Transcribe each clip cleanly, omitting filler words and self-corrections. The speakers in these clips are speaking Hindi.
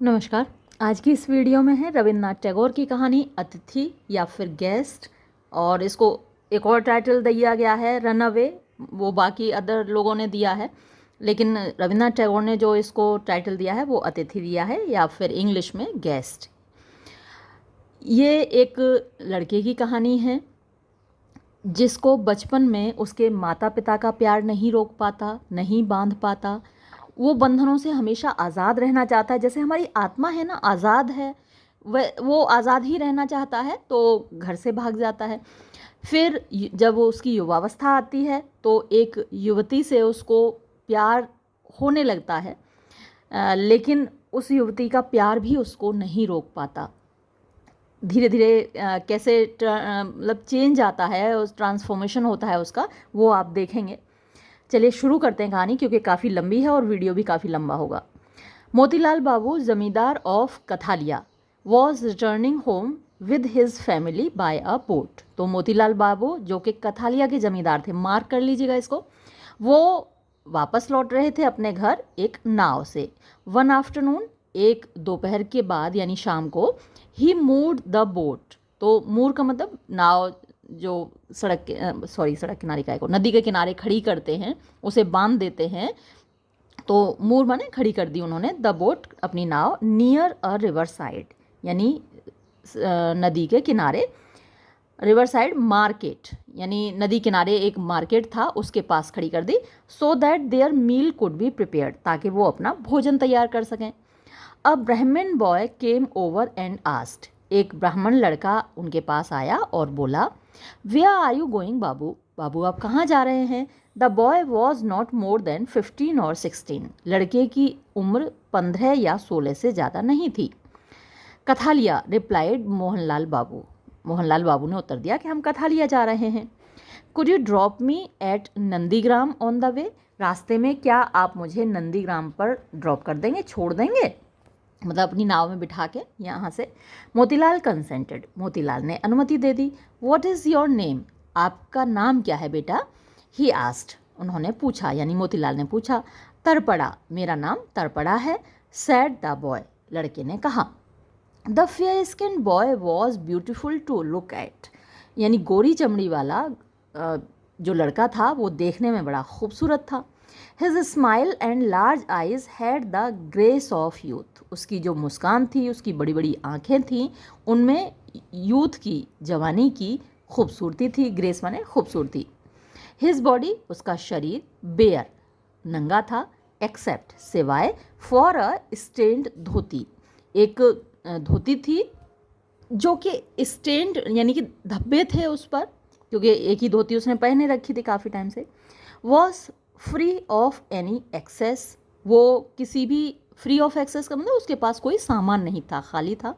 नमस्कार। आज की इस वीडियो में है रविन्द्रनाथ टैगोर की कहानी अतिथि या फिर गेस्ट, और इसको एक और टाइटल दिया गया है रन अवे। वो बाकी अदर लोगों ने दिया है, लेकिन रविन्द्रनाथ टैगोर ने जो इसको टाइटल दिया है वो अतिथि दिया है, या फिर इंग्लिश में गेस्ट। ये एक लड़के की कहानी है जिसको बचपन में उसके माता पिता का प्यार नहीं रोक पाता, नहीं बांध पाता। वो बंधनों से हमेशा आज़ाद रहना चाहता है, जैसे हमारी आत्मा है ना, आज़ाद है। वो आज़ाद ही रहना चाहता है, तो घर से भाग जाता है। फिर जब वो उसकी युवावस्था आती है तो एक युवती से उसको प्यार होने लगता है, लेकिन उस युवती का प्यार भी उसको नहीं रोक पाता। धीरे धीरे कैसे मतलब चेंज आता है, उस ट्रांसफॉर्मेशन होता है उसका, वो आप देखेंगे। चलिए शुरू करते हैं कहानी, क्योंकि काफ़ी लंबी है और वीडियो भी काफ़ी लंबा होगा। Motilal Babu, zamindar of Kathalia, was returning home with his family by a boat. तो मोतीलाल बाबू जो कि कथालिया के जमींदार थे, मार्क कर लीजिएगा इसको, वो वापस लौट रहे थे अपने घर एक नाव से। वन आफ्टरनून, एक दोपहर के बाद यानी शाम को, ही मूव्ड द बोट। तो मूर का मतलब नाव जो सड़क के सड़क किनारे का को नदी के किनारे खड़ी करते हैं, उसे बांध देते हैं। तो मूर माने खड़ी कर दी उन्होंने, द बोट अपनी नाव, नियर अ रिवर साइड यानी नदी के किनारे, रिवर साइड मार्केट यानी नदी किनारे एक मार्केट था, उसके पास खड़ी कर दी। So that their meal could be prepared, ताकि वो अपना भोजन तैयार कर सकें। A Brahmin boy came over and asked, एक ब्राह्मण लड़का उनके पास आया और बोला, where are you going babu, बाबू आप कहाँ जा रहे हैं। The boy was not more than 15 और 16, लड़के की उम्र 15 या 16 से ज़्यादा नहीं थी। कथालिया, रिप्लाइड मोहनलाल बाबू, मोहनलाल बाबू ने उत्तर दिया कि हम कथालिया जा रहे हैं। Could you drop me at Nandigram on the way, रास्ते में क्या आप मुझे नंदीग्राम पर ड्रॉप कर देंगे, छोड़ देंगे, मतलब अपनी नाव में बिठा के यहाँ से। मोतीलाल कंसेंटेड, मोतीलाल ने अनुमति दे दी। व्हाट इज़ योर नेम, आपका नाम क्या है बेटा। ही आस्क्ड, उन्होंने पूछा यानी मोतीलाल ने पूछा। तरपड़ा, मेरा नाम तरपड़ा है। सैड द बॉय, लड़के ने कहा। The fair skin boy was beautiful to look at, यानी गोरी चमड़ी वाला जो लड़का था वो देखने में बड़ा खूबसूरत था। His smile and large eyes had the grace of youth, उसकी जो मुस्कान थी, उसकी बड़ी बड़ी आँखें थीं, उनमें यूथ की, जवानी की खूबसूरती थी। ग्रेस माने खूबसूरती। हिज बॉडी, उसका शरीर, बेयर, नंगा था, एक्सेप्ट, सिवाय, फॉर अ स्टेन्ड धोती, एक धोती थी जो कि स्टेन्ड यानी कि धब्बे थे उस पर, क्योंकि एक ही धोती उसने पहने रखी थी काफ़ी टाइम से। Was free of any access, वो किसी भी, फ्री ऑफ एक्सेस का मतलब उसके पास कोई सामान नहीं था, खाली था।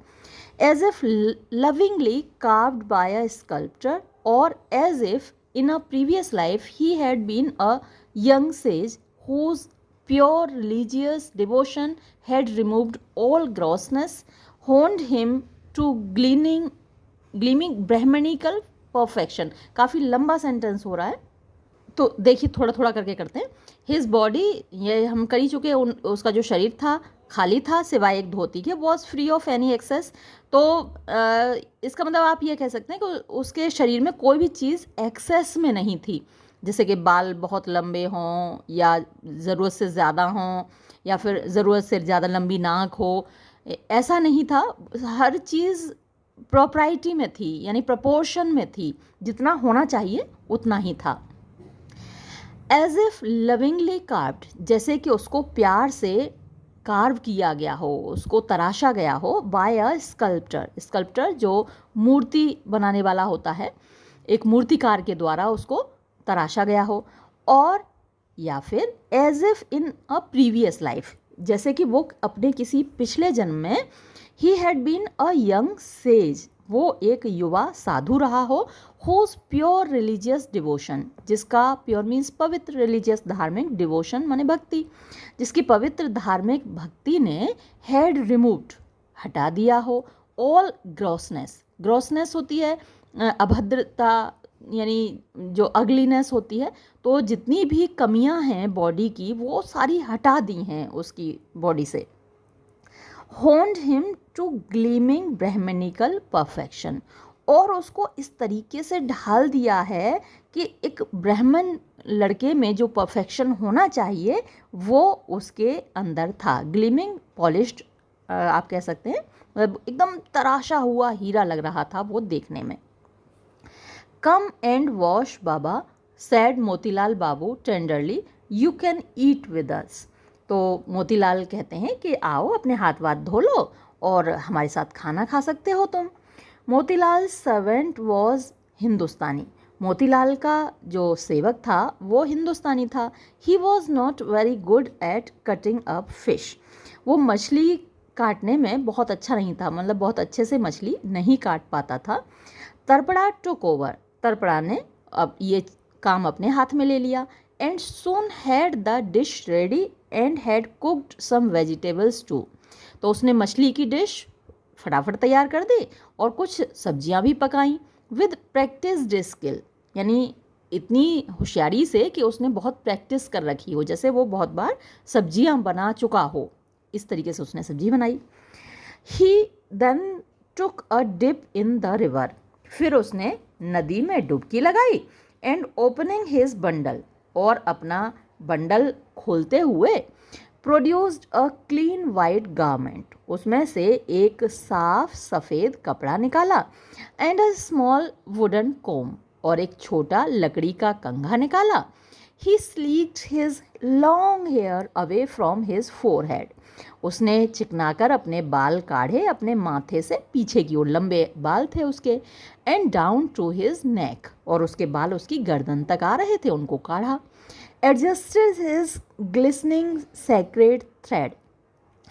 As if lovingly carved by a sculpture, और as if in a previous life he had been a young sage whose pure religious devotion had removed all grossness, honed him to gleaming brahmanical perfection। काफ़ी लंबा सेंटेंस हो रहा है, तो देखिए थोड़ा थोड़ा करके करते हैं। हिज बॉडी, ये हम कर ही चुके, उसका जो शरीर था खाली था सिवाय एक धोती के। Was free of any access, तो इसका मतलब आप ये कह सकते हैं कि उसके शरीर में कोई भी चीज़ एक्सेस में नहीं थी, जैसे कि बाल बहुत लंबे हों, या ज़रूरत से ज़्यादा हों, या फिर ज़रूरत से ज़्यादा लंबी नाक हो, ऐसा नहीं था। हर चीज़ प्रॉपराइटी में थी, यानी प्रपोर्शन में थी, जितना होना चाहिए उतना ही था। एज इफ लविंगली कार्व्ड, जैसे कि उसको प्यार से कार्व किया गया हो, उसको तराशा गया हो, बाय अ स्कल्प्टर, स्कल्प्टर जो मूर्ति बनाने वाला होता है, एक मूर्तिकार के द्वारा उसको तराशा गया हो। और या फिर as if in a previous life, जैसे कि वो अपने किसी पिछले जन्म में, ही had been a young sage, वो एक युवा साधु रहा हो। होज प्योर रिलीजियस डिवोशन, जिसका प्योर मीन्स पवित्र, रिलीजियस धार्मिक, डिवोशन माने भक्ति, जिसकी पवित्र धार्मिक भक्ति ने हैड रिमूव्ड हटा दिया हो, ऑल ग्रॉसनेस, ग्रॉसनेस होती है अभद्रता, यानी जो अगलीनेस होती है, तो जितनी भी कमियां हैं बॉडी की वो सारी हटा दी हैं उसकी बॉडी से। Honed him to gleaming Brahmanical perfection, और उसको इस तरीके से ढाल दिया है कि एक ब्राह्मण लड़के में जो परफेक्शन होना चाहिए वो उसके अंदर था। ग्लीमिंग पॉलिश्ड आप कह सकते हैं, मतलब एकदम तराशा हुआ हीरा लग रहा था वो देखने में। Come and wash Baba, sad Motilal Babu tenderly, you can eat with us. तो मोतीलाल कहते हैं कि आओ अपने हाथ वाथ धो लो और हमारे साथ खाना खा सकते हो तुम। मोतीलाल सर्वेंट वॉज हिंदुस्तानी, मोतीलाल का जो सेवक था वो हिंदुस्तानी था। ही was not very good at cutting up fish, वो मछली काटने में बहुत अच्छा नहीं था, मतलब बहुत अच्छे से मछली नहीं काट पाता था। तरपड़ा टुक ओवर, तरपड़ा ने अब ये काम अपने हाथ में ले लिया। And soon had the dish ready and had cooked some vegetables too, तो उसने मछली की डिश फटाफट तैयार कर दी और कुछ सब्जियां भी पकाई। विद प्रैक्टिस्ड स्किल, यानी इतनी होशियारी से कि उसने बहुत प्रैक्टिस कर रखी हो, जैसे वो बहुत बार सब्जियां बना चुका हो, इस तरीके से उसने सब्जी बनाई। He then took a dip in the river, फिर उसने नदी में डुबकी लगाई। एंड ओपनिंग हिज बंडल, और अपना बंडल खोलते हुए produced a clean white garment, उसमें से एक साफ सफ़ेद कपड़ा निकाला। And a small wooden comb, और एक छोटा लकड़ी का कंघा निकाला। He sleeked his long hair away from his forehead, उसने चिकनाकर अपने बाल काढ़े अपने माथे से पीछे की ओर, लंबे बाल थे उसके। And down to his neck, और उसके बाल उसकी गर्दन तक आ रहे थे, उनको काढ़ा। Adjusted his glistening sacred thread,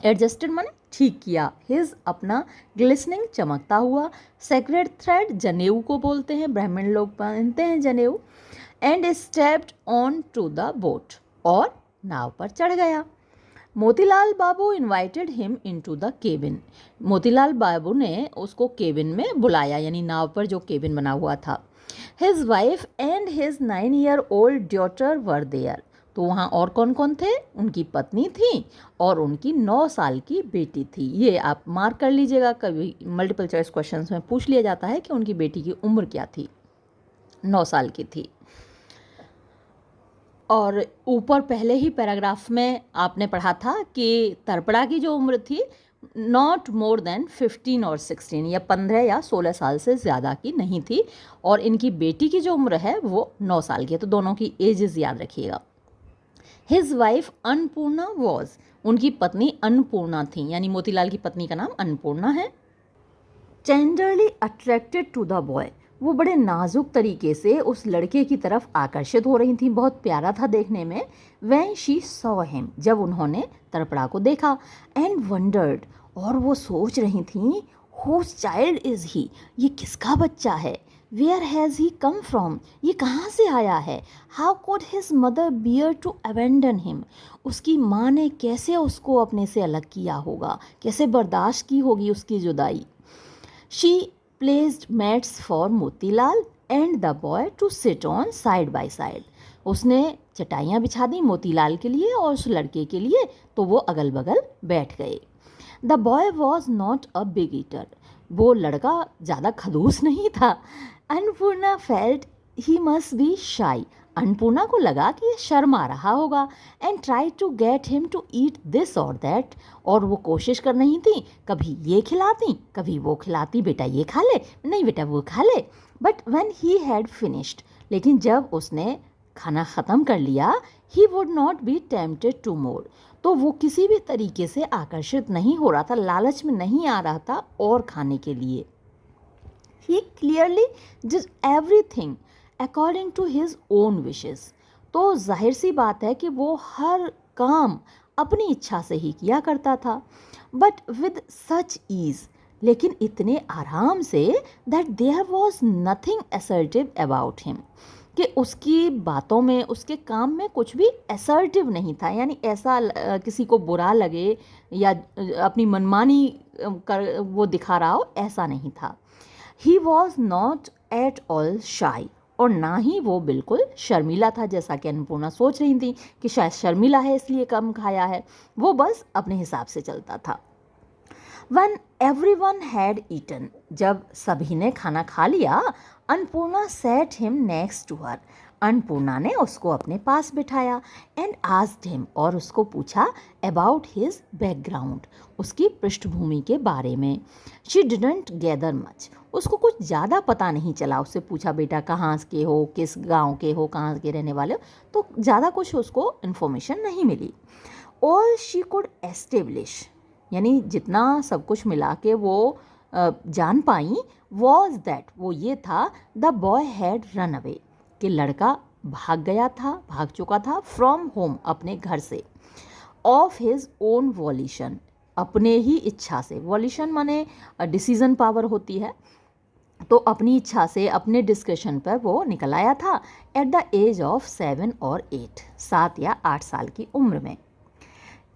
adjusted माने ठीक किया, हिज अपना, ग्लिसनिंग चमकता हुआ, सेक्रेड थ्रेड जनेऊ को बोलते हैं, ब्राह्मण लोग पहनते हैं जनेऊ। And stepped on to the boat, और नाव पर चढ़ गया। Motilal Babu invited him into the cabin, Motilal बाबू ने उसको केबिन में बुलाया, यानी नाव पर जो केबिन बना हुआ था। His wife and his 9-year-old daughter were there, तो वहाँ और कौन कौन थे, उनकी पत्नी थी और उनकी 9 साल की बेटी थी। ये आप मार्क कर लीजिएगा, कभी मल्टीपल चॉइस क्वेश्चंस में पूछ लिया जाता है कि उनकी बेटी की उम्र क्या थी, 9 साल की थी। और ऊपर पहले ही पैराग्राफ में आपने पढ़ा था कि तरपड़ा की जो उम्र थी नॉट मोर देन 15 और 16, या 15 या 16 साल से ज़्यादा की नहीं थी, और इनकी बेटी की जो उम्र है वो 9 साल की है, तो दोनों की एजेस याद रखिएगा। हिज वाइफ अन्नपूर्णा वॉज, उनकी पत्नी अन्नपूर्णा थी, यानी मोतीलाल की पत्नी का नाम अन्नपूर्णा है। Tenderly attracted to the boy, वो बड़े नाजुक तरीके से उस लड़के की तरफ आकर्षित हो रही थी, बहुत प्यारा था देखने में। व्हेन शी सॉ हिम, जब उन्होंने तरपड़ा को देखा। एंड वंडर्ड, और वो सोच रही थी, हुज चाइल्ड इज़ ही, ये किसका बच्चा है। Where has he come from, ये कहाँ से आया है। How could his mother bear to abandon him, उसकी माँ ने कैसे उसको अपने से अलग किया होगा, कैसे बर्दाश्त की होगी उसकी जुदाई। She placed mats for Motilal and the boy to sit on side by side, उसने चटाइयाँ बिछा दी मोतीलाल के लिए और उस लड़के के लिए, तो वो अगल बगल बैठ गए। The boy was not a big eater, वो लड़का ज़्यादा खदूस नहीं था। Annapurna felt he must be shy, Annapurna को लगा कि ये शर्मा रहा होगा। And try to get him to eat this और दैट, और वो कोशिश कर रही थी, कभी ये खिलाती कभी वो खिलाती, बेटा ये खा ले, नहीं बेटा वो खा ले। But when he had finished, लेकिन जब उसने खाना ख़त्म कर लिया, he would not be tempted to more, तो वो किसी भी तरीके से आकर्षित नहीं हो रहा था, लालच में नहीं आ रहा था और खाने के लिए। He clearly did everything according to his own wishes, तो जाहिर सी बात है कि वो हर काम अपनी इच्छा से ही किया करता था। बट विद सच ईज, लेकिन इतने आराम से, that there was nothing assertive about him, कि उसकी बातों में उसके काम में कुछ भी असर्टिव नहीं था, यानी ऐसा किसी को बुरा लगे या अपनी मनमानी कर वो दिखा रहा हो, ऐसा नहीं था। ही वॉज नॉट एट ऑल शाई, और ना ही वो बिल्कुल शर्मीला था, जैसा कि अन्नपूर्णा सोच रही थी कि शायद शर्मीला है इसलिए कम खाया है, वो बस अपने हिसाब से चलता था। When everyone had eaten, जब सभी ने खाना खा लिया, Annapurna sat him next to her. Annapurna ने उसको अपने पास बिठाया एंड आस्क्ड हिम, और उसको पूछा अबाउट हिज बैकग्राउंड, उसकी पृष्ठभूमि के बारे में. शी डिडंट गैदर मच, उसको कुछ ज़्यादा पता नहीं चला. उससे पूछा बेटा कहाँ के हो, किस गांव के हो, कहाँ के रहने वाले हो, तो ज़्यादा कुछ उसको इन्फॉर्मेशन नहीं मिली. ऑल शी कुड एस्टेब्लिश, यानी जितना सब कुछ मिला के वो जान पाई, वॉज दैट, वो ये था, the boy had run away, कि लड़का भाग गया था, भाग चुका था, फ्रॉम होम, अपने घर से, ऑफ हिज ओन वॉल्यूशन, अपने ही इच्छा से. वॉल्यूशन माने डिसीजन पावर होती है, तो अपनी इच्छा से, अपने डिस्कशन पर वो निकल आया था. एट द एज ऑफ 7 और 8, 7 या 8 साल की उम्र में.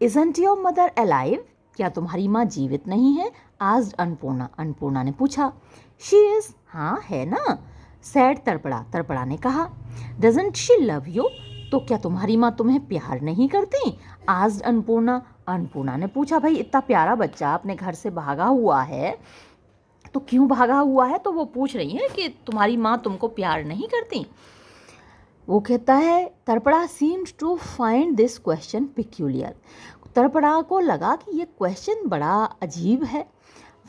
इजंट योर मदर अलाइव, क्या तुम्हारी माँ जीवित नहीं है? आस्क्ड अन्नपूर्णा, अन्नपूर्णा ने पूछा. शी इज़, हाँ है ना. सैड, तड़पड़ा, तड़पड़ा ने कहा. डजंट शी लव यू, तो क्या तुम्हारी माँ तुम्हें प्यार नहीं करती? आस्क्ड अन्नपूर्णा, अन्नपूर्णा ने पूछा. भाई इतना प्यारा बच्चा अपने घर से भागा हुआ है, तो क्यों भागा हुआ है, तो वो पूछ रही है कि तुम्हारी माँ तुमको प्यार नहीं करती. वो कहता है, Tarapada seemed to find this question peculiar, Tarapada को लगा कि ये क्वेश्चन बड़ा अजीब है.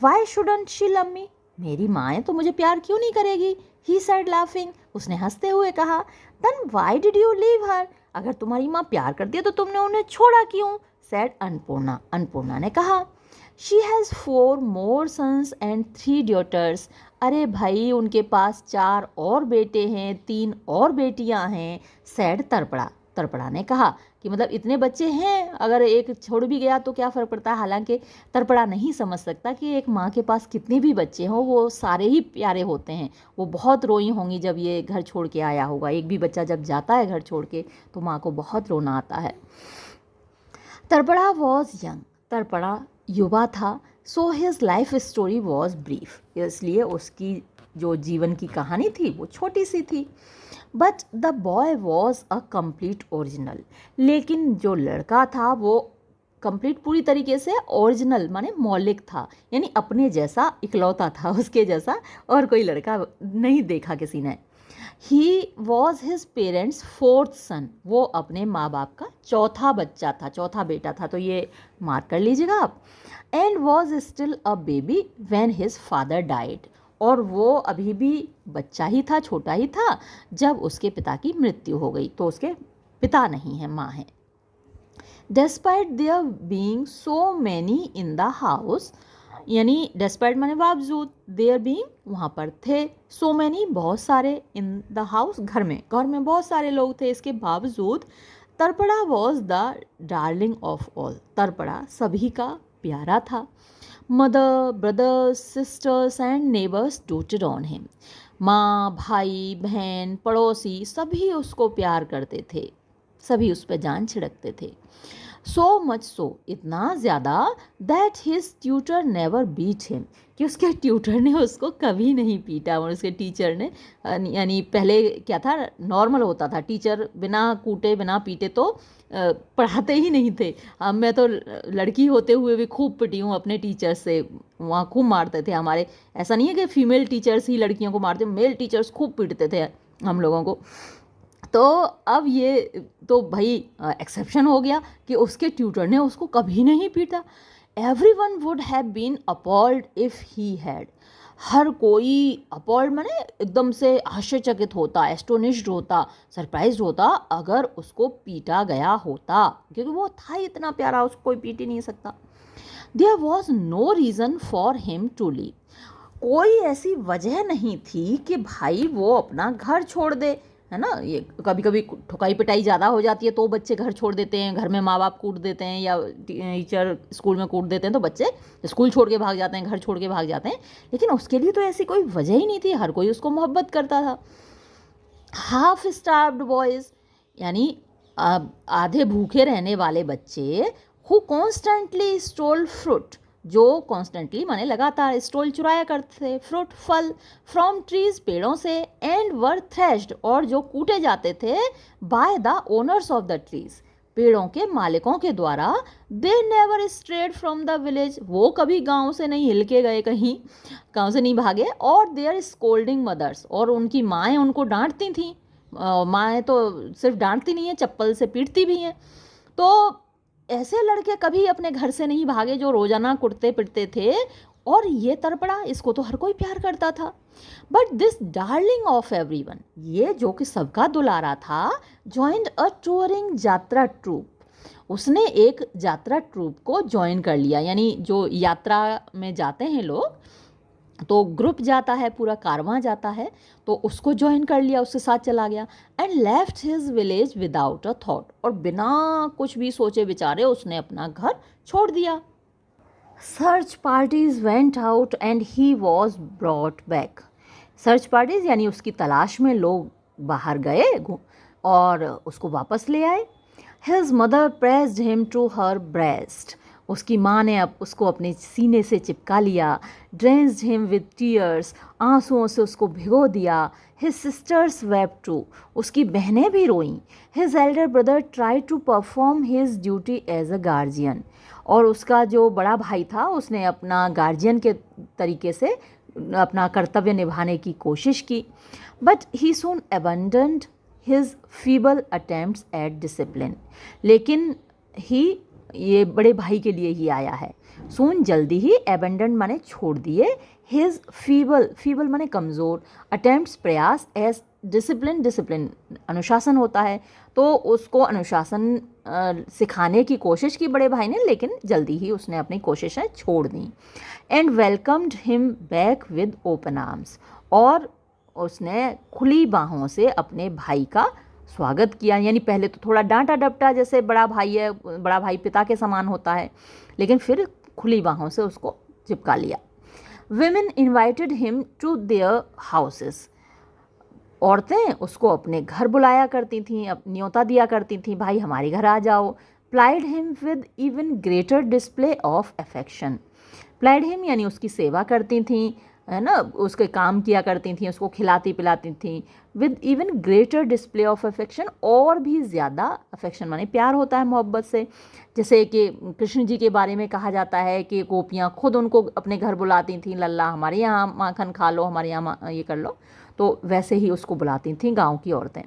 Why shouldn't she love me, मेरी माँ तो मुझे प्यार क्यों नहीं करेगी? ही सेड लाफिंग, उसने हंसते हुए कहा. Then why did you leave her, अगर तुम्हारी माँ प्यार करती है तो तुमने उन्हें छोड़ा क्यों? सेड अन्नपूर्णा, अन्नपूर्णा ने कहा. She has 4 more sons and 3 daughters, अरे भाई उनके पास 4 और बेटे हैं, 3 और बेटियां हैं. सैड, तड़पड़ा, तड़पड़ा ने कहा कि मतलब इतने बच्चे हैं, अगर एक छोड़ भी गया तो क्या फ़र्क पड़ता है. हालांकि तड़पड़ा नहीं समझ सकता कि एक माँ के पास कितने भी बच्चे हों, वो सारे ही प्यारे होते हैं. वो बहुत रोई होंगी जब ये घर छोड़ के आया होगा. एक भी बच्चा जब जाता है घर छोड़ के तो माँ को बहुत रोना आता है. तड़पड़ा वॉज यंग, तड़पड़ा युवा था. So his life story was brief, इसलिए उसकी जो जीवन की कहानी थी वो छोटी सी थी. But the boy was a complete original, लेकिन जो लड़का था वो कंप्लीट, पूरी तरीके से ओरिजिनल माने मौलिक था, यानी अपने जैसा इकलौता था, उसके जैसा और कोई लड़का नहीं देखा किसी ने. He was his parents 4th सन, वो अपने माँ बाप का चौथा बच्चा था, चौथा बेटा था, तो ये मार्क कर लीजिएगा आप. And was still a baby when his father died, और वो अभी भी बच्चा ही था, छोटा ही था जब उसके पिता की मृत्यु हो गई. तो उसके पिता नहीं हैं, माँ हैं. Despite there being so many in the house, यानी डेस्पाइट माने बावजूद, देयर बीइंग वहाँ पर थे, सो मैनी बहुत सारे, इन द हाउस घर में बहुत सारे लोग थे, इसके बावजूद. Tarapada was the darling of all, Tarapada सभी का प्यारा था. Mother, brothers, sisters and neighbours doted on him, माँ, भाई, बहन, पड़ोसी सभी उसको प्यार करते थे, सभी उस पर जान छिड़कते थे. सो मच सो, इतना ज़्यादा, that his tutor never beat him, कि उसके ट्यूटर ने उसको कभी नहीं पीटा. और उसके टीचर ने, यानी पहले क्या था, नॉर्मल होता था, टीचर बिना कूटे बिना पीटे तो पढ़ाते ही नहीं थे. मैं तो लड़की होते हुए भी खूब पिटी हूँ अपने टीचर से, वहाँ खूब मारते थे हमारे. ऐसा नहीं है कि फीमेल टीचर्स ही लड़कियों को मारते, मेल टीचर्स खूब पीटते थे हम लोगों को. तो अब ये तो भाई एक्सेप्शन हो गया कि उसके ट्यूटर ने उसको कभी नहीं पीटा. Everyone would have been appalled if he had, हर कोई अपॉल्ड माने एकदम से आश्चर्यचकित होता, एस्टोनिश्ड होता, सरप्राइज्ड होता अगर उसको पीटा गया होता, क्योंकि वो था इतना प्यारा, उसको कोई पीट ही नहीं सकता. There was no reason for him to leave, कोई ऐसी वजह नहीं थी कि भाई वो अपना घर छोड़ दे, है ना. ये कभी कभी ठुकाई पिटाई ज़्यादा हो जाती है तो बच्चे घर छोड़ देते हैं, घर में माँ बाप कूट देते हैं या टीचर स्कूल में कूट देते हैं, तो बच्चे स्कूल छोड़ के भाग जाते हैं, घर छोड़ के भाग जाते हैं. लेकिन उसके लिए तो ऐसी कोई वजह ही नहीं थी, हर कोई उसको मोहब्बत करता था. हाफ स्टार्व्ड बॉयज़, यानी आधे भूखे रहने वाले बच्चे, हु कॉन्स्टेंटली स्टोल फ्रूट, जो कॉन्स्टेंटली माने लगातार स्टोल चुराया करते थे फ्रूट, फल, फ्रॉम ट्रीज, पेड़ों से, एंड वर थ्रेश्ड, और जो कूटे जाते थे by the owners of the trees, पेड़ों के मालिकों के द्वारा। They never strayed from the village, वो कभी गांव से नहीं हिल के गए, कहीं गांव से नहीं भागे। और देयर स्कोल्डिंग मदर्स, और उनकी माएँ उनको डांटती थीं। माएँ तो सिर्फ डांटती नहीं हैं, चप्पल से पीटती भी हैं। तो ऐसे लड़के कभी अपने घर से नहीं भागे जो रोजाना कुटते पिटते थे। और ये तड़पड़ा, इसको तो हर कोई प्यार करता था। But this darling of everyone, ये जो कि सबका दुलारा था, ज्वाइंड अ टूरिंग यात्रा ट्रूप, उसने एक यात्रा ट्रूप को ज्वाइन कर लिया। यानी जो यात्रा में जाते हैं लोग, तो ग्रुप जाता है, पूरा कारवां जाता है, तो उसको ज्वाइन कर लिया, उसके साथ चला गया। And left his village without a thought, और बिना कुछ भी सोचे विचारे उसने अपना घर छोड़ दिया। Search parties went out and he was brought back. Search parties यानी उसकी तलाश में लोग बाहर गए और उसको वापस ले आए। His mother pressed him to her breast, उसकी माँ ने अब उसको अपने सीने से चिपका लिया। ड्रेंस्ड हिम विद टीयर्स, आंसुओं से उसको भिगो दिया। हिज सिस्टर्स वेप्ट टू, उसकी बहनें भी रोईं। His elder brother try to perform his duty as a guardian, और उसका जो बड़ा भाई था उसने अपना गार्जियन के तरीके से अपना कर्तव्य निभाने की कोशिश की। But he soon abandoned his feeble attempts at discipline, लेकिन ही, ये बड़े भाई के लिए ही आया है। सून जल्दी ही, एबेंडन माने छोड़ दिए, हिज फीबल माने कमज़ोर, अटेम्प्ट्स प्रयास, एज डिसिप्लिन, डिसिप्लिन अनुशासन होता है, तो उसको अनुशासन सिखाने की कोशिश की बड़े भाई ने, लेकिन जल्दी ही उसने अपनी कोशिशें छोड़ दी। And welcomed him back with open arms, और उसने खुली बाहों से अपने भाई का स्वागत किया। यानी पहले तो थोड़ा डांटा डपटा, जैसे बड़ा भाई है, बड़ा भाई पिता के समान होता है, लेकिन फिर खुली बाहों से उसको चिपका लिया। Women invited him to their houses, औरतें उसको अपने घर बुलाया करती थीं, न्योता दिया करती थीं, भाई हमारे घर आ जाओ। Plied him with even greater display of affection, plied him यानी उसकी सेवा करती थीं, है ना, उसके काम किया करती थी, उसको खिलाती पिलाती थी। With even greater display of affection, और भी ज़्यादा अफेक्शन माने प्यार होता है मोहब्बत से। जैसे कि कृष्ण जी के बारे में कहा जाता है कि गोपियाँ खुद उनको अपने घर बुलाती थीं, लल्ला हमारे यहाँ माखन खा लो, हमारे यहाँ ये कर लो, तो वैसे ही उसको बुलाती थीं गाँव की औरतें।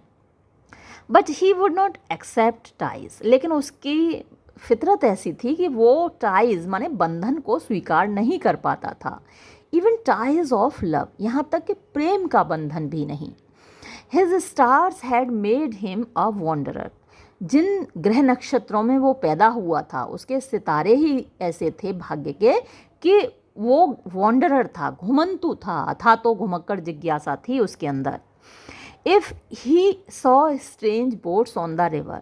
But he would not accept ties, लेकिन उसकी फितरत ऐसी थी कि वो टाइज माने बंधन को स्वीकार नहीं कर पाता था। इवन टाइज ऑफ लव, यहाँ तक कि प्रेम का बंधन भी नहीं। His stars had made him a wanderer, जिन ग्रह नक्षत्रों में वो पैदा हुआ था उसके सितारे ही ऐसे थे भाग्य के कि वो वॉन्डरर था, घुमंतु था तो घुमक्कड़ जिज्ञासा थी उसके अंदर। If he saw strange boats on the river,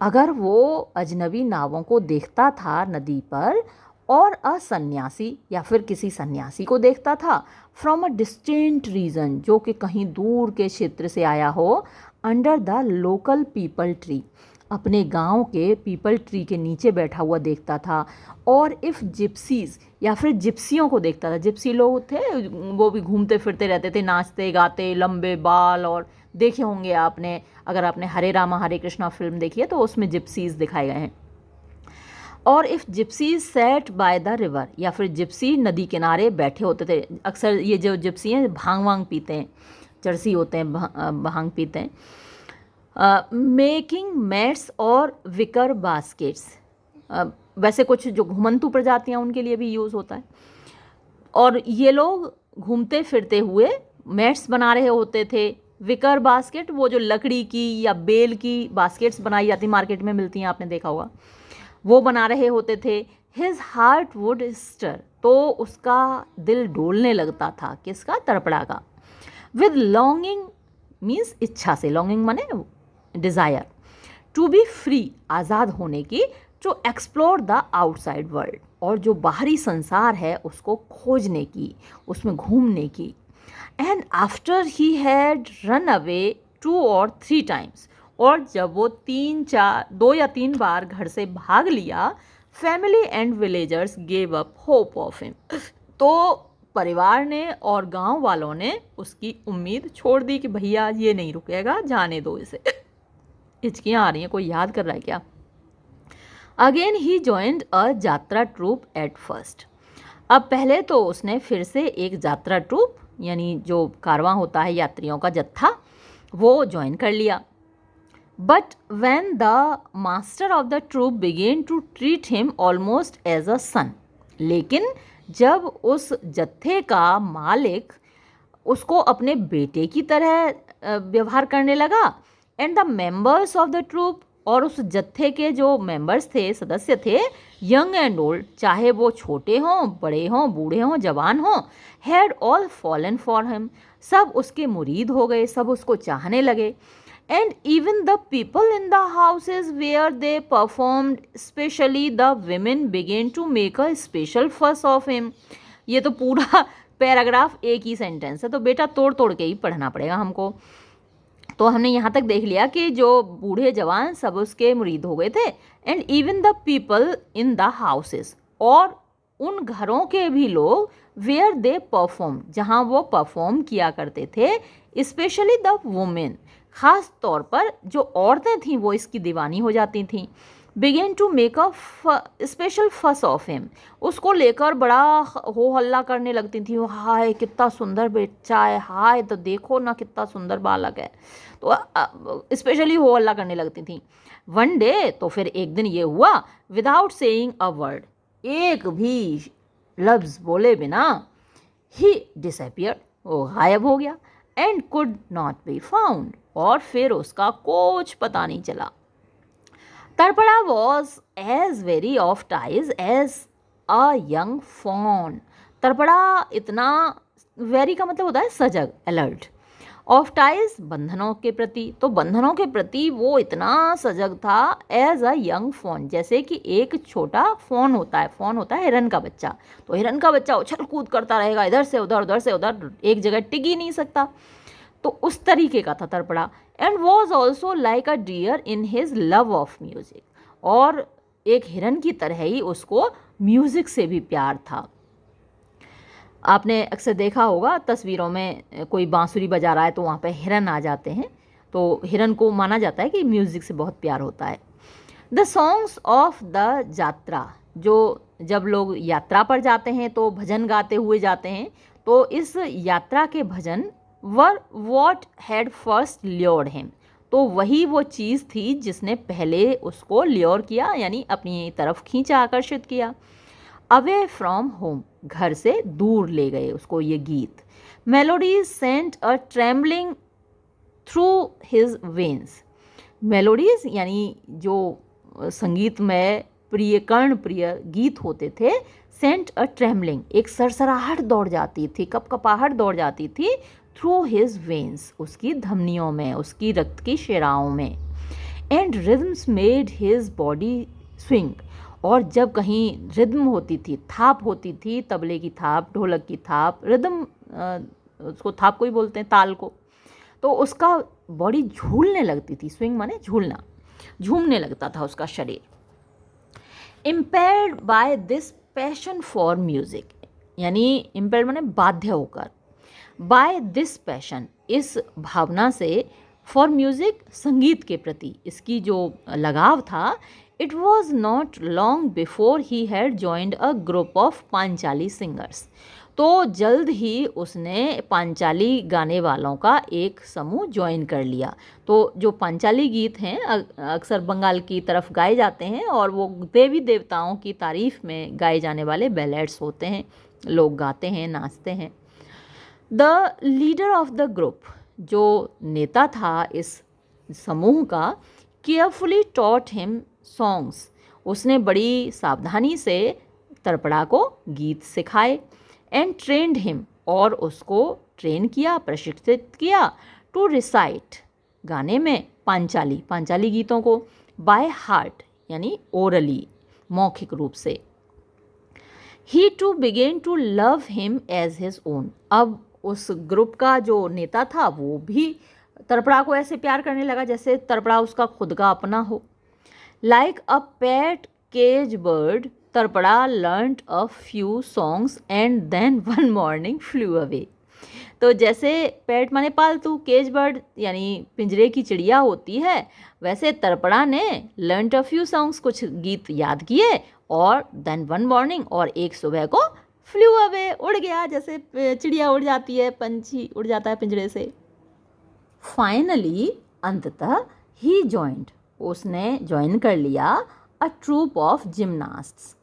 अगर वो अजनबी नावों को देखता था नदी पर, और अ सन्यासी या फिर किसी सन्यासी को देखता था, फ्रॉम अ डिस्टेंट रीजन, जो कि कहीं दूर के क्षेत्र से आया हो, under the local people tree, अपने गांव के पीपल ट्री के नीचे बैठा हुआ देखता था। और इफ़ जिप्सीज़, या फिर जिप्सियों को देखता था, जिप्सी लोग थे वो भी घूमते फिरते रहते थे, नाचते गाते, लंबे बाल, और देखे होंगे आपने, अगर आपने हरे रामा हरे कृष्णा फिल्म देखी है तो उसमें जिप्सीज़ दिखाए गए हैं। और if gypsies set by the river, या फिर जिप्सी नदी किनारे बैठे होते थे। अक्सर ये जो जिप्सी हैं भांग वांग पीते हैं, चरसी होते हैं, भांग पीते हैं। मेकिंग मैट्स और विकर बास्केट्स, वैसे कुछ जो घुमंतु प्रजातियाँ उनके लिए भी यूज़ होता है। और ये लोग घूमते फिरते हुए मैट्स बना रहे होते थे। विकर बास्केट, वो जो लकड़ी की या बेल की बास्केट्स बनाई जाती मार्केट में मिलती हैं, आपने देखा होगा, वो बना रहे होते थे। हिज हार्ट वुड स्टर, तो उसका दिल डोलने लगता था, किसका, तड़पड़ा का। विद लॉन्गिंग मीन्स इच्छा से, लॉन्गिंग माने डिज़ायर, टू बी फ्री आज़ाद होने की, to explore the outside world, और जो बाहरी संसार है उसको खोजने की, उसमें घूमने की। And after he had run away 2 or 3 times, और जब वो 2 या 3 बार घर से भाग लिया, family and villagers gave up hope of him, तो परिवार ने और गांव वालों ने उसकी उम्मीद छोड़ दी कि भैया ये नहीं रुकेगा, जाने दो इसे। हिचकियाँ आ रही हैं, कोई याद कर रहा है क्या? अगेन ही ज्वाइंड अ यात्रा ट्रूप एट फर्स्ट। अब पहले तो उसने फिर से एक यात्रा ट्रूप यानी जो कारवां होता है यात्रियों का जत्था वो ज्वाइन कर लिया। But when the master of the troupe began to treat him almost as a son, लेकिन जब उस जत्थे का मालिक उसको अपने बेटे की तरह व्यवहार करने लगा, and the members of the troupe, और उस जत्थे के जो मेंबर्स थे, सदस्य थे, यंग एंड ओल्ड, चाहे वो छोटे हों, बड़े हों, बूढ़े हों, जवान हों, had all fallen for him, सब उसके मुरीद हो गए, सब उसको चाहने लगे। And even the people in the houses where they performed, especially the women began to make a special fuss of him. ये तो पूरा पैराग्राफ एक ही सेंटेंस है, तो बेटा तोड़ तोड़ के ही पढ़ना पड़ेगा हमको। तो हमने यहाँ तक देख लिया कि जो बूढ़े जवान सब उसके मुरीद हो गए थे। And even the people in the houses, और उन घरों के भी लोग, वेयर दे परफॉर्म, जहाँ वो परफॉर्म किया करते थे, स्पेशली द वुमेन, ख़ास तौर पर जो औरतें थीं वो इसकी दीवानी हो जाती थीं। Began to make a special fuss of him, उसको लेकर बड़ा हो हल्ला करने लगती थी। हाय कितना सुंदर बच्चा है, हाय तो देखो ना कितना सुंदर बालक है, तो स्पेशली हो हल्ला करने लगती थी। वन डे, तो फिर एक दिन ये हुआ, विदाउट सेइंग अ वर्ड, एक भी लफ्ज़ बोले बिना, ही डिसअपियर्ड, वो गायब हो गया। And could not be found, और फिर उसका कुछ पता नहीं चला। Tarapada was as wary of ties as a young fawn. Tarapada इतना, वेरी का मतलब होता है सजग, अलर्ट, ऑफ टाइज बंधनों के प्रति, तो बंधनों के प्रति वो इतना सजग था, एज अ यंग फॉन, जैसे कि एक छोटा फॉन होता है, फॉन होता है हिरन का बच्चा, तो हिरन का बच्चा उछल कूद करता रहेगा इधर से उधर, उधर से उधर, एक जगह टिक ही नहीं सकता, तो उस तरीके का था Tarapada. And was also like a deer in his love of music, और एक हिरन की तरह ही उसको म्यूजिक से भी प्यार था। आपने अक्सर देखा होगा तस्वीरों में कोई बांसुरी बजा रहा है तो वहाँ पे हिरन आ जाते हैं, तो हिरन को माना जाता है कि म्यूज़िक से बहुत प्यार होता है। द सॉन्ग्स ऑफ द यात्रा, जो जब लोग यात्रा पर जाते हैं तो भजन गाते हुए जाते हैं, तो इस यात्रा के भजन were what had first lured him, तो वही वो चीज़ थी जिसने पहले उसको ल्योर किया, यानी अपनी तरफ खींचा, आकर्षित किया। अवे फ्रॉम होम, घर से दूर ले गए उसको ये गीत। Melodies sent a trembling through his veins, melodies यानी जो संगीतमय प्रिय कर्ण प्रिय गीत होते थे, सेंट अ ट्रेम्बलिंग, एक सरसराहट दौड़ जाती थी, कपकपाहट दौड़ जाती थी, थ्रू हिज वेन्स, उसकी धमनियों में, उसकी रक्त की शिराओं में। And rhythms made his body swing, और जब कहीं रिदम होती थी, थाप होती थी, तबले की थाप, ढोलक की थाप, रिदम उसको थाप को ही बोलते हैं, ताल को, तो उसका बॉडी झूलने लगती थी, स्विंग माने झूलना, झूमने लगता था उसका शरीर। Impaired by this passion for music, यानी इम्पेयर्ड माने बाध्य होकर, बाय दिस पैशन, इस भावना से, फॉर म्यूजिक, संगीत के प्रति इसकी जो लगाव था, it was not long before he had joined a group of Panchali singers, तो जल्द ही उसने पांचाली गाने वालों का एक समूह ज्वाइन कर लिया। तो जो पांचाली गीत हैं अक्सर बंगाल की तरफ गाए जाते हैं, और वो देवी देवताओं की तारीफ में गाए जाने वाले बैलेड्स होते हैं, लोग गाते हैं, नाचते हैं। The leader of the group, जो नेता था इस समूह का, केयरफुली टॉट हिम सॉन्ग्स, उसने बड़ी सावधानी से तरपड़ा को गीत सिखाए। एंड ट्रेंड हिम, और उसको ट्रेन किया, प्रशिक्षित किया, टू रिसाइट, गाने में पांचाली, पांचाली गीतों को, बाय हार्ट यानी ओरली, मौखिक रूप से। He too began to love him as his own, अब उस ग्रुप का जो नेता था वो भी तरपड़ा को ऐसे प्यार करने लगा जैसे तरपड़ा उसका खुद का अपना हो। Like a pet cage bird, Tarapada learnt a few songs and then one morning flew away. तो जैसे पेट माने पालतू, केज बर्ड यानी पिंजरे की चिड़िया होती है, वैसे तर्पणा ने लर्न अ फ्यू सॉन्ग्स, कुछ गीत याद किए, और देन वन मॉर्निंग, और एक सुबह को फ्लू अवे, उड़ गया, जैसे चिड़िया उड़ जाती है, पंछी उड़ जाता है पिंजरे से। फाइनली अंततः ही जॉइंड, उसने ज्वाइन कर लिया अ ट्रूप ऑफ जिमनास्ट्स।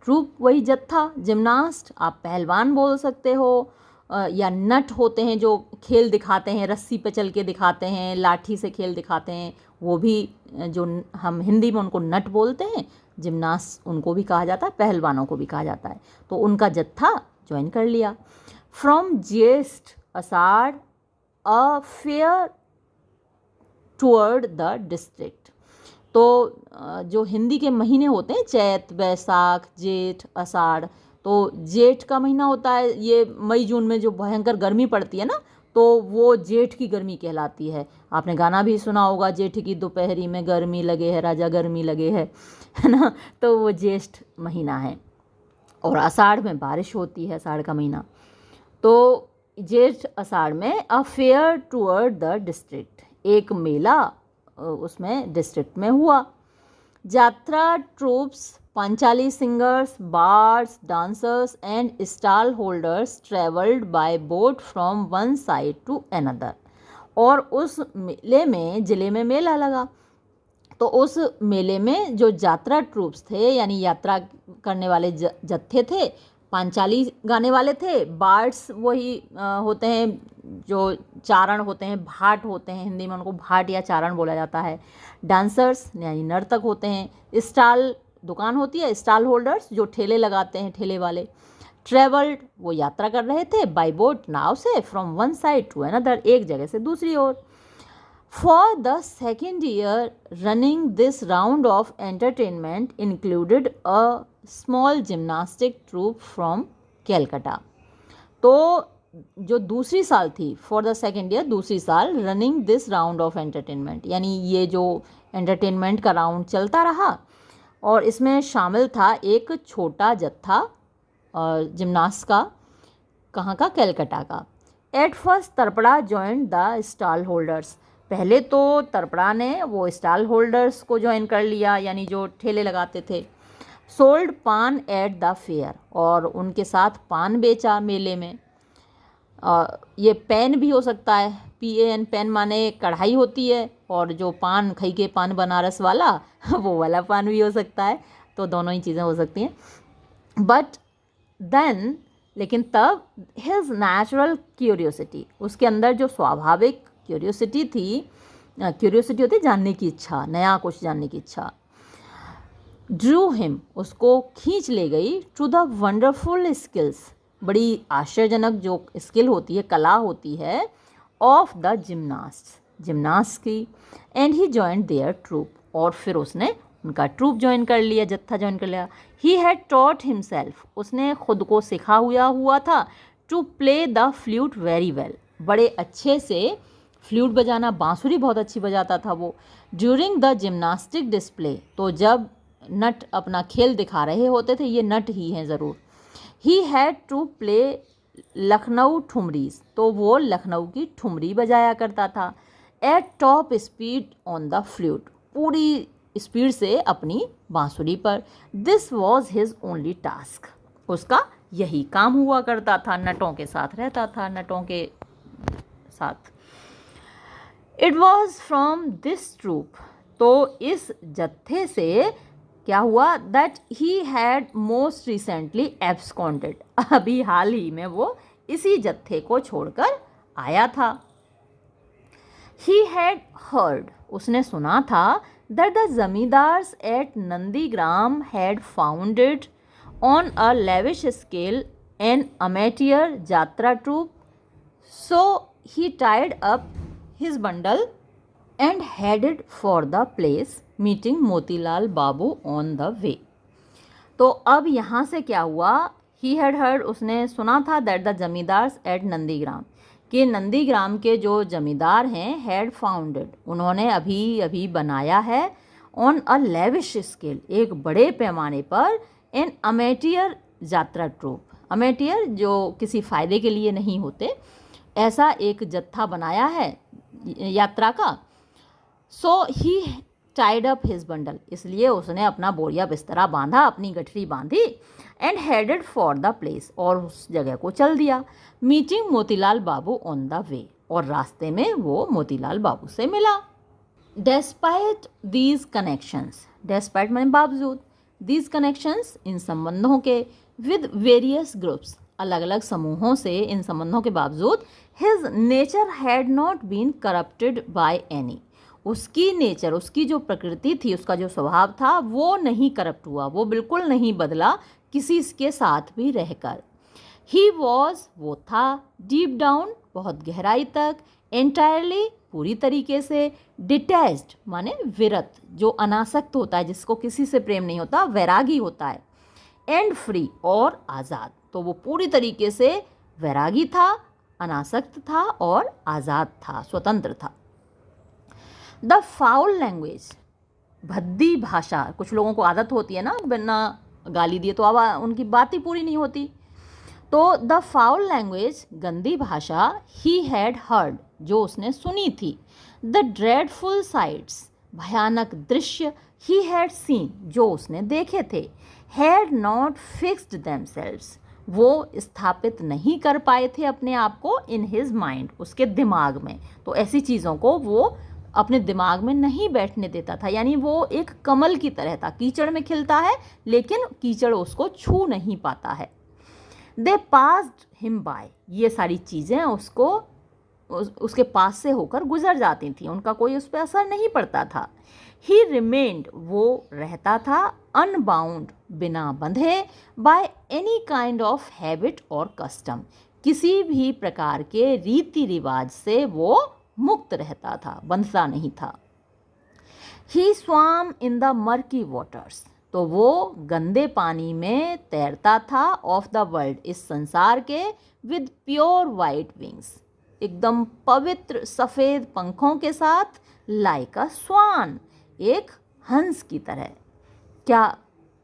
ट्रूप वही जत्था, जिमनास्ट आप पहलवान बोल सकते हो, या नट होते हैं जो खेल दिखाते हैं, रस्सी पे चल के दिखाते हैं, लाठी से खेल दिखाते हैं, वो भी जो हम हिंदी में उनको नट बोलते हैं, जिमनास्ट उनको भी कहा जाता है, पहलवानों को भी कहा जाता है। तो उनका जत्था ज्वाइन कर लिया। From Jyeshtha Ashadh a fair toward the district, तो जो हिंदी के महीने होते हैं, चैत, बैसाख, जेठ, आषाढ़, तो जेठ का महीना होता है, ये मई जून में जो भयंकर गर्मी पड़ती है ना, तो वो जेठ की गर्मी कहलाती है। आपने गाना भी सुना होगा, जेठ की दोपहरी में गर्मी लगे है राजा, गर्मी लगे है ना, तो वो ज्येष्ठ महीना है। और आषाढ़ में बारिश होती है, आषाढ़ का महीना। तो जेठ आषाढ़ में a fair toward the district, एक मेला उसमें डिस्ट्रिक्ट में हुआ। Yatra troupes, panchali singers, bards, dancers and stall holders travelled by boat from one side to another. और उस मेले में, जिले में मेला लगा, तो उस मेले में जो यात्रा ट्रूप्स थे, यानी यात्रा करने वाले जत्थे थे, पांचाली गाने वाले थे, बार्ड्स वही होते हैं जो चारण होते हैं, भाट होते हैं, हिंदी में उनको भाट या चारण बोला जाता है। डांसर्स यानी नर्तक होते हैं। स्टॉल दुकान होती है, स्टॉल होल्डर्स जो ठेले लगाते हैं, ठेले वाले। ट्रेवल्ड वो यात्रा कर रहे थे, बाय बोट नाव से, from one side to another, एक जगह से दूसरी ओर। For the second year running, this round of entertainment included a small gymnastic troupe from Calcutta. तो जो दूसरी साल थी, फॉर द सेकेंड ईयर, दूसरी साल, running this round of entertainment, यानी ये जो एंटरटेनमेंट का राउंड चलता रहा, और इसमें शामिल था एक छोटा जत्था जिमनास्ट का। कहाँ का? कैलकटा का। At first Tarapada joined the stall holders, पहले तो तर्पड़ा ने वो स्टॉल होल्डर्स को ज्वाइन कर लिया, यानी जो ठेले लगाते थे। सोल्ड पान एट द फेयर, और उनके साथ पान बेचा मेले में। ये पैन भी हो सकता है, PAN, पैन माने कढ़ाई होती है, और जो पान खई के पान बनारस वाला वो वाला पान भी हो सकता है, तो दोनों ही चीज़ें हो सकती हैं। बट देन, लेकिन तब हिज नेचुरल क्यूरियोसिटी, उसके अंदर जो स्वाभाविक क्यूरियोसिटी थी, क्यूरियोसिटी होती है जानने की इच्छा, नया कुछ जानने की इच्छा, ड्रू हिम, उसको खींच ले गई, टू द वंडरफुल स्किल्स, बड़ी आश्चर्यजनक जो स्किल होती है, कला होती है, ऑफ द जिमनास्ट की। And he joined their troupe, और फिर उसने उनका ट्रूप ज्वाइन कर लिया, जत्था ज्वाइन कर लिया। ही हैड टॉट हिमसेल्फ, उसने खुद को सिखा हुआ था, to play the flute very well, बड़े अच्छे से फ्लूट बजाना, बांसुरी बहुत अच्छी बजाता था वो। ड्यूरिंग द जिमनास्टिक डिस्प्ले, तो जब नट अपना खेल दिखा रहे होते थे, ये नट ही हैं ज़रूर। He had to play Lucknow thumris, तो वो लखनऊ की ठुमरी बजाया करता था। At top speed on the flute, पूरी स्पीड से अपनी बांसुरी पर। This was his only task, उसका यही काम हुआ करता था, नटों के साथ रहता था, नटों के साथ। It was from this troupe, तो इस जत्थे से क्या हुआ, that he had most recently absconded, अभी हाल ही में वो इसी जत्थे को छोड़कर आया था। ही हैड हर्ड, उसने सुना था, that the zamindars at Nandigram had founded on a lavish scale an amateur yatra troupe. So he tied up his bundle and headed for the place, meeting Motilal Babu on the way. तो अब यहाँ से क्या हुआ, he had heard, उसने सुना था, that the zamindars at Nandigram, कि नंदीग्राम के जो जमींदार हैं, had founded, उन्होंने अभी अभी बनाया है, on a lavish scale, एक बड़े पैमाने पर, an amateur यात्रा ट्रूप, अमेटियर जो किसी फ़ायदे के लिए नहीं होते, ऐसा एक जत्था बनाया है यात्रा का। सो he tied up his bundle, इसलिए उसने अपना बोरिया बिस्तरा बांधा, अपनी गठरी बांधी, and headed for the place, और उस जगह को चल दिया। Meeting Motilal Babu on the way, और रास्ते में वो मोतीलाल बाबू से मिला। डेस्पाइट दीज कनेक्शंस, डेस्पाइट माने बावजूद, दीज कनेक्शंस इन संबंधों के, विद वेरियस ग्रुप्स, अलग अलग समूहों से, इन संबंधों के बावजूद, his nature had not been corrupted by any, उसकी नेचर, उसकी जो प्रकृति थी, उसका जो स्वभाव था, वो नहीं करप्ट हुआ, वो बिल्कुल नहीं बदला किसी के साथ भी रहकर। ही वॉज, वो था, डीप डाउन, बहुत गहराई तक, एंटायरली, पूरी तरीके से, डिटैच्ड माने विरत, जो अनासक्त होता है, जिसको किसी से प्रेम नहीं होता, वैरागी होता है, एंड फ्री, और आज़ाद। तो वो पूरी तरीके से वैरागी था, अनासक्त था और आज़ाद था, स्वतंत्र था। द फाउल लैंग्वेज, भद्दी भाषा, कुछ लोगों को आदत होती है ना बिना गाली दिए तो अब उनकी बात ही पूरी नहीं होती। तो द फाउल लैंग्वेज, गंदी भाषा, ही हैड हर्ड, जो उसने सुनी थी, द ड्रेडफुल साइट्स, भयानक दृश्य, ही हैड सीन, जो उसने देखे थे, हैड नॉट फिक्स्ड देमसेल्व्स, वो स्थापित नहीं कर पाए थे अपने आप को, इन हिज माइंड, उसके दिमाग में। तो ऐसी चीज़ों को वो अपने दिमाग में नहीं बैठने देता था, यानी वो एक कमल की तरह था, कीचड़ में खिलता है लेकिन कीचड़ उसको छू नहीं पाता है। दे पास्ड हिम बाय, ये सारी चीज़ें उसको उसके पास से होकर गुजर जाती थी, उनका कोई उस पर असर नहीं पड़ता था। ही रिमेन्ड, वो रहता था, अनबाउंड, बिना बंधे, by any kind of habit और कस्टम, किसी भी प्रकार के रीति रिवाज से वो मुक्त रहता था, बंधता नहीं था। ही स्वाम इन द मर्की वाटर्स, तो वो गंदे पानी में तैरता था, ऑफ द वर्ल्ड, इस संसार के, विद प्योर वाइट विंग्स, एकदम पवित्र सफ़ेद पंखों के साथ, लाइक अ स्वान, एक हंस की तरह। क्या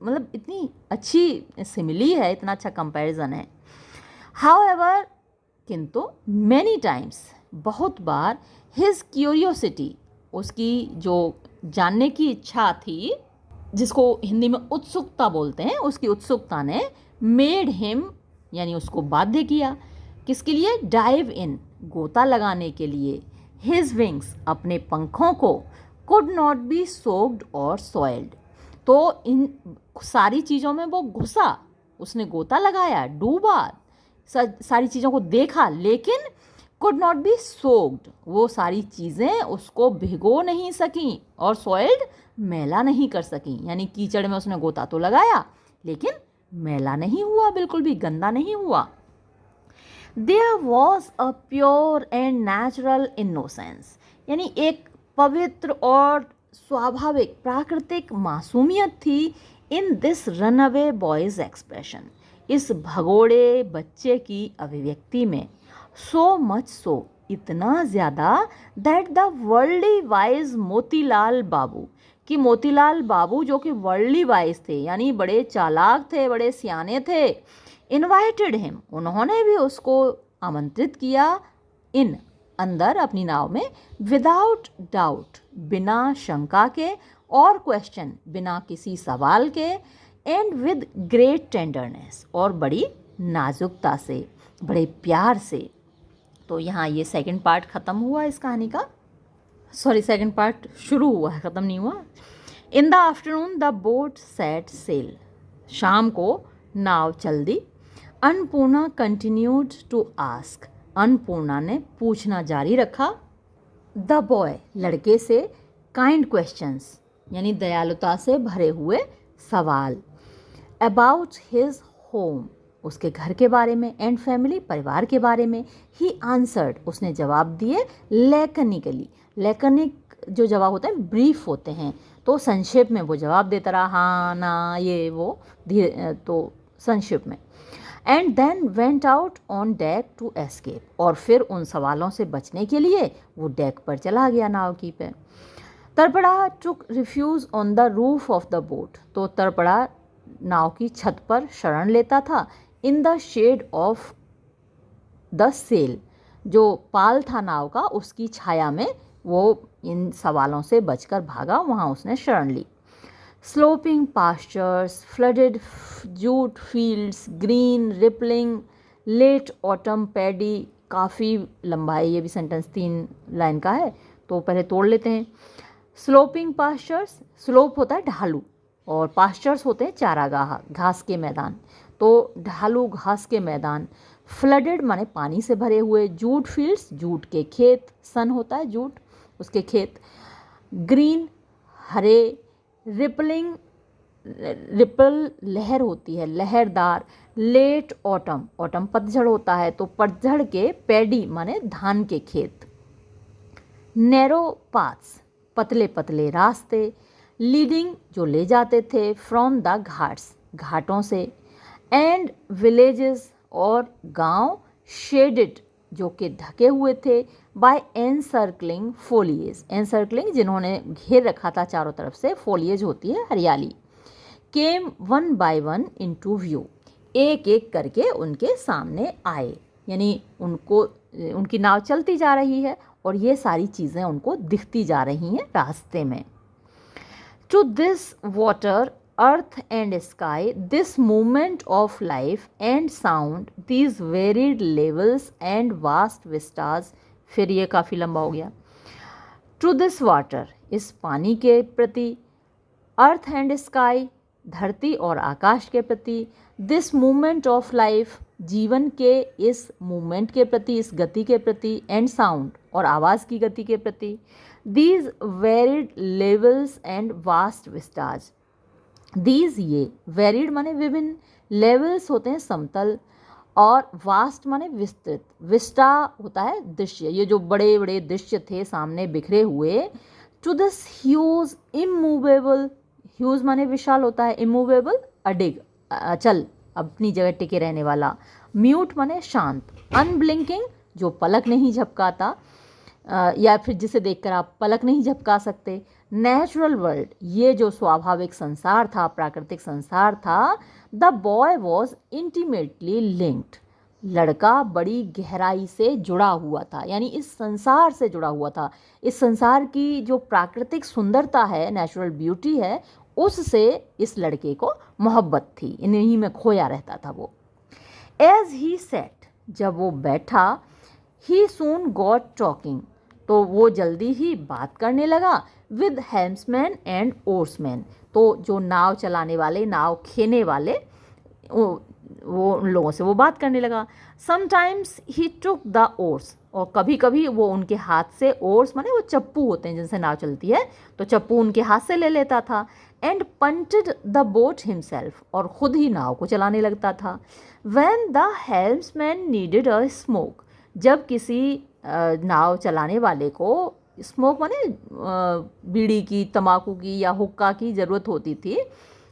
मतलब इतनी अच्छी सिमिली है, इतना अच्छा कंपैरिजन है। हाउएवर, किंतु, मैनी टाइम्स, बहुत बार, हिज क्यूरियोसिटी, उसकी जो जानने की इच्छा थी, जिसको हिंदी में उत्सुकता बोलते हैं, उसकी उत्सुकता ने, मेड हिम, यानी उसको बाध्य किया, किसके लिए, डाइव इन, गोता लगाने के लिए, हिज विंग्स, अपने पंखों को, कुड नॉट बी सोक्ड और सॉइल्ड, तो इन सारी चीज़ों में वो घुसा, उसने गोता लगाया, डूबा, सारी चीज़ों को देखा, लेकिन कुड नॉट बी सोक्ड, वो सारी चीज़ें उसको भिगो नहीं सकीं, और सॉइल्ड, मैला नहीं कर सकीं, यानी कीचड़ में उसने गोता तो लगाया लेकिन मैला नहीं हुआ, बिल्कुल भी गंदा नहीं हुआ। There was a pure and natural innocence, यानी एक पवित्र और स्वाभाविक प्राकृतिक मासूमियत थी, in this runaway boy's expression, इस भगोड़े बच्चे की अभिव्यक्ति में, सो मच सो, इतना ज़्यादा, that the worldly wise Motilal Babu, कि मोतीलाल बाबू जो कि वर्ल्डली वाइज थे, यानी बड़े चालाक थे, बड़े सियाने थे, इनवाइटेड हिम, उन्होंने भी उसको आमंत्रित किया, इन, अंदर अपनी नाव में, विदाउट डाउट, बिना शंका के, और क्वेश्चन, बिना किसी सवाल के, एंड विद ग्रेट टेंडरनेस, और बड़ी नाजुकता से, बड़े प्यार से। तो यहाँ ये सेकंड पार्ट ख़त्म हुआ इस कहानी का, सॉरी सेकंड पार्ट शुरू हुआ है, ख़त्म नहीं हुआ। In the afternoon the boat set sail, शाम को नाव चल दी। Annapurna continued to ask, Annapurna ने पूछना जारी रखा, द बॉय, लड़के से, काइंड क्वेश्चंस, यानी दयालुता से भरे हुए सवाल, अबाउट हिज होम, उसके घर के बारे में, एंड फैमिली, परिवार के बारे में। ही आंसर्ड, उसने जवाब दिए, लैकनिकली, लैकनिक जो जवाब होते हैं ब्रीफ होते हैं, तो संक्षेप में वो जवाब देता रहा, हाँ ना ये वो, धीरे, तो संक्षेप में। And then went out on deck to escape, और फिर उन सवालों से बचने के लिए वो डेक पर चला गया, नाव की पे। Tarapada took refuge on the roof of the boat, तो तरपड़ा नाव की छत पर शरण लेता था, in the shade of the sail, जो पाल था नाव का उसकी छाया में वो इन सवालों से बचकर भागा, वहाँ उसने शरण ली। Sloping pastures, flooded jute fields, green rippling late autumn paddy, काफ़ी लंबा है ये भी सेंटेंस, 3 लाइन का है तो पहले तोड़ लेते हैं। स्लोपिंग पास्चर्स, स्लोप होता है ढालू और पास्चर्स होते हैं चारागाह, घास के मैदान, तो ढालू घास के मैदान। फ्लडेड माने पानी से भरे हुए, जूट फील्ड्स जूट के खेत, सन होता है जूट उसके खेत, ग्रीन हरे, रिपलिंग रिपल लहर होती है लहरदार, लेट ऑटम, ऑटम पतझड़ होता है तो पतझड़ के, पैडी माने धान के खेत, नैरो पाथ्स पतले पतले रास्ते, लीडिंग जो ले जाते थे, फ्रॉम द घाट्स घाटों से, एंड विलेजेस और गांव, शेडेड जो कि ढके हुए थे, बाय एनसर्कलिंग फोलिएज, एनसर्कलिंग जिन्होंने घेर रखा था चारों तरफ से, फोलिएज होती है हरियाली, came one by one into view, एक एक करके उनके सामने आए, यानी उनको उनकी नाव चलती जा रही है और ये सारी चीज़ें उनको दिखती जा रही हैं रास्ते में। To this water earth and sky, this movement of life and sound, these varied levels and vast vistas, फिर ये काफ़ी लंबा हो गया। टू दिस वाटर, इस पानी के प्रति, अर्थ एंड स्काई, धरती और आकाश के प्रति, दिस मूवमेंट ऑफ लाइफ, जीवन के इस मूवमेंट के प्रति, इस गति के प्रति, एंड साउंड और आवाज़ की गति के प्रति, these varied levels and vast vistas, these ये, वेरिड माने विभिन्न, लेवल्स होते हैं समतल, और वास्ट माने विस्तृत, विस्टा होता है दृश्य, ये जो बड़े बड़े दृश्य थे सामने बिखरे हुए। To this huge immovable, huge माने विशाल होता है, इमूवेबल अडिग अचल अपनी जगह टिके रहने वाला, म्यूट माने शांत, अनब्लिंकिंग जो पलक नहीं झपकाता या फिर जिसे देखकर आप पलक नहीं झपका सकते, नेचुरल वर्ल्ड ये जो स्वाभाविक संसार था, प्राकृतिक संसार था, the boy was intimately linked, लड़का बड़ी गहराई से जुड़ा हुआ था, यानी इस संसार से जुड़ा हुआ था, इस संसार की जो प्राकृतिक सुंदरता है, नेचुरल ब्यूटी है, उससे इस लड़के को मोहब्बत थी, इन्हीं में खोया रहता था वो। एज ही सेट, जब वो बैठा, ही सून गॉट टॉकिंग, तो वो जल्दी ही बात करने लगा, विद हेल्म्समैन एंड ओर्समैन, तो जो नाव चलाने वाले, नाव खेने वाले, वो उन लोगों से वो बात करने लगा। Sometimes he took the ores, और कभी कभी वो उनके हाथ से, ओर्स माने वो चप्पू होते हैं जिनसे नाव चलती है, तो चप्पू उनके हाथ से ले लेता था, and punted the boat himself, और ख़ुद ही नाव को चलाने लगता था। When the helmsman needed a smoke, जब किसी नाव चलाने वाले को स्मोक माने बीड़ी की, तंबाकू की या हुक्का की ज़रूरत होती थी,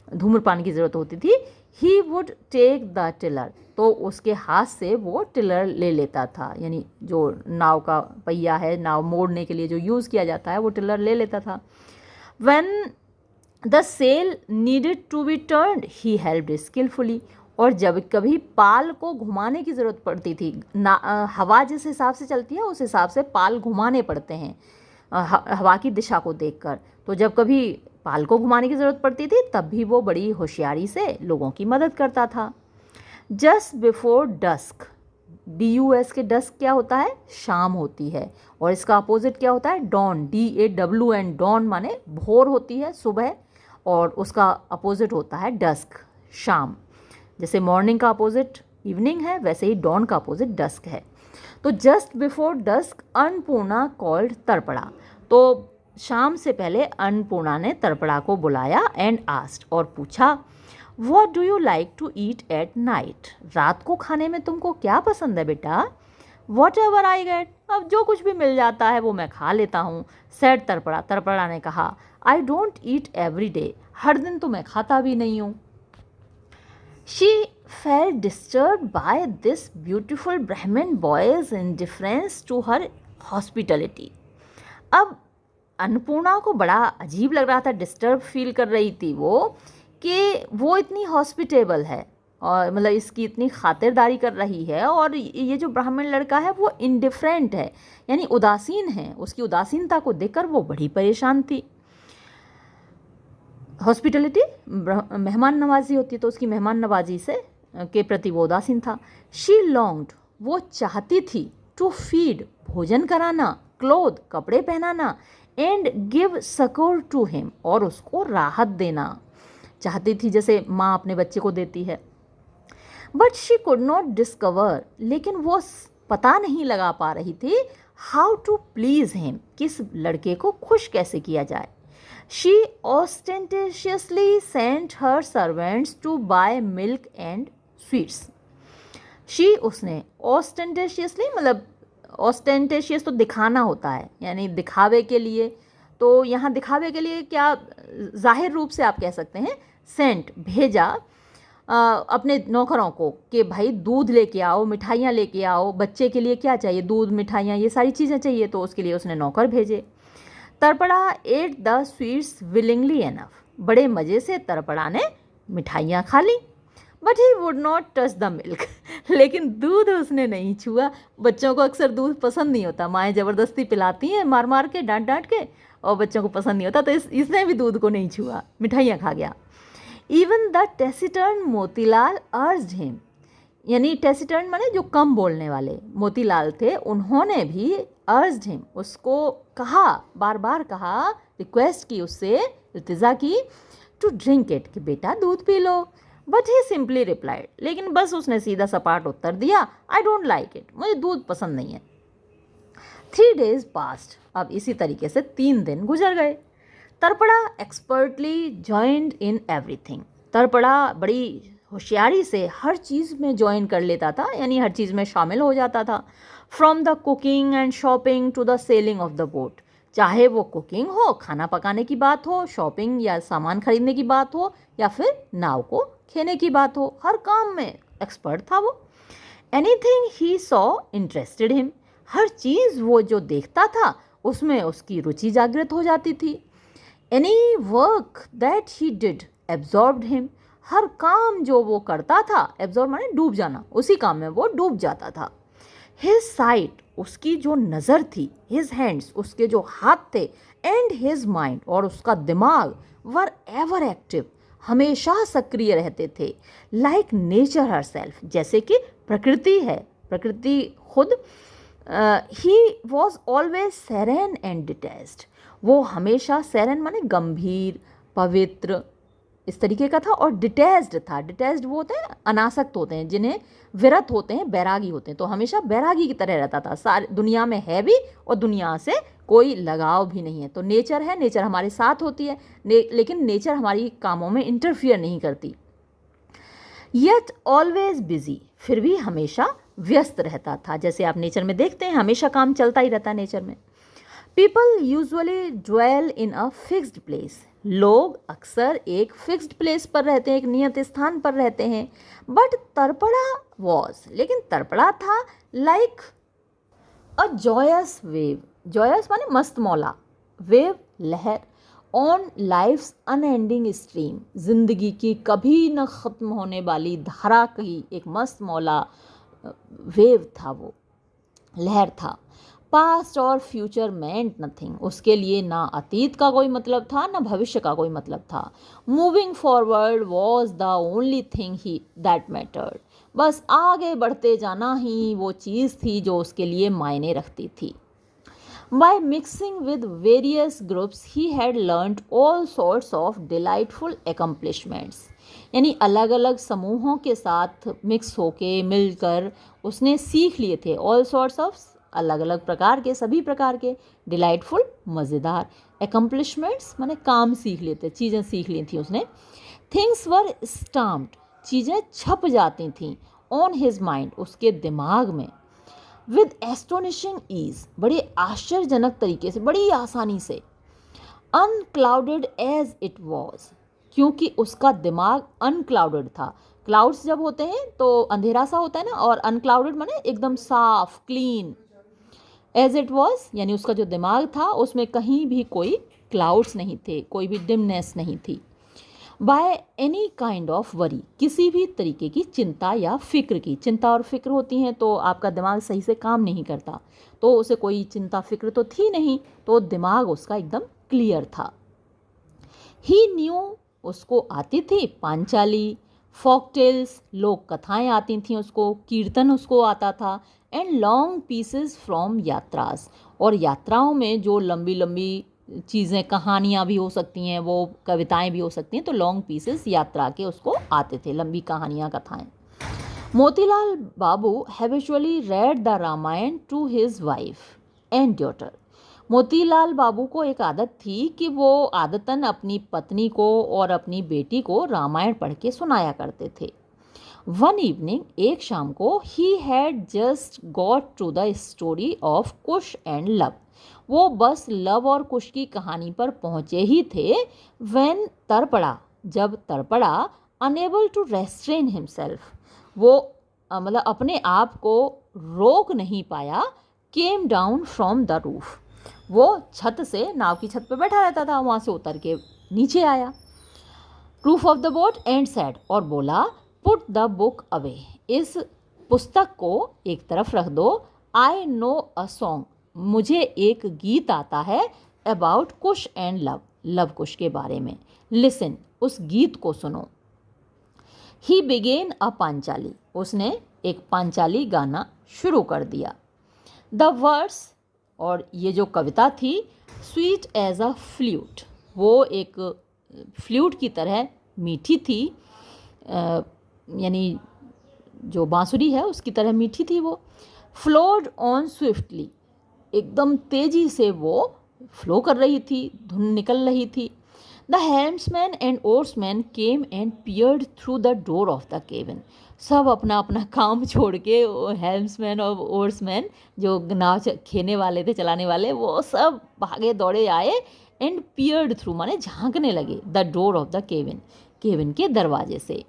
धूम्रपान की ज़रूरत होती थी, he would take the tiller, तो उसके हाथ से वो टिलर ले लेता था, यानी जो नाव का पहिया है, नाव मोड़ने के लिए जो यूज़ किया जाता है, वो टिलर ले लेता था। When the sail needed to be turned he helped skilfully, और जब कभी पाल को घुमाने की ज़रूरत पड़ती थी, हवा जिस हिसाब से चलती है उस हिसाब से पाल घुमाने पड़ते हैं हवा की दिशा को देखकर, तो जब कभी पाल को घुमाने की ज़रूरत पड़ती थी तब भी वो बड़ी होशियारी से लोगों की मदद करता था। जस्ट बिफोर डस्क, DUS के डस्क क्या होता है, शाम होती है, और इसका अपोजिट क्या होता है, डॉन, DAWN, डॉन माने भोर होती है, सुबह, और उसका अपोजिट होता है डस्क, शाम। जैसे मॉर्निंग का अपोजिट इवनिंग है, वैसे ही डॉन का अपोजिट डस्क है। तो just before dusk Annapurna called Tarapada, तो शाम से पहले अन्नपूर्णा ने तर्पणा को बुलाया, एंड आस्क्ड, और पूछा, what do you like to eat at night, रात को खाने में तुमको क्या पसंद है बेटा। वॉट एवर आई गेट, अब जो कुछ भी मिल जाता है वो मैं खा लेता हूँ, सेड तर्पणा, तर्पणा ने कहा, I don't eat every day, हर दिन तो मैं खाता भी नहीं हूँ। She felt disturbed by this beautiful Brahmin boy's indifference to her hospitality. अब अन्नपूर्णा को बड़ा अजीब लग रहा था, डिस्टर्ब फील कर रही थी वो, कि वो इतनी हॉस्पिटेबल है, और मतलब इसकी इतनी खातिरदारी कर रही है, और ये जो ब्राह्मण लड़का है वो इंडिफरेंट है, यानी उदासीन है। उसकी उदासीनता को देखकर वो बड़ी परेशान थी। हॉस्पिटलिटी मेहमान नवाजी होती है, तो उसकी मेहमान नवाजी से के प्रति वो उदासीन था। शी लॉन्ग्ड, वो चाहती थी, टू फीड, भोजन कराना, क्लोथ, कपड़े पहनाना, एंड गिव सकोर टू हिम, और उसको राहत देना चाहती थी, जैसे माँ अपने बच्चे को देती है। But she could not discover, लेकिन वो पता नहीं लगा पा रही थी, हाउ टू प्लीज हिम, किस लड़के को खुश कैसे किया जाए। She ostentatiously sent her servants to buy milk and sweets. She, उसने, ऑस्टेंटेशियसली मतलब ऑस्टेंटेशियस तो दिखाना होता है, यानी दिखावे के लिए। तो यहाँ दिखावे के लिए क्या, जाहिर रूप से आप कह सकते हैं, सेंट, भेजा अपने नौकरों को कि भाई दूध लेके आओ, मिठाइयाँ लेके आओ, बच्चे के लिए क्या चाहिए, दूध, मिठाइयाँ, ये सारी चीज़ें चाहिए, तो उसके लिए उसने नौकर भेजे। Tarapada ate the sweets willingly enough, बड़े मज़े से तरपड़ा ने मिठाइयाँ खा ली। But he would not touch the milk, लेकिन दूध उसने नहीं छुआ। बच्चों को अक्सर दूध पसंद नहीं होता, माएँ ज़बरदस्ती पिलाती हैं मार मार के, डांट डांट के, और बच्चों को पसंद नहीं होता, तो इसने भी दूध को नहीं छुआ, मिठाइयाँ खा गया। Even the taciturn Motilal urged him, यानी टेसिटर्न माने जो कम बोलने वाले मोतीलाल थे, उन्होंने भी अर्ज्ड हिम, उसको कहा, बार बार कहा, रिक्वेस्ट की उससे, इल्तिजा की, टू ड्रिंक इट, कि बेटा दूध P low. But he simply replied, लेकिन बस उसने सीधा सपाट उत्तर दिया, आई डोंट लाइक इट, मुझे दूध पसंद नहीं है। 3 days पास्ट, अब इसी तरीके से 3 दिन गुजर गए। तरपड़ा एक्सपर्टली जॉइंड इन एवरीथिंग, तरपड़ा बड़ी होशियारी से हर चीज़ में ज्वाइन कर लेता था, यानी हर चीज़ में शामिल हो जाता था। From the cooking and shopping to the sailing of the boat, चाहे वो कुकिंग हो, खाना पकाने की बात हो, शॉपिंग या सामान खरीदने की बात हो, या फिर नाव को खेने की बात हो, हर काम में एक्सपर्ट था वो। Anything he saw interested him, हर चीज़ वो जो देखता था उसमें उसकी रुचि जागृत हो जाती थी। Any work that he did absorbed him, हर काम जो वो करता था, एब्जॉर्ब माने डूब जाना, उसी काम में वो डूब जाता था। हिज साइट, उसकी जो नज़र थी, हिज हैंड्स, उसके जो हाथ थे, एंड हिज माइंड, और उसका दिमाग, वर एवर एक्टिव, हमेशा सक्रिय रहते थे। लाइक नेचर हर सेल्फ, जैसे कि प्रकृति है, प्रकृति खुद। He was always serene and detached, वो हमेशा, सेरेन माने गंभीर, पवित्र, इस तरीके का था, और डिटैच्ड था। डिटैच्ड वो होते हैं अनासक्त होते हैं, जिन्हें विरत होते हैं, बैरागी होते हैं, तो हमेशा बैरागी की तरह रहता था, सारी दुनिया में है भी और दुनिया से कोई लगाव भी नहीं है। तो नेचर है, नेचर हमारे साथ होती है, लेकिन नेचर हमारी कामों में इंटरफियर नहीं करती। येट ऑलवेज बिजी, फिर भी हमेशा व्यस्त रहता था, जैसे आप नेचर में देखते हैं हमेशा काम चलता ही रहता है नेचर में। People usually dwell in a fixed place, लोग अक्सर एक फिक्स्ड प्लेस पर रहते हैं, एक नियत स्थान पर रहते हैं। बट तरपड़ा वॉज, लेकिन तरपड़ा था, like a joyous wave, joyous माने मस्त मौला, वेव लहर, ऑन लाइफ्स अनएंडिंग स्ट्रीम, जिंदगी की कभी न ख़त्म होने वाली धारा की एक मस्त मौला वेव था, वो लहर था। पास्ट और फ्यूचर मेंट नथिंग, उसके लिए ना अतीत का कोई मतलब था, ना भविष्य का कोई मतलब था। Moving forward was the only thing he that mattered, बस आगे बढ़ते जाना ही वो चीज़ थी जो उसके लिए मायने रखती थी। By mixing with various groups he had learnt all sorts of delightful accomplishments, यानी अलग अलग समूहों के साथ मिक्स होके, मिलकर उसने सीख लिए थे, ऑल सॉर्ट्स ऑफ, अलग अलग प्रकार के, सभी प्रकार के, डिलाइटफुल मज़ेदार, एकम्प्लिशमेंट्स माने काम सीख लेते, चीज़ें सीख ली थी उसने। थिंग्स वर स्टाम्प्ड, चीज़ें छप जाती थीं, ऑन हिज माइंड, उसके दिमाग में। विद एस्टोनिशिंग ईज, बड़े आश्चर्यजनक तरीके से, बड़ी आसानी से। अनक्लाउडेड एज इट वॉज, क्योंकि उसका दिमाग अनक्लाउडेड था। क्लाउड्स जब होते हैं तो अंधेरा सा होता है ना, और अनक्लाउडेड माने एकदम साफ, क्लीन। एज इट वॉज यानी उसका जो दिमाग था उसमें कहीं भी कोई क्लाउड्स नहीं थे, कोई भी डिमनेस नहीं थी। By any kind of worry, किसी भी तरीके की चिंता या फिक्र की। चिंता और फिक्र होती हैं तो आपका दिमाग सही से काम नहीं करता, तो उसे कोई चिंता फिक्र तो थी नहीं, तो दिमाग उसका एकदम क्लियर था। ही न्यू, उसको आती थी पांचाली, फॉकटेल्स, लोक कथाएं आती थीं उसको, कीर्तन उसको आता था, एंड लॉन्ग पीसेस फ्रॉम यात्रास, और यात्राओं में जो लंबी लंबी चीज़ें, कहानियाँ भी हो सकती हैं, वो कविताएं भी हो सकती हैं, तो लॉन्ग पीसेस यात्रा के उसको आते थे, लंबी कहानियाँ, कथाएं। Motilal Babu habitually read the Ramayana to his wife and daughter. Motilal Babu को एक आदत थी कि वो आदतन अपनी पत्नी को और अपनी बेटी को रामायण पढ़ के सुनाया करते थे। वन इवनिंग, एक शाम को, he had just got to the story of Kush and Lav, वो बस लव और कुश की कहानी पर पहुंचे ही थे, व्हेन तड़पड़ा, जब तड़पड़ा, अनेबल टू रेस्ट्रेन हिमसेल्फ, वो मतलब अपने आप को रोक नहीं पाया, came down from the roof, वो छत से, नाव की छत पे बैठा रहता था, वहाँ से उतर के नीचे आया, roof of the boat, and said, और बोला, पुट द बुक अवे, इस पुस्तक को एक तरफ रख दो, आई नो अ सॉन्ग, मुझे एक गीत आता है, अबाउट कुश एंड लव, लव कुश के बारे में, लिसन, उस गीत को सुनो। ही बिगेन अ पांचाली, उसने एक पांचाली गाना शुरू कर दिया। द वर्ड्स, और ये जो कविता थी, स्वीट एज अ फ्लूट, वो एक फ्लूट की तरह मीठी थी, यानी जो बांसुरी है उसकी तरह मीठी थी वो। फ्लोड ऑन स्विफ्टली, एकदम तेजी से वो फ्लो कर रही थी, धुन निकल रही थी। The helmsman and oarsman came and peered through the door of the cabin, सब अपना अपना काम छोड़ के, हेल्म्समैन और ओर्समैन जो नाव खेने वाले थे, चलाने वाले, वो सब भागे दौड़े आए, एंड पियर्ड थ्रू माने झांकने लगे, the door of the cabin, cabin के दरवाजे से।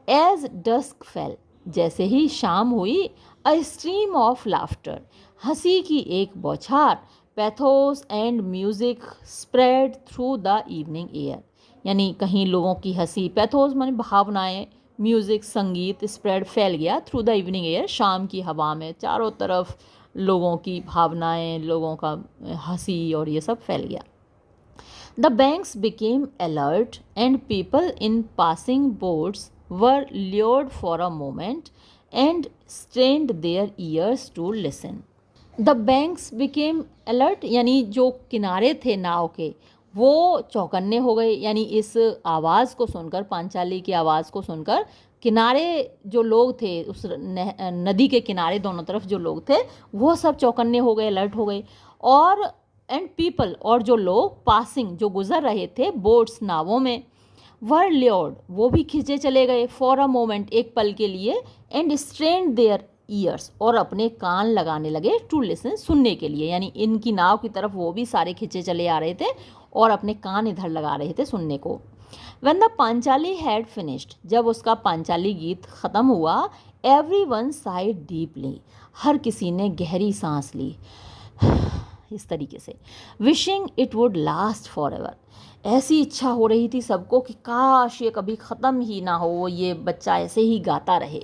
एज डस्क फेल, जैसे ही शाम हुई, अ स्ट्रीम ऑफ लाफ्टर, हंसी की एक बौछार, pathos and music spread through the evening air, यानी कहीं लोगों की हंसी, पैथोस माने भावनाएं, म्यूजिक संगीत, स्प्रेड फैल गया, थ्रू द इवनिंग एयर, शाम की हवा में चारों तरफ लोगों की भावनाएं, लोगों का हंसी और ये सब फैल गया। The banks became alert and people in passing boats were lured for a moment and strained their ears to listen. The banks became alert, यानी जो किनारे थे नाव के वो चौकन्ने हो गए, यानी इस आवाज़ को सुनकर, पांचाली की आवाज़ को सुनकर किनारे जो लोग थे, उस नदी के किनारे दोनों तरफ जो लोग थे, वो सब चौकन्ने हो गए, अलर्ट हो गए। और एंड पीपल, और जो लोग पासिंग, जो गुजर रहे थे बोट्स, नावों में, वर ल्योर्ड, वो भी खींचे चले गए, फॉर अ मोमेंट, एक पल के लिए, एंड स्ट्रेन्ड देयर ईयर्स, और अपने कान लगाने लगे, टू लिसन, सुनने के लिए, यानी इनकी नाव की तरफ वो भी सारे खींचे चले आ रहे थे और अपने कान इधर लगा रहे थे सुनने को। When the Panchali had finished, जब उसका पांचाली गीत ख़त्म हुआ, एवरीवन साइड डीपली, हर किसी ने गहरी सांस ली, इस तरीके से, wishing it would last for ever, ऐसी इच्छा हो रही थी सबको कि काश ये कभी ख़त्म ही ना हो, ये बच्चा ऐसे ही गाता रहे।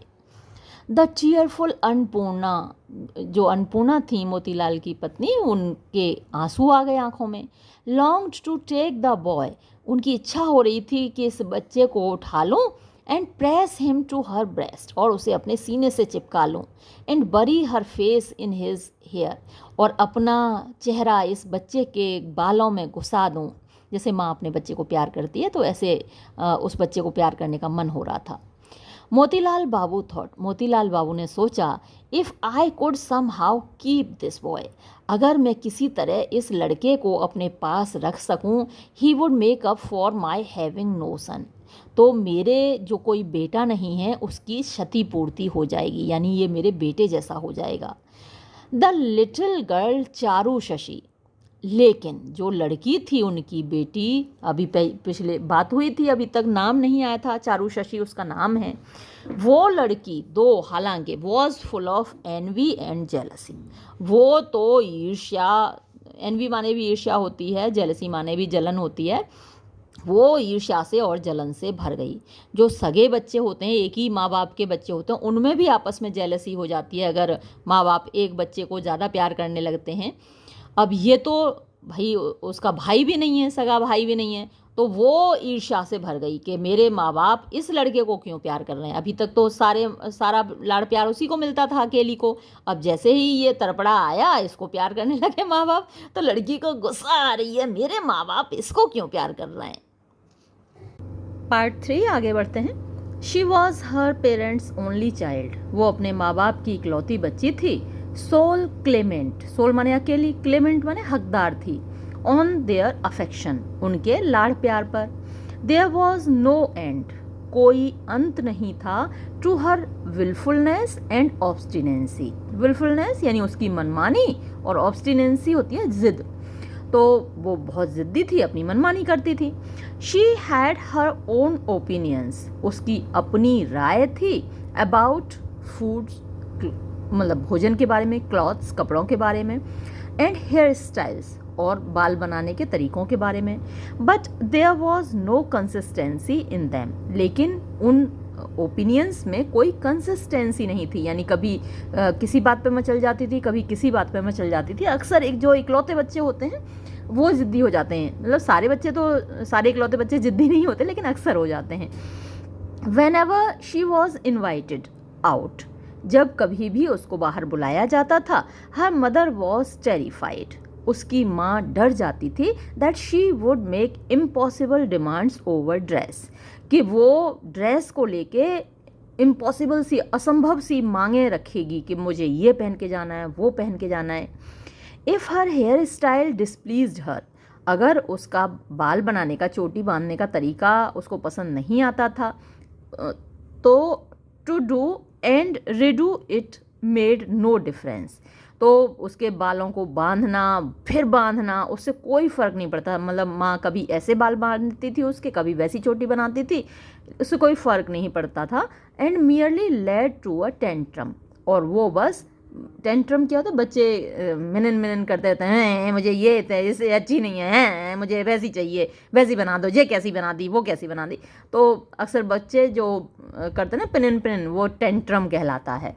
द चीयरफुल अन्नपूर्णा, जो अन्नपूर्णा थी मोतीलाल की पत्नी, उनके आंसू आ गए आंखों में। Longed to take the boy, उनकी इच्छा हो रही थी कि इस बच्चे को उठा लूँ, and press him to her breast, और उसे अपने सीने से चिपका लूँ, and bury her face in his hair, और अपना चेहरा इस बच्चे के बालों में घुसा दूँ, जैसे माँ अपने बच्चे को प्यार करती है, तो ऐसे उस बच्चे को प्यार करने का मन हो रहा था। मोतीलाल बाबू थॉट, मोतीलाल बाबू ने सोचा, if I could somehow keep this boy, अगर मैं किसी तरह इस लड़के को अपने पास रख सकूं, he would make up for my having no son, तो मेरे जो कोई बेटा नहीं है उसकी क्षतिपूर्ति हो जाएगी, यानी ये मेरे बेटे जैसा हो जाएगा। The little girl Charu Shashi, लेकिन जो लड़की थी उनकी बेटी, अभी पिछले बात हुई थी, अभी तक नाम नहीं आया था, चारू शशि उसका नाम है, वो लड़की दो हालांकि was full of envy and jealousy, वो तो ईर्ष्या, एनवी माने भी ईर्ष्या होती है, जेलसी माने भी जलन होती है, वो ईर्ष्या से और जलन से भर गई। जो सगे बच्चे होते हैं, एक ही माँ बाप के बच्चे होते हैं, उनमें भी आपस में जेलसी हो जाती है अगर माँ बाप एक बच्चे को ज़्यादा प्यार करने लगते हैं। अब ये तो भाई उसका भाई भी नहीं है, सगा भाई भी नहीं है, तो वो ईर्ष्या से भर गई कि मेरे माँ बाप इस लड़के को क्यों प्यार कर रहे हैं। अभी तक तो सारा लाड़ प्यार उसी को मिलता था, अकेली को। अब जैसे ही ये तड़पड़ा आया, इसको प्यार करने लगे माँ बाप, तो लड़की को गुस्सा आ रही है, मेरे माँ बाप इसको क्यों प्यार कर रहे हैं। पार्ट 3 आगे बढ़ते हैं। She was her parents only child. वो अपने माँ बाप की इकलौती बच्ची थी। सोल क्लेमेंट, सोल माने अकेली, क्लेमेंट माने हकदार थी। ऑन देयर अफेक्शन, उनके लाड़ प्यार पर। देयर वॉज नो एंड, कोई अंत नहीं था। टू हर विलफुलनेस एंड ऑब्स्टिनेंसी, विलफुलनेस यानी उसकी मनमानी, और ऑब्स्टिनेंसी होती है जिद। तो वो बहुत ज़िद्दी थी, अपनी मनमानी करती थी। She had her own opinions, उसकी अपनी राय थी। अबाउट फूड, मतलब भोजन के बारे में, क्लॉथ्स कपड़ों के बारे में, एंड हेयर स्टाइल्स और बाल बनाने के तरीकों के बारे में। But there was no consistency in them, लेकिन उन ओपिनियंस में कोई कंसिस्टेंसी नहीं थी, यानी कभी किसी बात पे मैं चल जाती थी, कभी किसी बात पे मैं चल जाती थी। अक्सर एक जो इकलौते बच्चे होते हैं वो ज़िद्दी हो जाते हैं, मतलब सारे बच्चे तो, सारे इकलौते बच्चे ज़िद्दी नहीं होते, लेकिन अक्सर हो जाते हैं। Whenever she was invited out, जब कभी भी उसको बाहर बुलाया जाता था, her mother was terrified, उसकी माँ डर जाती थी, that she would make impossible demands over dress, कि वो ड्रेस को लेके इम्पॉसिबल सी, असंभव सी मांगें रखेगी कि मुझे ये पहन के जाना है, वो पहन के जाना है। इफ़ हर हेयर स्टाइल डिसप्लीज्ड हर, अगर उसका बाल बनाने का, चोटी बांधने का तरीका उसको पसंद नहीं आता था, तो to do and redo it made no difference, तो उसके बालों को बांधना फिर बांधना उससे कोई फ़र्क नहीं पड़ता। मतलब माँ कभी ऐसे बाल बांधती थी उसके, कभी वैसी चोटी बनाती थी, उससे कोई फ़र्क नहीं पड़ता था। And merely led to a tantrum, और वो बस, टेंट्रम क्या होता है, बच्चे मिनन मिनन करते रहते हैं, मुझे ये इससे अच्छी नहीं है, मुझे वैसी चाहिए, वैसी बना दो, ये कैसी बना दी, वो कैसी बना दी। तो अक्सर बच्चे जो करते हैं ना पिनन पिनन, वो टेंट्रम कहलाता है।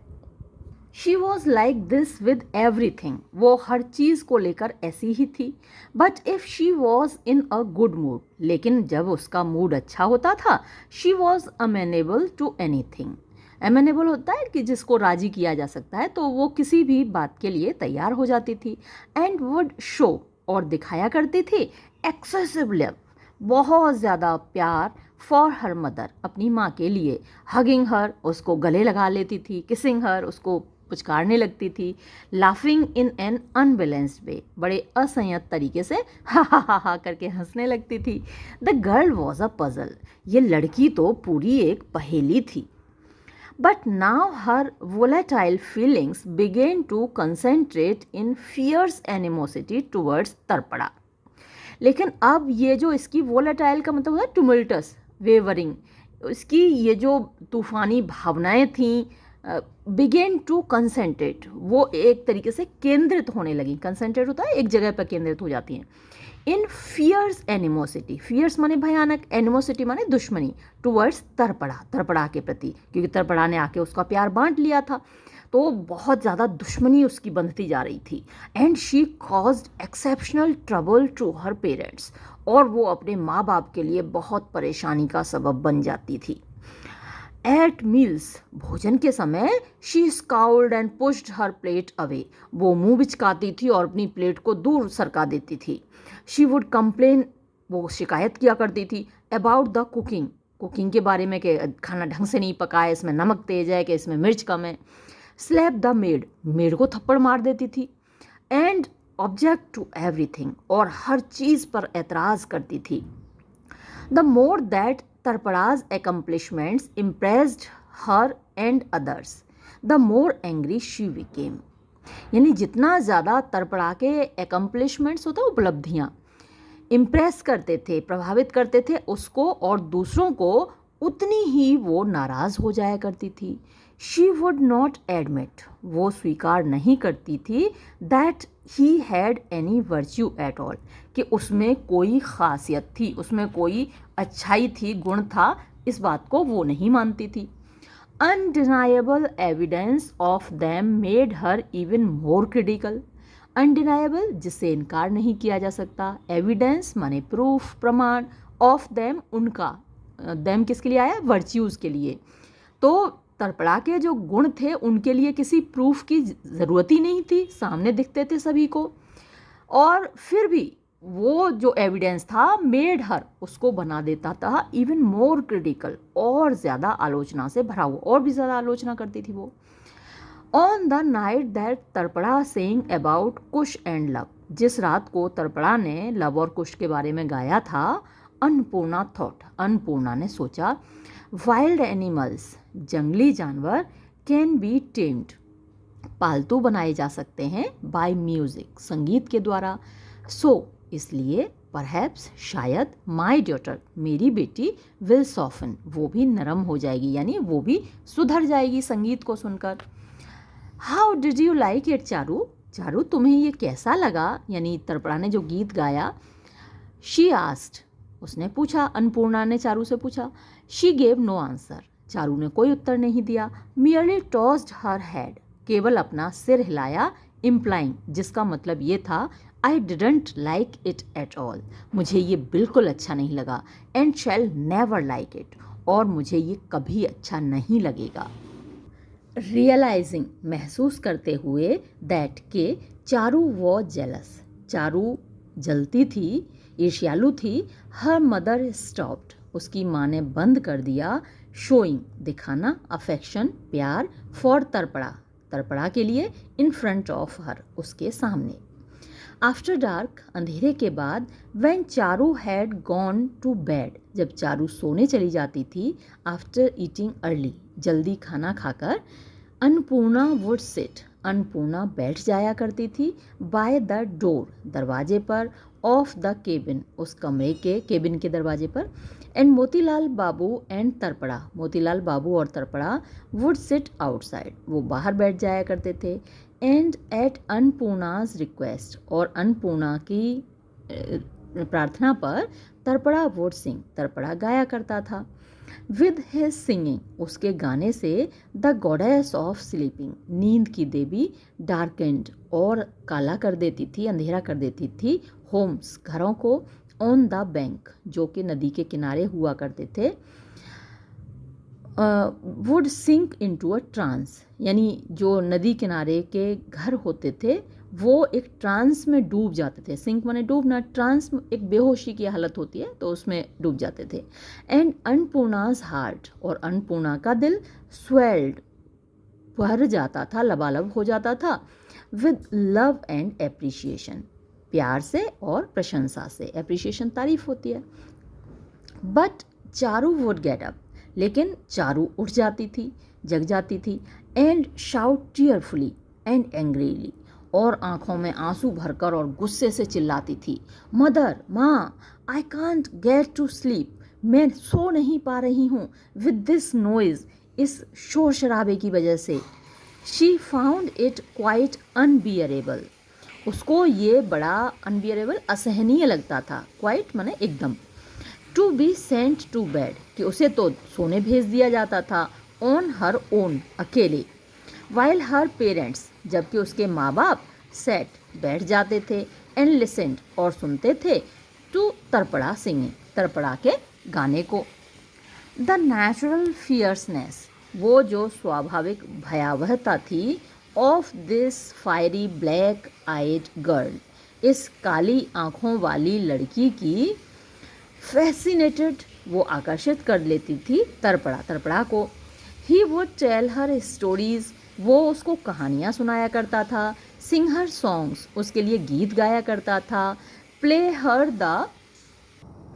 She was like this with everything, वो हर चीज़ को लेकर ऐसी ही थी। But if she was in a good mood, लेकिन जब उसका मूड अच्छा होता था, she was amenable to anything. Amenable होता है कि जिसको राजी किया जा सकता है, तो वो किसी भी बात के लिए तैयार हो जाती थी। एंड वुड शो, और दिखाया करती थी, एक्सेसिव लव, बहुत ज़्यादा प्यार, फॉर हर मदर, अपनी माँ के लिए। हगिंग हर, उसको गले लगा लेती थी। किसिंग हर, उसको पुचकारने लगती थी। लाफिंग इन एन अनबैलेंस्ड वे, बड़े असंयत तरीके से हा करके हंसने लगती थी। The girl was a puzzle, ये लड़की तो पूरी एक पहेली थी। But now her volatile feelings began to concentrate in fierce animosity towards तर्पड़ा। लेकिन अब ये जो इसकी volatile का मतलब होता है tumultuous, wavering, इसकी ये जो तूफ़ानी भावनाएं थीं, began to concentrate, वो एक तरीके से केंद्रित होने लगी। कंसनट्रेट होता है एक जगह पर केंद्रित हो जाती हैं। इन फियर्स एनिमोसिटी, फियर्स माने भयानक, एनिमोसिटी माने दुश्मनी, टूवर्ड्स तर्पड़ा, तर्पड़ा के प्रति, क्योंकि तर्पड़ा ने आके उसका प्यार बांट लिया था, तो बहुत ज़्यादा दुश्मनी उसकी बंधती जा रही थी। And she caused exceptional trouble to her parents, और वो अपने माँ बाप के लिए बहुत परेशानी का सबब बन जाती थी। एट मील्स, भोजन के समय, she scowled and pushed her plate away, वो मुंह बिचकाती थी और अपनी प्लेट को दूर सरका देती थी। शी वुड कंप्लेन, वो शिकायत किया करती थी, अबाउट द कुकिंग, कुकिंग के बारे में कि खाना ढंग से नहीं पका है, इसमें नमक तेज है, कि इसमें मिर्च कम है। स्लैप द मेड, मेड को थप्पड़ मार देती थी। एंड ऑब्जेक्ट टू एवरीथिंग, और हर चीज़ पर एतराज़ करती थी। The more that Tarpada's accomplishments impressed her and others, the more angry she became. यानी जितना ज़्यादा तर्पड़ा के accomplishments होता है, उपलब्धियाँ इम्प्रेस करते थे, प्रभावित करते थे उसको और दूसरों को, उतनी ही वो नाराज़ हो जाया करती थी। शी वुड नॉट एडमिट, वो स्वीकार नहीं करती थी that he had any virtue at all, कि उसमें कोई खासियत थी, उसमें कोई अच्छाई थी, गुण था, इस बात को वो नहीं मानती थी। Undeniable evidence of them made her even more critical. Undeniable जिससे इनकार नहीं किया जा सकता, एविडेंस माने प्रूफ, प्रमाण, ऑफ देम उनका, देम किसके लिए आया, वर्च्यूज़ के लिए। तो तर्पणा के जो गुण थे उनके लिए किसी प्रूफ की ज़रूरत ही नहीं थी, सामने दिखते थे सभी को। और फिर भी वो जो एविडेंस था मेड हर, उसको बना देता था इवन मोर क्रिटिकल, और ज़्यादा आलोचना से भरा हुआ, और भी ज़्यादा आलोचना करती थी वो। On the night that Tarapada saying about Kush and Luv, जिस रात को तर्पणा ने लव और कुश के बारे में गाया था, अन्नपूर्णा थॉट, अन्नपूर्णा ने सोचा, वाइल्ड एनिमल्स, जंगली जानवर, कैन बी टेम्ड, पालतू बनाए जा सकते हैं, बाय म्यूजिक, संगीत के द्वारा। सो इसलिए परहैप्स, शायद, माई डॉटर, मेरी बेटी, विल सॉफन, वो भी नरम हो जाएगी, यानी वो भी सुधर जाएगी संगीत को सुनकर। How did you like it Charu, Charu तुम्हें ये कैसा लगा, यानी तर्पणा ने जो गीत गाया। शी आस्क्ड, उसने पूछा, अन्नपूर्णा ने चारू से पूछा। She gave no answer, Charu ने कोई उत्तर नहीं दिया। मियरली टॉस्ड हर हेड, केवल अपना सिर हिलाया, इम्प्लाइंग, जिसका मतलब ये था, I didn't like it at all, मुझे ये बिल्कुल अच्छा नहीं लगा, and shall never like it, और मुझे ये कभी अच्छा नहीं लगेगा। रियलाइजिंग, महसूस करते हुए, दैट के चारू वॉज जेलस, चारू जलती थी, ईर्ष्यालु थी। हर मदर स्टॉप्ड, उसकी माँ ने बंद कर दिया। शोइंग, दिखाना, अफेक्शन, प्यार, फॉर तर्पणा, तर्पणा के लिए, इन फ्रंट ऑफ हर, उसके सामने। आफ्टर डार्क, अंधेरे के बाद, when Charu had gone to bed, जब चारू सोने चली जाती थी, आफ्टर ईटिंग अर्ली, जल्दी खाना खाकर, अन्नपूर्णा वुड सिट, अन्नपूर्णा बैठ जाया करती थी, बाय द डोर, दरवाजे पर, ऑफ द केबिन, उस कमरे के, केबिन के दरवाजे पर, एंड मोतीलाल बाबू एंड तर्पणा, मोतीलाल बाबू और तर्पणा, वुड सिट आउटसाइड, वो बाहर बैठ जाया करते थे, एंड एट अन्नपूर्णाज रिक्वेस्ट, और अन्नपूर्णा की प्रार्थना पर, तर्पणा वुड सिंग, तर्पणा गाया करता था। विद हिज सिंगिंग, उसके गाने से, द गॉडेस ऑफ स्लीपिंग, नींद की देवी, डार्केंड, और काला कर देती थी, अंधेरा कर देती थी, होम्स, घरों को, ऑन द बैंक, जो कि नदी के किनारे हुआ करते थे, would sink into a trance, यानी जो नदी किनारे के घर होते थे वो एक ट्रांस में डूब जाते थे। सिंक माने डूबना, ट्रांस एक बेहोशी की हालत होती है, तो उसमें डूब जाते थे। एंड अन्नपूर्णाज हार्ट, और अन्नपूर्णा का दिल, स्वेल्ड, भर जाता था, लबालब हो जाता था, विद लव एंड एप्रिशिएशन, प्यार से और प्रशंसा से, एप्रिशिएशन तारीफ होती है। But Charu would get up, लेकिन चारू उठ जाती थी, जग जाती थी, एंड शाउट टीयरफुली एंड एंग्रीली, और आंखों में आंसू भरकर और गुस्से से चिल्लाती थी, मदर, माँ, I can't get to sleep, मैं सो नहीं पा रही हूँ, विद दिस नॉइज, इस शोर शराबे की वजह से। She found it quite unbearable, उसको ये बड़ा अनबियरेबल, असहनीय लगता था, क्वाइट माने एकदम, to be sent to bed, कि उसे तो सोने भेज दिया जाता था, ऑन हर ओन, अकेले, वाइल हर पेरेंट्स, जबकि उसके माँ बाप, सेट, बैठ जाते थे, एंड लिसेंड, और सुनते थे, टू तर्पणा सिंगिंग, तर्पणा के गाने को। द नेचुरल फियर्सनेस, वो जो स्वाभाविक भयावहता थी, of this fiery black eyed girl, इस काली आँखों वाली लड़की की, फैसिनेटेड, वो आकर्षित कर लेती थी तर्पणा, तर्पणा को। He would tell her stories, वो उसको कहानियाँ सुनाया करता था, सिंग हर सॉन्ग्स, उसके लिए गीत गाया करता था, प्ले हर द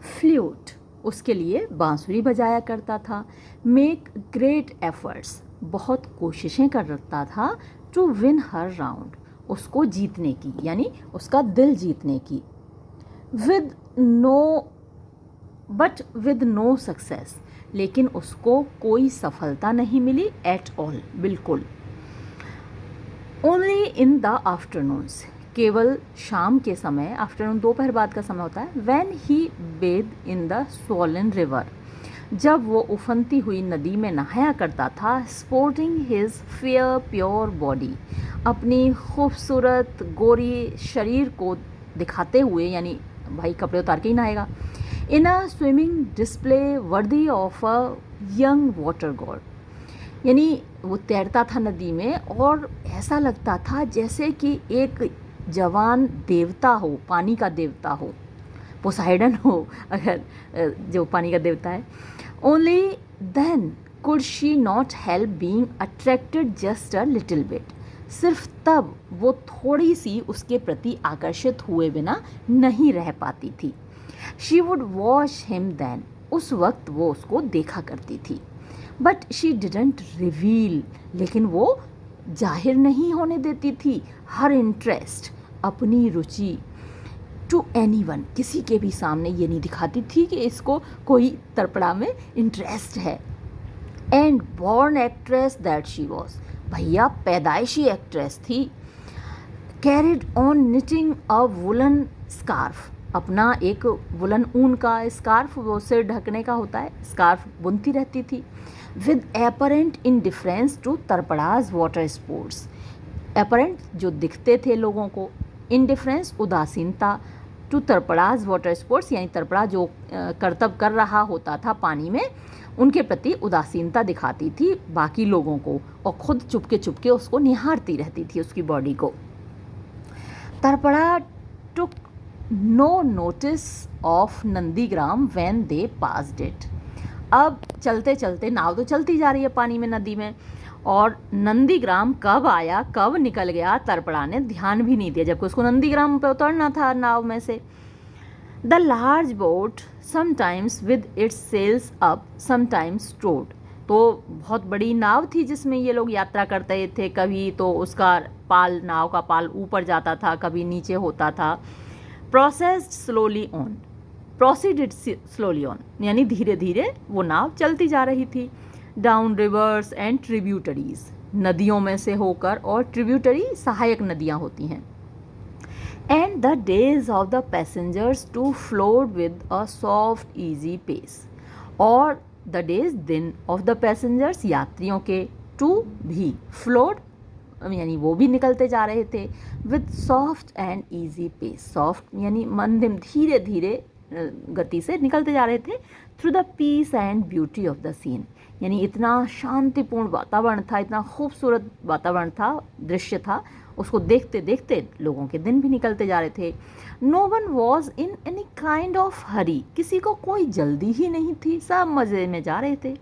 फ्लूट, उसके लिए बांसुरी बजाया करता था, मेक ग्रेट एफर्ट्स, बहुत कोशिशें करता था, टू विन हर राउंड, उसको जीतने की, यानी उसका दिल जीतने की, with no but with no success, लेकिन उसको कोई सफलता नहीं मिली एट ऑल, बिल्कुल। ओनली इन द आफ्टरनून्स, केवल शाम के समय, आफ्टरनून दोपहर बाद का समय होता है, when he bathed in the swollen river, जब वो उफनती हुई नदी में नहाया करता था, sporting his fair pure body, अपनी खूबसूरत गोरी शरीर को दिखाते हुए, यानी भाई कपड़े उतार के ही नहाएगा, in a swimming display worthy of a young water god, यानी वो तैरता था नदी में और ऐसा लगता था जैसे कि एक जवान देवता हो, पानी का देवता हो, पोसाइडन हो अगर जो पानी का देवता है। Only then could she not help being attracted just a little bit, सिर्फ तब वो थोड़ी सी उसके प्रति आकर्षित हुए बिना नहीं रह पाती थी। She would watch him then, उस वक्त वो उसको देखा करती थी। बट शी डिडंट रिवील, लेकिन वो जाहिर नहीं होने देती थी हर इंटरेस्ट, अपनी रुचि, टू एनीवन, किसी के भी सामने ये नहीं दिखाती थी कि इसको कोई तड़पड़ा में इंटरेस्ट है। And born actress that she was, भैया पैदाइशी एक्ट्रेस थी। Carried on knitting a woollen scarf, अपना एक वुलन ऊन का स्कार्फ, वो सिर ढकने का होता है, स्कार्फ बुनती रहती थी। With apparent indifference to Tarapada's water sports, apparent जो दिखते थे लोगों को, इंडिफरेंस उदासीनता, टू तरपड़ाज वाटर स्पोर्ट्स यानी तरपड़ा जो करतब कर रहा होता था पानी में, उनके प्रति उदासीनता दिखाती थी बाकी लोगों को, और खुद चुपके चुपके उसको निहारती रहती थी उसकी बॉडी को। Tarapada took no notice of Nandigram when they passed it, अब चलते चलते नाव तो चलती जा रही है पानी में, नदी में, और नंदीग्राम कब आया कब निकल गया तरपड़ा ने ध्यान भी नहीं दिया, जबकि उसको नंदीग्राम पे उतरना था नाव में से। The large boat sometimes with its sails up sometimes towed, तो बहुत बड़ी नाव थी जिसमें ये लोग यात्रा करते थे, कभी तो उसका पाल, नाव का पाल ऊपर जाता था, कभी नीचे होता था। Processed slowly on, proceeded slowly on, यानी धीरे धीरे वो नाव चलती जा रही थी। डाउन रिवर्स एंड ट्रिब्यूटरीज, नदियों में से होकर, और ट्रिब्यूटरी सहायक नदियाँ होती हैं। And the days of the passengers to float with a soft easy pace, और द डेज दिन ऑफ द पैसेंजर्स यात्रियों के, टू भी फ्लोट यानी वो भी निकलते जा रहे थे, with soft and easy pace, soft यानी मंदिम धीरे धीरे गति से निकलते जा रहे थे, through the peace and beauty of the scene, यानी इतना शांतिपूर्ण वातावरण था, इतना खूबसूरत वातावरण था, दृश्य था, उसको देखते देखते लोगों के दिन भी निकलते जा रहे थे। No one was in any kind of hurry, किसी को कोई जल्दी ही नहीं थी, सब मज़े में जा रहे थे।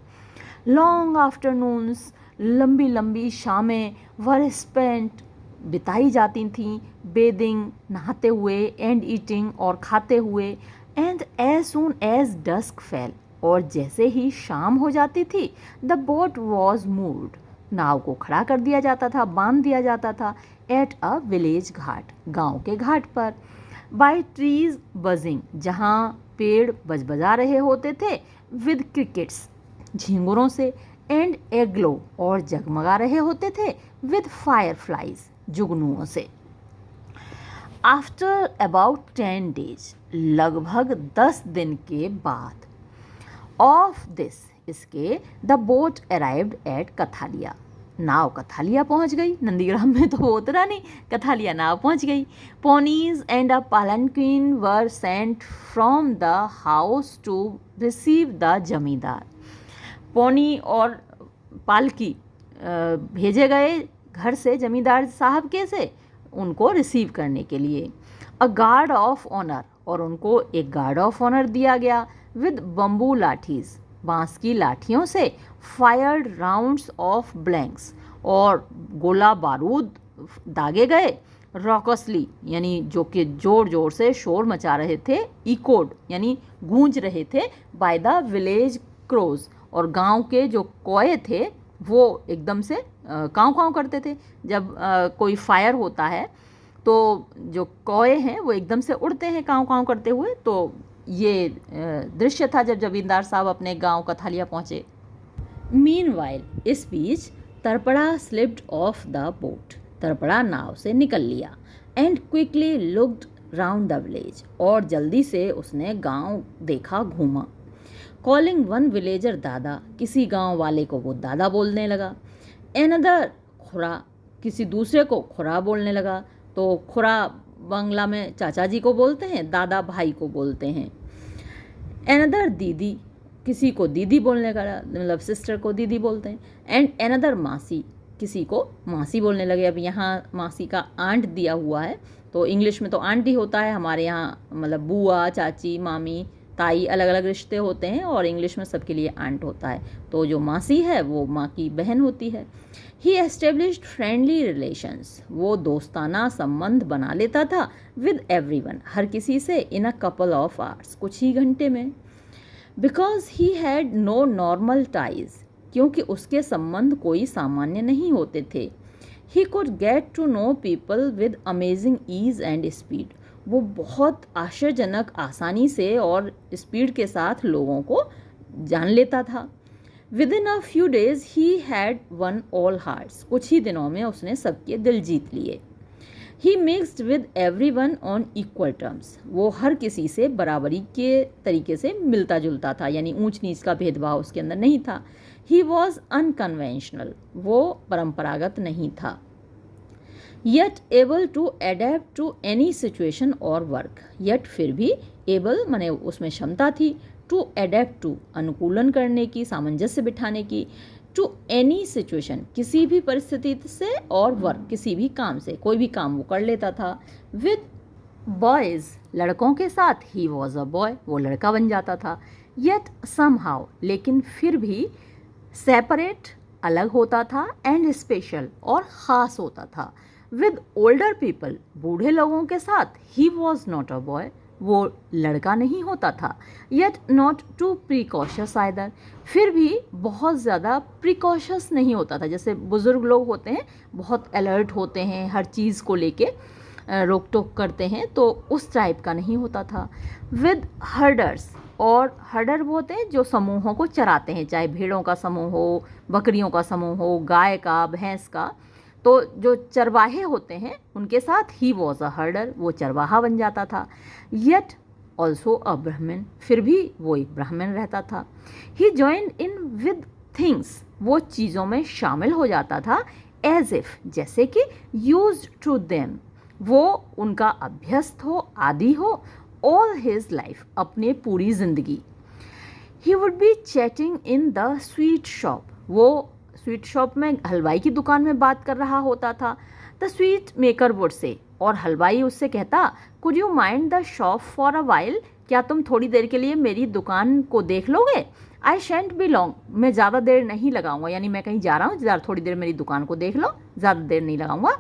लॉन्ग आफ्टरनून्स, लंबी लंबी शामें, वर स्पेंट, बिताई जाती थीं, बेदिंग नहाते हुए, एंड ईटिंग और खाते हुए, and as soon as dusk fell, और जैसे ही शाम हो जाती थी, द बोट वॉज मूव्ड, नाव को खड़ा कर दिया जाता था, बांध दिया जाता था, एट अ विलेज घाट, गांव के घाट पर, बाय ट्रीज बजिंग, जहाँ पेड़ बजबजा रहे होते थे, विद क्रिकेट्स, झिंगुरों से, एंड एग्लो, और जगमगा रहे होते थे, विद फायर फ्लाइज, जुगनुओं से। आफ्टर अबाउट 10 days, लगभग 10 दिन के बाद, ऑफ दिस, इसके, द बोट अराइव्ड एट कथालिया, नाव कथालिया पहुंच गई, नंदीग्राम में तो वो उतरा नहीं, कथालिया नाव पहुंच गई। Ponies and a palanquin were sent from the house to receive the zamindar, pony और पालकी भेजे गए घर से जमींदार साहब के से, उनको रिसीव करने के लिए। अ गार्ड ऑफ ऑनर, और उनको एक गार्ड ऑफ ऑनर दिया गया, विद बम्बू लाठीज, बांस की लाठियों से, फायर्ड राउंड्स ऑफ ब्लैंक्स, और गोला बारूद दागे गए, रॉकसली, यानी जो कि जोर जोर से शोर मचा रहे थे, इकोड यानी गूंज रहे थे, बाय द विलेज क्रोज, और गांव के जो कौए थे वो एकदम से काँव काँव करते थे। जब कोई फायर होता है तो जो कौए हैं वो एकदम से उड़ते हैं काँव काँव करते हुए, तो ये दृश्य था जब जमींदार साहब अपने गांव कथालिया पहुंचे। मीनवाइल इस बीच तरपड़ा स्लिप्ड ऑफ द बोट, तरपड़ा नाव से निकल लिया, and quickly looked round the village, और जल्दी से उसने गांव देखा, घूमा। कॉलिंग वन विलेजर दादा, किसी गांव वाले को वो दादा बोलने लगा। एनदर खुरा, किसी दूसरे को खुरा बोलने लगा। तो खुरा बांग्ला में चाचा जी को बोलते हैं, दादा भाई को बोलते हैं। एनदर दीदी, किसी को दीदी बोलने का, मतलब सिस्टर को दीदी बोलते हैं। एंड एनदर मासी, किसी को मासी बोलने लगे। अब यहाँ मासी का आंट दिया हुआ है, तो इंग्लिश में तो आंटी होता है, हमारे यहाँ मतलब बुआ, चाची, मामी, ताई अलग अलग रिश्ते होते हैं, और इंग्लिश में सबके लिए आंट होता है। तो जो मासी है वो माँ की बहन होती है। ही एस्टेब्लिश्ड फ्रेंडली रिलेशंस, वो दोस्ताना संबंध बना लेता था विद एवरीवन, हर किसी से, in a couple of hours, कुछ ही घंटे में। Because he had no normal ties, क्योंकि उसके संबंध कोई सामान्य नहीं होते थे। He could get to know people with amazing ease and speed, वो बहुत आश्चर्यजनक आसानी से और स्पीड के साथ लोगों को जान लेता था। Within a few days he had won all hearts, कुछ ही दिनों में उसने सबके दिल जीत लिए। He mixed with everyone on equal terms, वो हर किसी से बराबरी के तरीके से मिलता जुलता था, यानी ऊंच नीच का भेदभाव उसके अंदर नहीं था। ही वॉज अनकन्वेंशनल, वो परंपरागत नहीं था। Yet able to adapt to any situation और वर्क, येट फिर भी एबल माने उसमें क्षमता थी, टू अडेप्ट टू अनुकूलन करने की, सामंजस्य बिठाने की, टू एनी सिचुएशन किसी भी परिस्थिति से, और वर्क किसी भी काम से, कोई भी काम वो कर लेता था। विद बॉयज़ लड़कों के साथ, ही वॉज अ बॉय, वो लड़का बन जाता था। येट समहाउ, लेकिन फिर भी, सेपरेट अलग होता था, एंड स्पेशल और ख़ास होता था। विद ओल्डर पीपल बूढ़े लोगों के साथ, he was not a boy, वो लड़का नहीं होता था। Yet not too precocious either, फिर भी बहुत ज़्यादा प्रिकॉशस नहीं होता था। जैसे बुज़ुर्ग लोग होते हैं, बहुत अलर्ट होते हैं, हर चीज़ को लेके रोक टोक करते हैं, तो उस टाइप का नहीं होता था। विद हर्डर्स, और हर्डर वो होते हैं जो समूहों को चराते हैं, चाहे भेड़ों का समूह हो, बकरियों का समूह हो, गाय का, भैंस का, तो जो चरवाहे होते हैं उनके साथ ही वॉज अ हर्डर, वो चरवाहा बन जाता था। येट ऑल्सो अ ब्राह्मण, फिर भी वो एक ब्राह्मण रहता था। ही जॉइंड इन विद थिंग्स, वो चीज़ों में शामिल हो जाता था, एज इफ, जैसे कि, यूज्ड टू देम, वो उनका अभ्यस्त हो, आदि हो, ऑल हिज लाइफ, अपने पूरी जिंदगी। He would be chatting in the sweet shop, वो स्वीट शॉप में हलवाई की दुकान में बात कर रहा होता था। The sweet maker would say, और हलवाई उससे कहता, could you mind the shop for a while, क्या तुम थोड़ी देर के लिए मेरी दुकान को देख लोगे? आई शेंट बी लॉन्ग, मैं ज़्यादा देर नहीं लगाऊंगा, यानी मैं कहीं जा रहा हूँ, थोड़ी देर मेरी दुकान को देख लो, ज़्यादा देर नहीं लगाऊंगा।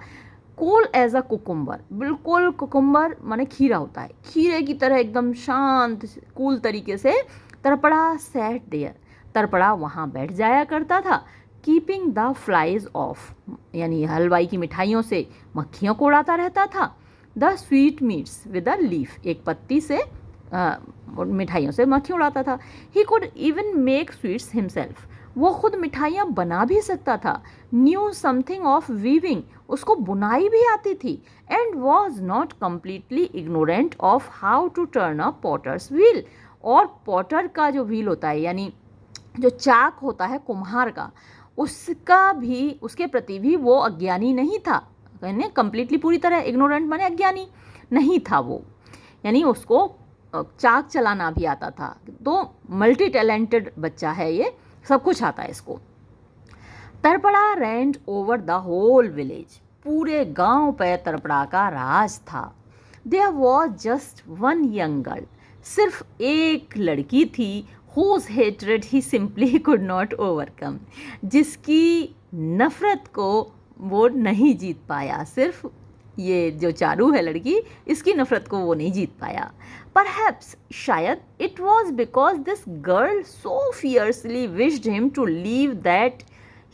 कूल एज अ कुकुम्बर, बिल्कुल कुकुम्बर माने खीरा होता है, खीरे की तरह एकदम शांत कूल तरीके से तरपड़ा सैट देयर, तरपड़ा वहाँ बैठ जाया करता था। कीपिंग द फ्लाइज ऑफ, यानी हलवाई की मिठाइयों से मक्खियों को उड़ाता रहता था। The sweet meets with a leaf, एक पत्ती से मिठाइयों से मक्खी उड़ाता था। He could even make sweets himself, वो खुद मिठाइयाँ बना भी सकता था। न्यू समथिंग ऑफ वीविंग, उसको बुनाई भी आती थी। And was not completely ignorant of how to turn a potter's wheel, और पॉटर का जो व्हील होता है, यानी जो चाक होता है कुम्हार का, उसका भी, उसके प्रति भी वो अज्ञानी नहीं था। यानी कंप्लीटली पूरी तरह इग्नोरेंट माने अज्ञानी नहीं था वो, यानी उसको चाक चलाना भी आता था। तो मल्टी टैलेंटेड बच्चा है ये, सब कुछ आता है इसको। Tarapada reigned over the whole village, पूरे गांव पे तरपड़ा का राज था। There was just one young girl, सिर्फ एक लड़की थी, whose hatred he simply could not overcome, जिसकी नफ़रत को वो नहीं जीत पाया। सिर्फ ये जो चारू है लड़की, इसकी नफ़रत को वो नहीं जीत पाया। Perhaps, शायद, it was because this girl so fiercely wished him to leave that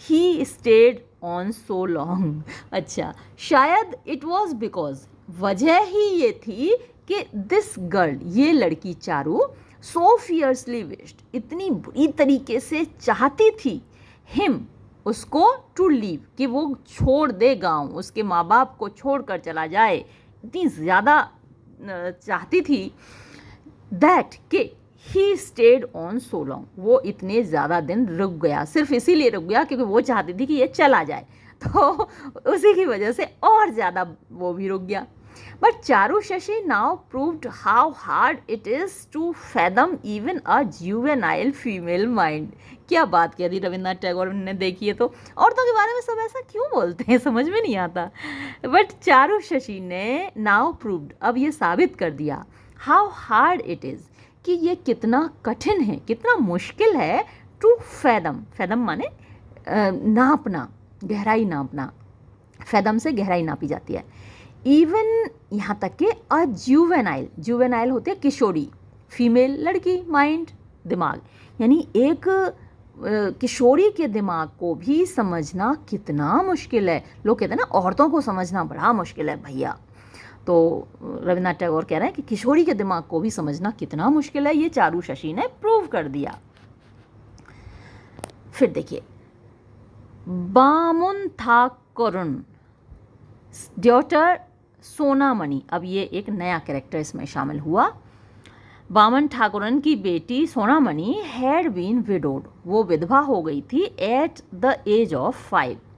he stayed on so long. अच्छा, शायद it was because, वजह ही ये थी कि दिस गर्ल, ये लड़की चारू, सो फियर्सली विश्ड, इतनी बुरी तरीके से चाहती थी, हिम, उसको, टू लीव, कि वो छोड़ दे गांव, उसके माँ बाप को छोड़ कर चला जाए, इतनी ज़्यादा चाहती थी, दैट कि he stayed on so long, वो इतने ज़्यादा दिन रुक गया, सिर्फ इसीलिए रुक गया क्योंकि वो चाहती थी कि ये चला जाए, तो उसी की वजह से और ज़्यादा वो भी रुक गया। But Charu Shashi now proved how hard it is to fathom even a juvenile female mind. क्या बात कह दी रविन्द्रनाथ टैगोर ने, देखिए तो औरतों के बारे में सब ऐसा क्यों बोलते हैं, समझ में नहीं आता। बट चारू शशि ने नाउ प्रूव्ड, अब ये साबित कर दिया, हाउ हार्ड इट इज़, कि ये कितना कठिन है, कितना मुश्किल है, टू फैदम, फैदम माने नापना, गहराई नापना, फैदम से गहराई नापी जाती है, इवन यहाँ तक कि अ जुवेनाइल, जुवेनाइल होती है किशोरी, फीमेल लड़की, माइंड दिमाग, यानी एक किशोरी के दिमाग को भी समझना कितना मुश्किल है। लोग कहते हैं ना औरतों को समझना बड़ा मुश्किल है भैया, तो रविन्द्रनाथ टैगोर कह रहे हैं कि किशोरी के दिमाग को भी समझना कितना मुश्किल है, ये चारू शशि ने प्रूव कर दिया। फिर देखिए, बामुनथाकुरन डॉटर सोनामणि, अब ये एक नया कैरेक्टर इसमें शामिल हुआ। बामन ठाकुरन की बेटी सोनामणि हैड बीन विडोड, वो विधवा हो गई थी एट द एज ऑफ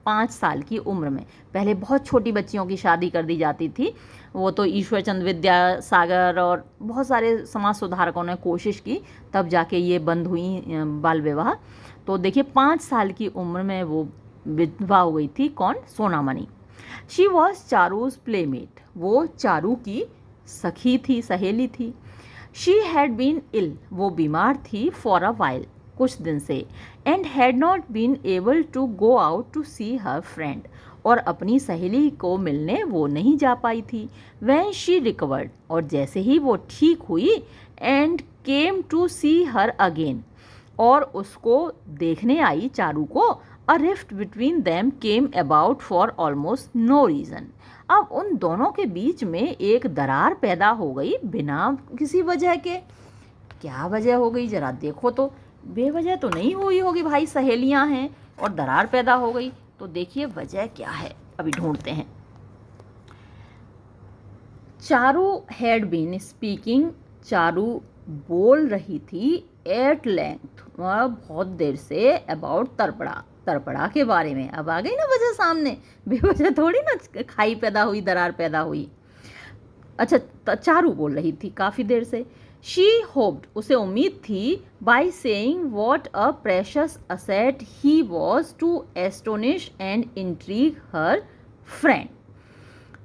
5 साल की उम्र में। पहले बहुत छोटी बच्चियों की शादी कर दी जाती थी, वो तो ईश्वर चंद्र विद्यासागर और बहुत सारे समाज सुधारकों ने कोशिश की, तब जाके ये बंद हुई बाल विवाह। तो देखिए 5 साल की उम्र में वो विधवा हो गई थी, कौन, Sonamoni. She was Charu's playmate, वो चारू की सखी थी, सहेली थी। शी हैड बीन इल, वो बीमार थी, फॉर अ वाइल, कुछ दिन से, and had not been able to go out to see her friend, और अपनी सहेली को मिलने वो नहीं जा पाई थी। व्हेन शी रिकवर्ड, और जैसे ही वो ठीक हुई, and came to see her again, और उसको देखने आई चारू को, a rift between them came about for almost no reason, अब उन दोनों के बीच में एक दरार पैदा हो गई बिना किसी वजह के। क्या वजह हो गई जरा देखो तो, बेवजह तो नहीं हुई होगी भाई, सहेलियां हैं और दरार पैदा हो गई, तो देखिए वजह क्या है, अभी ढूंढते हैं। Charu had been speaking, Charu बोल रही थी, एट लेंथ, बहुत देर से, अबाउट तड़पड़ा के बारे में। अब आ गई ना वजह सामने, बेवजह थोड़ी ना खाई पैदा हुई, दरार पैदा हुई। अच्छा, चारू बोल रही थी काफ़ी देर से। शी होप्ड, उसे उम्मीद थी, by saying what a precious asset he was to astonish and intrigue her friend.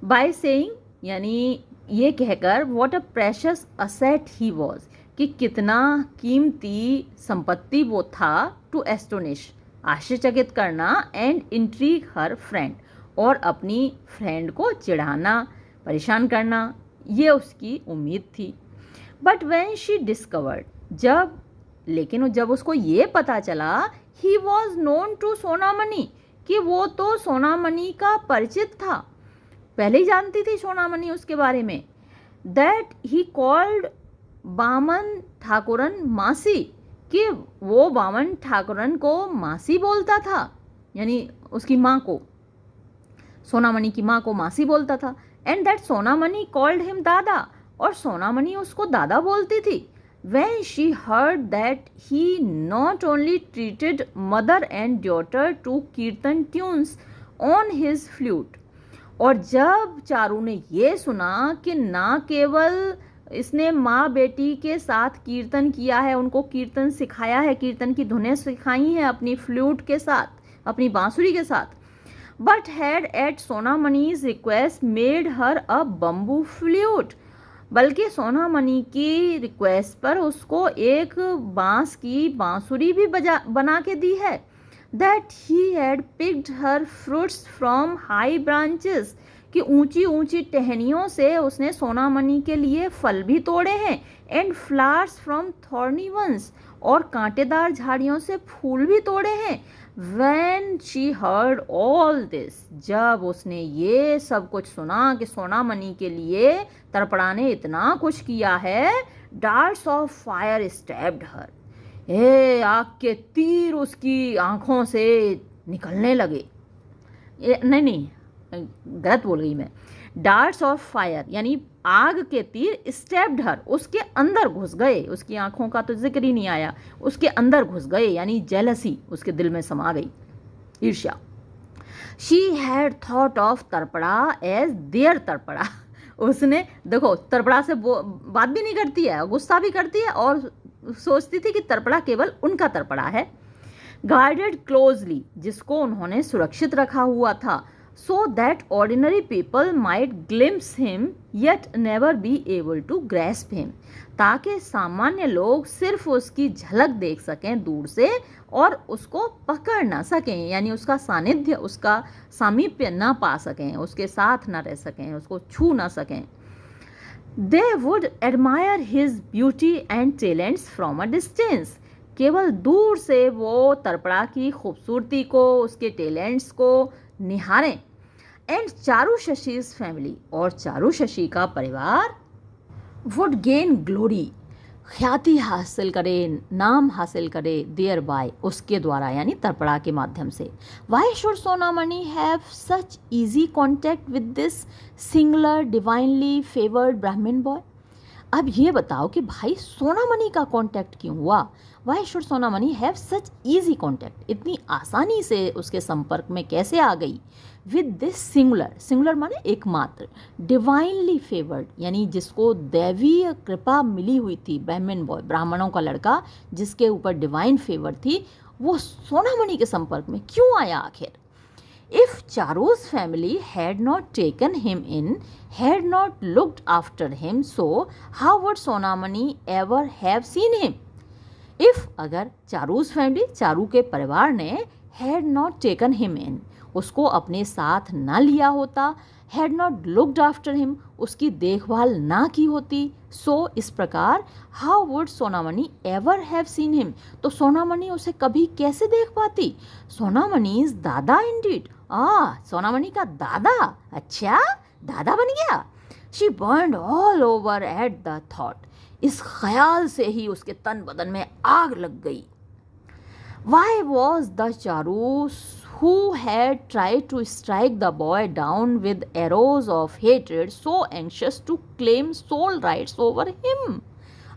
By saying यानी ये कहकर, what a precious asset he was, कि कितना कीमती संपत्ति वो था, टू एस्टोनिश, आश्चर्यचकित करना, एंड इंट्रीग हर फ्रेंड, और अपनी फ्रेंड को चिढ़ाना, परेशान करना, ये उसकी उम्मीद थी। बट व्हेन शी डिस्कवर्ड, लेकिन जब उसको ये पता चला, he was known to Sonamani, कि वो तो सोनामणि का परिचित था, पहले ही जानती थी सोनामणि उसके बारे में। दैट ही कॉल्ड बामन ठाकुरन मासी, कि वो बामन ठाकुरन को मासी बोलता था, यानी उसकी माँ को, सोनामणि की माँ को मासी बोलता था। And that Sonamani called him dada, और सोनामणि उसको दादा बोलती थी। When she heard that he not only treated mother and daughter to kirtan tunes on his flute, और जब चारू ने ये सुना कि ना केवल इसने माँ बेटी के साथ कीर्तन किया है, उनको कीर्तन सिखाया है, कीर्तन की धुनें सिखाई हैं अपनी फ्लूट के साथ, अपनी बांसुरी के साथ, but had at Sonamani's request made her a bamboo flute, बल्कि सोनामणि की रिक्वेस्ट पर उसको एक बांस की बांसुरी भी बना के दी है। That he had picked her fruits from high branches, कि ऊंची ऊंची टहनियों से उसने सोनामणि के लिए फल भी तोड़े हैं, and flowers from thorny ones, और कांटेदार झाड़ियों से फूल भी तोड़े हैं। When she heard all this, जब उसने ये सब कुछ सुना कि सोनामणि के लिए तर्पणा ने इतना कुछ किया है, darts of fire stabbed her. आग के तीर उसकी आंखों से निकलने लगे। नहीं, गलत बोल गई मैं। डार्ट्स ऑफ फायर यानी आग के तीर स्टेप्ड हर, उसके अंदर घुस गए। उसकी आंखों का तो जिक्र ही नहीं आया, उसके अंदर घुस गए, यानी जेलसी उसके दिल में समा गई, ईर्ष्या। She had thought of Tarapada as their Tarapada. उसने देखो तर्पणा से बात भी नहीं करती है, गुस्सा भी करती है, और सोचती थी कि तर्पणा केवल उनका तर्पणा है। गार्डेड क्लोजली, जिसको उन्होंने सुरक्षित रखा हुआ था, so that ordinary people might glimpse him yet never be able to grasp him, ताकि सामान्य लोग सिर्फ उसकी झलक देख सकें दूर से और उसको पकड़ ना सकें, यानी उसका सानिध्य, उसका सामीप्य ना पा सकें, उसके साथ ना रह सकें, उसको छू ना सकें। They would admire his beauty and talents from a distance, केवल दूर से वो तर्पणा की खूबसूरती को, उसके टैलेंट्स को निहारें। एंड चारू शशीज फैमिली, और चारू शशी का परिवार वुड गेन ग्लोरी, ख्याति हासिल करे, नाम हासिल करे, देयर बाय, उसके द्वारा यानी तर्पणा के माध्यम से। Why should Sonamoni have such easy contact with this singular divinely favoured ब्राह्मण बॉय। अब ये बताओ कि भाई सोनामणि का कांटेक्ट क्यों हुआ। Why should Sonamoni have such easy contact, इतनी आसानी से उसके संपर्क में कैसे आ गई विद दिस सिंगुलर, सिंगुलर माने एकमात्र, डिवाइनली फेवर्ड यानी जिसको दैवीय कृपा मिली हुई थी, ब्राह्मण बॉय, ब्राह्मणों का लड़का जिसके ऊपर डिवाइन फेवर थी, वो सोनामणि के संपर्क में क्यों आया आखिर। If Charu's family had not taken him in, had not looked after him, so how would Sonamani ever have seen him? If अगर चारू's family, चारू के परिवार ने had not taken him in, उसको अपने साथ ना लिया होता, had not looked after him, उसकी देखभाल ना की होती, so इस प्रकार how would Sonamoni ever have seen him, तो सोनामणि उसे कभी कैसे देख पाती। सोनामणि's दादा indeed, सोनामणि का दादा, अच्छा दादा बन गया। She burned all over at the thought, इस ख्याल से ही उसके तन बदन में आग लग गई। Why was the Charu who had tried to strike the boy down with arrows of hatred so anxious to claim sole rights over him?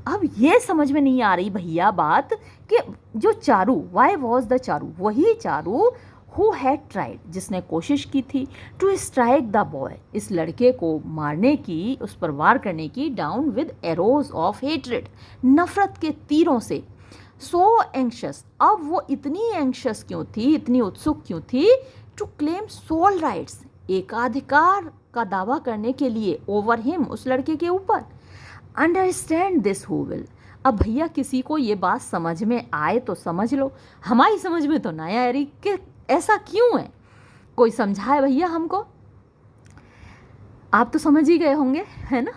अब ये समझ में नहीं आ रही भैया बात कि जो Charu, why was the Charu, वही चारू who had tried, जिसने कोशिश की थी to strike the boy, इस लड़के को मारने की, उस पर वार करने की, down with arrows of hatred, नफरत के तीरों से। so anxious, अब वो इतनी anxious क्यों थी, इतनी उत्सुक क्यों थी to claim sole rights, एकाधिकार का दावा करने के लिए over him, उस लड़के के ऊपर। understand this who will, अब भैया किसी को ये बात समझ में आए तो समझ लो, हमारी समझ में तो ना आए रही कि ऐसा क्यों है, कोई समझाए भैया हमको। आप तो समझ ही गए होंगे, है ना।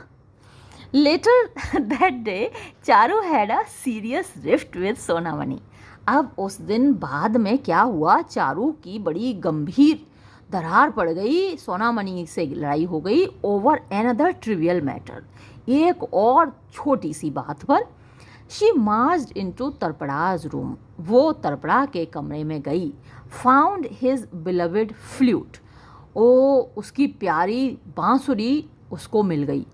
Later that day Charu had a serious rift with Sonamani, अब उस दिन बाद में क्या हुआ, चारू की बड़ी गंभीर दरार पड़ गई, सोनामणि से लड़ाई हो गई ओवर एनदर ट्रिवियल मैटर, एक और छोटी सी बात पर। शी मार्च्ड इनटू तर्पणाज रूम, वो तर्पणा के कमरे में गई। फाउंड हिज बिलवेड फ्लूट, ओ उसकी प्यारी बांसुरी उसको मिल गई।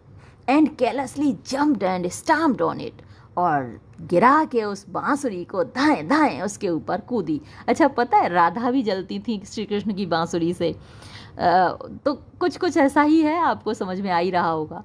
And carelessly jumped and stamped on it, और गिरा के उस बांसुरी को दाएं दाएं उसके ऊपर कूदी। अच्छा पता है राधा भी जलती थी श्री कृष्ण की बांसुरी से, तो कुछ कुछ ऐसा ही है, आपको समझ में आ ही रहा होगा।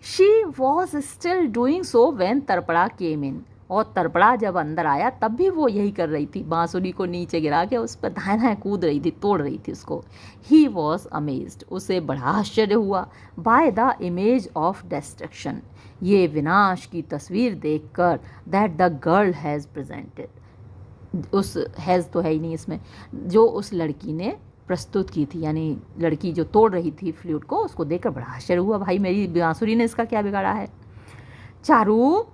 She was still doing so when Tarapada came in, और तर्पणा जब अंदर आया तब भी वो यही कर रही थी, बांसुरी को नीचे गिरा के उस पर दाएं दाएं कूद रही थी, तोड़ रही थी उसको। ही वॉज अमेज्ड, उसे बड़ा आश्चर्य हुआ। By the image of destruction, ये विनाश की तस्वीर देखकर, that the girl has presented, उस हैज़ तो है ही नहीं इसमें, जो उस लड़की ने प्रस्तुत की थी, यानी लड़की जो तोड़ रही थी फ्लूट को, उसको देखकर बड़ा आश्चर्य हुआ, भाई मेरी बांसुरी ने इसका क्या बिगाड़ा है। Charu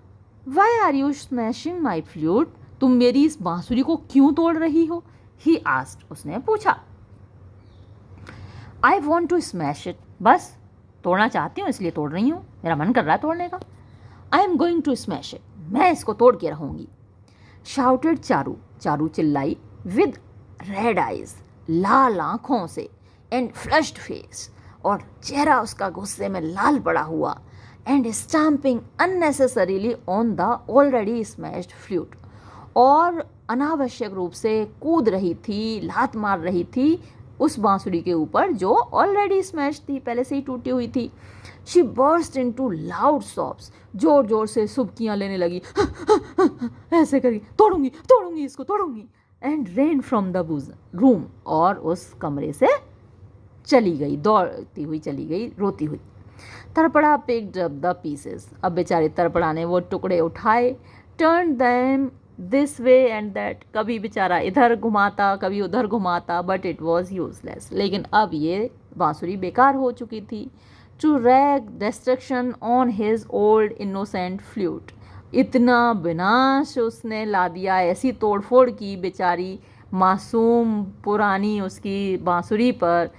why are you smashing my flute, तुम मेरी इस बांसुरी को क्यों तोड़ रही हो? ही आस्क्ड, उसने पूछा। I want to smash it, बस तोड़ना चाहती हूँ इसलिए तोड़ रही हूँ, मेरा मन कर रहा है तोड़ने का। I am going to smash it, मैं इसको तोड़ के रहूँगी। शाउटेड चारू, चारू चिल्लाई, विद रेड आइज, लाल आँखों से, एंड फ्लश्ड फेस, और चेहरा उसका गुस्से में लाल पड़ा हुआ, and stamping unnecessarily on the already smashed flute, और अनावश्यक रूप से कूद रही थी, लात मार रही थी उस बांसुरी के ऊपर जो ऑलरेडी स्मैश थी, पहले से ही टूटी हुई थी। शी बर्स्ट इनटू लाउड सॉब्स, जोर जोर से सुबकियाँ लेने लगी, ऐसे करके तोड़ूंगी तोड़ूंगी इसको तोड़ूंगी। And ran from the room, और उस कमरे से चली गई, दौड़ती हुई चली गई, रोती हुई। तरपड़ा पिक्ड अप द पीसेस, अब बेचारे तरपड़ा ने वो टुकड़े उठाए, turn them this way and that, कभी बेचारा इधर घुमाता कभी उधर घुमाता, बट इट वॉज यूजलेस, लेकिन अब ये बांसुरी बेकार हो चुकी थी। To rag destruction on his old innocent flute, इतना विनाश उसने ला दिया, ऐसी तोड़फोड़ की बेचारी मासूम पुरानी उसकी बांसुरी पर।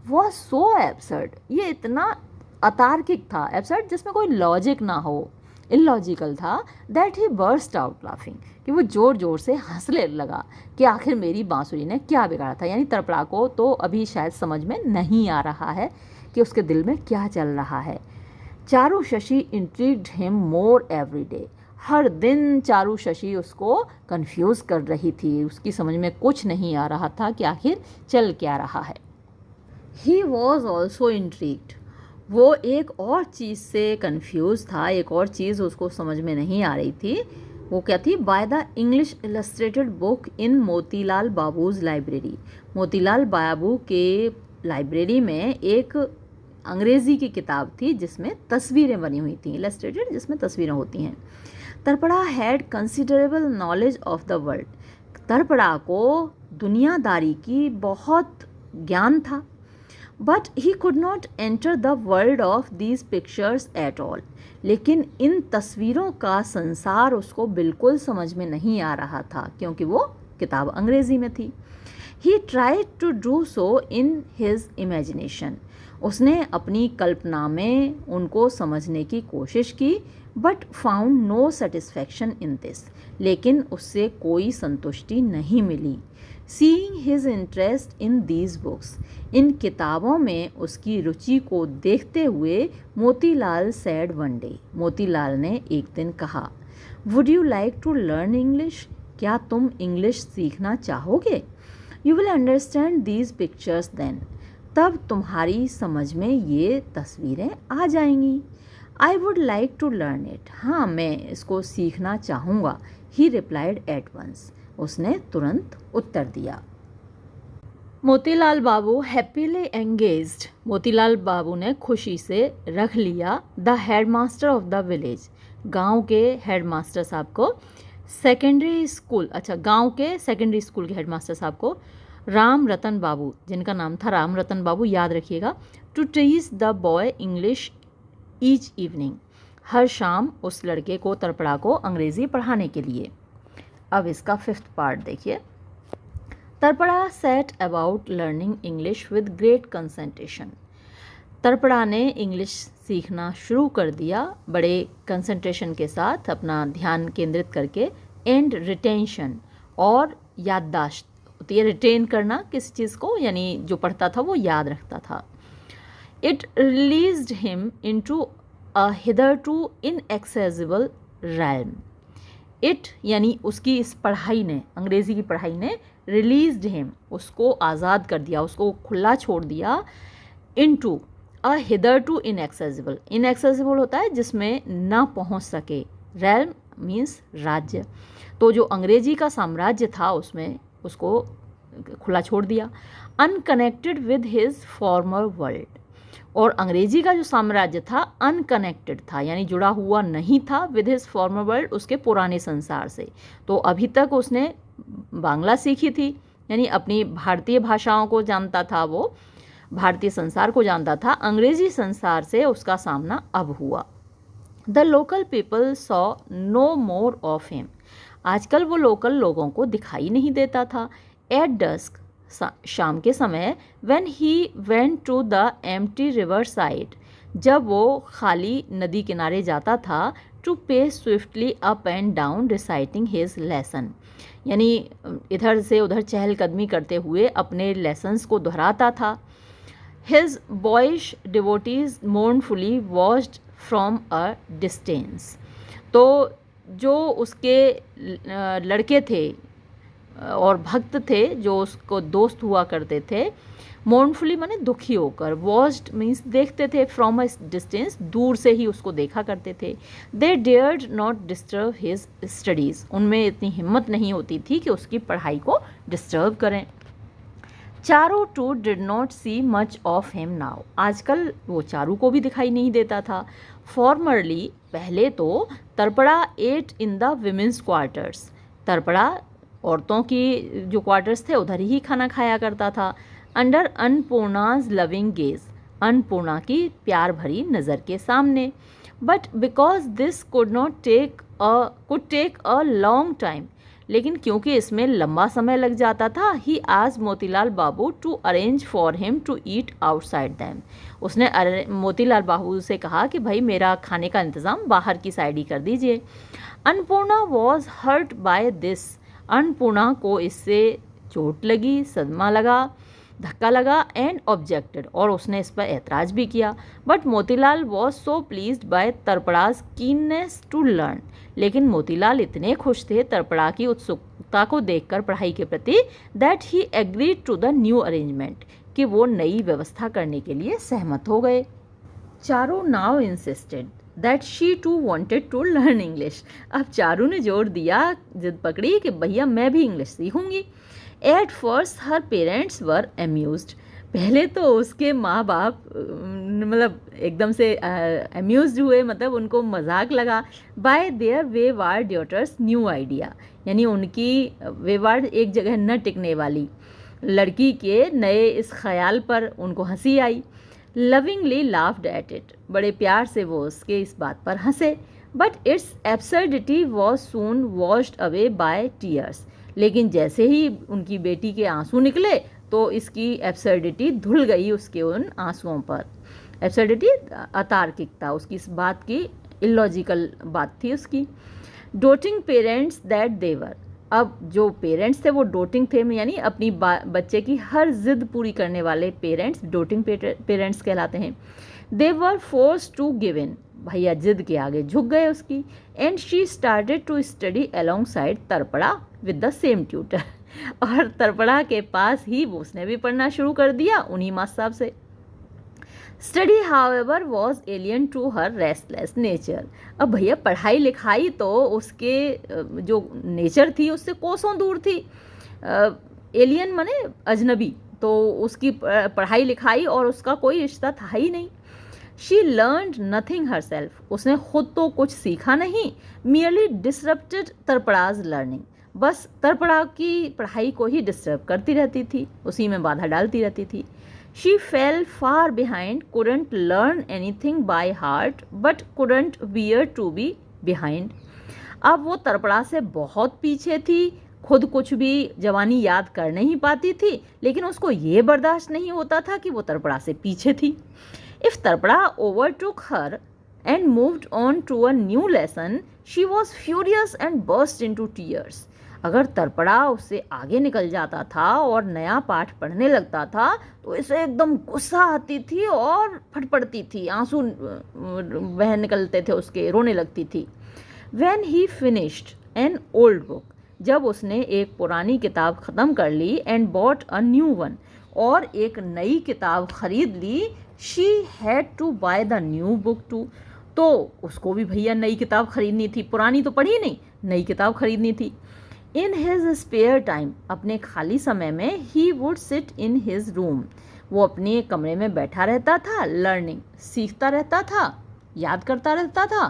वॉज सो एब्सर्ड, ये इतना अतार्किक था, एब्सर्ड जिसमें कोई लॉजिक ना हो, इलॉजिकल था, that he burst out laughing, कि वो ज़ोर ज़ोर से हंसने लगा कि आखिर मेरी बांसुरी ने क्या बिगाड़ा था। यानी तरपड़ा को तो अभी शायद समझ में नहीं आ रहा है कि उसके दिल में क्या चल रहा है। Charu Shashi intrigued him more every day, हर दिन चारू शशि उसको कंफ्यूज कर रही थी, उसकी समझ में कुछ नहीं आ रहा था कि आखिर चल क्या रहा है। ही वॉज ऑल्सो इंट्रीग्ड, वो एक और चीज़ से कंफ्यूज था, एक और चीज़ उसको समझ में नहीं आ रही थी। वो क्या थी? By the English illustrated book in Motilal Babu's library, Motilal Babu के लाइब्रेरी में एक अंग्रेज़ी की किताब थी जिसमें तस्वीरें बनी हुई थी, इलस्ट्रेटेड जिसमें तस्वीरें होती हैं। Tarapada had considerable knowledge of the world, Tarapada को दुनियादारी की बहुत ज्ञान था। But he could not enter the world of these pictures at all, लेकिन इन तस्वीरों का संसार उसको बिल्कुल समझ में नहीं आ रहा था क्योंकि वो किताब अंग्रेज़ी में थी। He tried to do so in his imagination, उसने अपनी कल्पना में उनको समझने की कोशिश की, but found no satisfaction in this, लेकिन उससे कोई संतुष्टि नहीं मिली। Seeing his interest in these books, इन किताबों में उसकी रुचि को देखते हुए Motilal said one day, Motilal ने एक दिन कहा, would you like to learn English, क्या तुम इंग्लिश सीखना चाहोगे? You will understand these pictures then, तब तुम्हारी समझ में ये तस्वीरें आ जाएंगी। I would like to learn it, हाँ मैं इसको सीखना चाहूँगा। ही रिप्लाइड एट वंस, उसने तुरंत उत्तर दिया। मोतीलाल बाबू हैप्पीली एंगेज्ड, मोतीलाल बाबू ने खुशी से रख लिया the headmaster of the village, गांव के हेडमास्टर साहब को, सेकेंडरी स्कूल, अच्छा गांव के सेकेंडरी स्कूल के हेडमास्टर साहब को, राम रतन बाबू, जिनका नाम था राम रतन बाबू, याद रखिएगा, to teach the boy English each evening, हर शाम उस लड़के को, तरपड़ा को अंग्रेज़ी पढ़ाने के लिए। अब इसका 5th पार्ट देखिए। Tarapada set about learning English with great concentration, Tarapada ने इंग्लिश सीखना शुरू कर दिया बड़े कंसंट्रेशन के साथ, अपना ध्यान केंद्रित करके, एंड रिटेंशन, और याददाश्त होती है, रिटेन करना किसी चीज़ को, यानी जो पढ़ता था वो याद रखता था। It released him into a hitherto inaccessible realm, it यानी उसकी इस पढ़ाई ने, अंग्रेज़ी की पढ़ाई ने, रिलीज्ड हिम उसको आज़ाद कर दिया, उसको खुला छोड़ दिया, into a hitherto inaccessible, inaccessible होता है जिसमें ना पहुंच सके, रैल्म मीन्स राज्य, तो जो अंग्रेजी का साम्राज्य था उसमें उसको खुला छोड़ दिया। Unconnected with his farmer world, और अंग्रेजी का जो साम्राज्य था अनकनेक्टेड था, यानी जुड़ा हुआ नहीं था, विद हिज फॉर्मर वर्ल्ड, उसके पुराने संसार से। तो अभी तक उसने बांग्ला सीखी थी, यानी अपनी भारतीय भाषाओं को जानता था, वो भारतीय संसार को जानता था, अंग्रेजी संसार से उसका सामना अब हुआ। The local people saw no more of him. आजकल वो लोकल लोगों को दिखाई नहीं देता था। एट डस्क, शाम के समय, when he went to the empty riverside, जब वो खाली नदी किनारे जाता था, to pace swiftly up and down reciting his lesson, यानी इधर से उधर चहलकदमी करते हुए अपने लेसन्स को दोहराता था। His boyish devotees mournfully watched from a distance. तो जो उसके लड़के थे और भक्त थे, जो उसको दोस्त हुआ करते थे, मोर्नफुली माने दुखी होकर, वॉच्ड मीन्स देखते थे, फ्रॉम अ डिस्टेंस दूर से ही उसको देखा करते थे। They dared not disturb his studies, उनमें इतनी हिम्मत नहीं होती थी कि उसकी पढ़ाई को डिस्टर्ब करें। Charu too did not see much of him now, आजकल वो चारू को भी दिखाई नहीं देता था। फॉर्मरली, पहले तो Tarapada ate in the women's quarters, Tarapada औरतों की जो क्वार्टर्स थे उधर ही खाना खाया करता था। Under Annapurna's loving gaze, Annapurna की प्यार भरी नज़र के सामने। But because this could take a long time, लेकिन क्योंकि इसमें लंबा समय लग जाता था, ही आज Motilal Babu to arrange for him to eat outside them, उसने मोतीलाल बाबू से कहा कि भाई मेरा खाने का इंतज़ाम बाहर की साइड ही कर दीजिए। Annapurna was hurt by this, Annapurna को इससे चोट लगी, सदमा लगा, धक्का लगा, एंड ऑब्जेक्टेड, और उसने इस पर एतराज़ भी किया। But Motilal was so pleased by Tarapada's keenness to learn, लेकिन मोतीलाल इतने खुश थे तरपड़ा की उत्सुकता को देखकर पढ़ाई के प्रति, that he agreed to the new arrangement, कि वो नई व्यवस्था करने के लिए सहमत हो गए। Charu now insisted that she too wanted to learn English, अब चारू ने जोर दिया, जिद पकड़ी कि भैया मैं भी इंग्लिश सीखूंगी। At first her parents were amused, पहले तो उसके माँ बाप मतलब एकदम से अम्यूज्ड हुए, मतलब उनको मजाक लगा। By their wayward daughter's new idea, यानी उनकी वेवार्ड एक जगह न टिकने वाली लड़की के नए इस ख्याल पर उनको हंसी आई। लविंगली लाफ्ड एट इट, बड़े प्यार से वो उसके इस बात पर हंसे। But it's absurdity was soon washed away by tears, लेकिन जैसे ही उनकी बेटी के आंसू निकले तो इसकी एब्सर्डिटी धुल गई उसके उन आंसुओं पर। एब्सर्डिटी अतार्किकता, उसकी इस बात की इलॉजिकल बात थी उसकी। डोटिंग पेरेंट्स दैट देवर, अब जो पेरेंट्स थे वो डोटिंग थे, यानी अपनी बच्चे की हर जिद पूरी करने वाले पेरेंट्स डोटिंग पेरेंट्स कहलाते हैं। They were forced to give in, भैया जिद के आगे झुक गए उसकी। And she started to study alongside Tarapada with the same tutor, और तरपड़ा के पास ही उसने भी पढ़ना शुरू कर दिया उन्हीं मास्टर साहब से। Study however was alien to her restless nature, अब भैया पढ़ाई लिखाई तो उसके जो नेचर थी उससे कोसों दूर थी। एलियन माने अजनबी, तो उसकी पढ़ाई लिखाई और उसका कोई रिश्ता था ही नहीं। She learned nothing her self, उसने खुद तो कुछ सीखा नहीं, मियरली डिसरप्टेड तरपड़ाज लर्निंग, बस तरपड़ा की पढ़ाई को ही डिस्टर्ब करती रहती थी, उसी में बाधा डालती रहती थी। She fell far behind, couldn't learn anything by heart but couldn't bear to be behind, अब वो तरपड़ा से बहुत पीछे थी, खुद कुछ भी जवानी याद कर नहीं पाती थी, लेकिन उसको ये बर्दाश्त नहीं होता था कि वो तरपड़ा से पीछे थी। If Tarapada overtook her and moved on to a new lesson, she was furious and burst into tears. अगर तरपड़ा उससे आगे निकल जाता था और नया पाठ पढ़ने लगता था तो इसे एकदम गुस्सा आती थी और फटपड़ती थी, आंसू बह निकलते थे उसके, रोने लगती थी। When he finished an old book, जब उसने एक पुरानी किताब ख़त्म कर ली, and bought a new one, और एक नई किताब खरीद ली, she had to buy the new book too, तो उसको भी भैया नई किताब खरीदनी थी, पुरानी तो पढ़ी नहीं, नई किताब खरीदनी थी। इन हिज स्पेयर टाइम, अपने खाली समय में, he would sit in his room, वो अपने कमरे में बैठा रहता था, लर्निंग, सीखता रहता था, याद करता रहता था,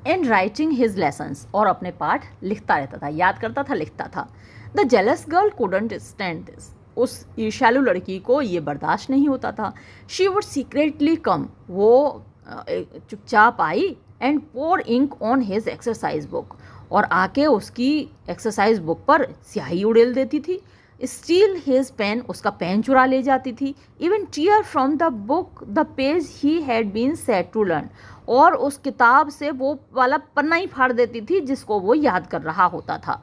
एंड राइटिंग हिज लेसन्स, और अपने पाठ लिखता रहता था, याद करता था, लिखता था। The jealous girl couldn't stand this, उस ईर्ष्यालु लड़की को ये बर्दाश्त नहीं होता था। शी वुड सीक्रेटली कम, वो चुपचाप आई, and pour ink on his exercise book, और आके उसकी एक्सरसाइज बुक पर स्याही उड़ेल देती थी। स्टील हिज पेन, उसका पेन चुरा ले जाती थी। Even tear from the book the page he had been set to learn, और उस किताब से वो वाला पन्ना ही फाड़ देती थी जिसको वो याद कर रहा होता था।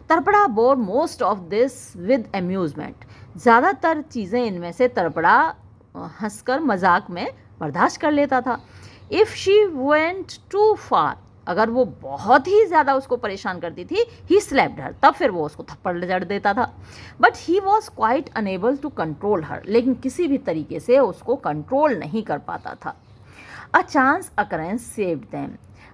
Tarapada bore most of this with amusement, ज़्यादातर चीज़ें इनमें से तरपड़ा हंसकर मजाक में बर्दाश्त कर लेता था। इफ़ शी वेंट टू फार, अगर वो बहुत ही ज़्यादा उसको परेशान करती थी, ही स्लैप्ड हर, तब फिर वो उसको थप्पड़ जड़ देता था। But he was quite unable to control her, लेकिन किसी भी तरीके से उसको कंट्रोल नहीं कर पाता था। A chance occurrence saved them,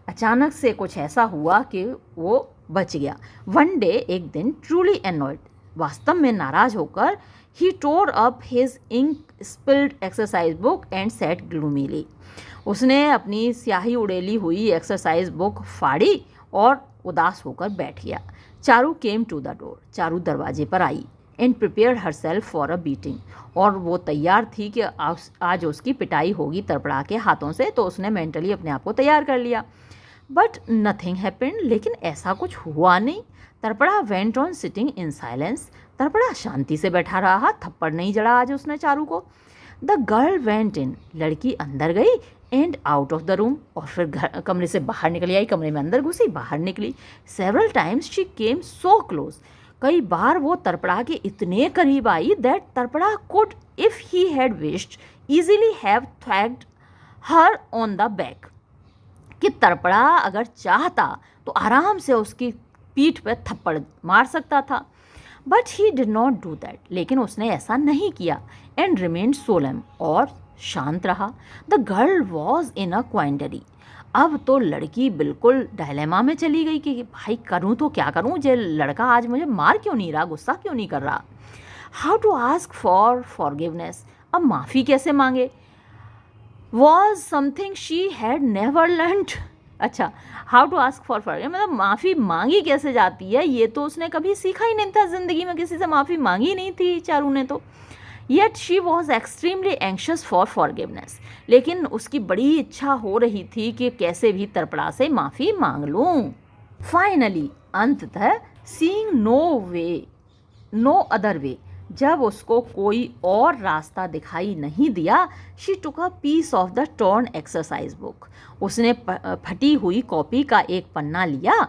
अचानक से कुछ ऐसा हुआ कि वो बच गया। वन डे, एक दिन, ट्रूली एनॉयड, वास्तव में नाराज होकर, he tore up his ink spilled exercise book and sat gloomily, उसने अपनी स्याही उड़ेली हुई एक्सरसाइज बुक फाड़ी और उदास होकर बैठ गया। Charu came to the door, Charu दरवाजे पर आई। And prepared herself for a beating, और वो तैयार थी कि आज उसकी पिटाई होगी तरपड़ा के हाथों से, तो उसने मेंटली अपने आप को तैयार कर लिया। बट नथिंग हैपेंड, लेकिन ऐसा कुछ हुआ नहीं। Tarapada went on sitting in silence, Tarapada शांति से बैठा रहा, थप्पड़ नहीं जड़ा आज उसने चारू को। द गर्ल वेंट इन, लड़की अंदर गई, and out of the room, और फिर कमरे से बाहर निकली आई, कमरे में अंदर घुसी, बाहर निकली। Several times she came so close, कई बार वो तरपड़ा के इतने करीब आई that Tarapada could, if he had wished, easily have thwacked her on the back, कि तरपड़ा अगर चाहता तो आराम से उसकी पीठ पर थप्पड़ मार सकता था। But he did not do that, लेकिन उसने ऐसा नहीं किया। एंड रिमेन्ड सोलम, और शांत रहा। द गर्ल वॉज इन अ क्वांडरी, अब तो लड़की बिल्कुल डायलेमा में चली गई कि भाई करूँ तो क्या करूँ, जे लड़का आज मुझे मार क्यों नहीं रहा, गुस्सा क्यों नहीं कर रहा। How to ask for forgiveness, अब माफ़ी कैसे मांगे, was something she had never learned. अच्छा, हाउ टू आस्क फॉर मतलब माफ़ी मांगी कैसे जाती है, ये तो उसने कभी सीखा ही नहीं था, ज़िंदगी में किसी से माफ़ी मांगी नहीं थी चारू ने तो। Yet she was extremely anxious for forgiveness, लेकिन उसकी बड़ी इच्छा हो रही थी कि कैसे भी तरपड़ा से माफ़ी मांग लूँ। फाइनली, अंततः, सीइंग नो अदर वे, जब उसको कोई और रास्ता दिखाई नहीं दिया, she took a piece of the torn exercise book, उसने फटी हुई कॉपी का एक पन्ना लिया।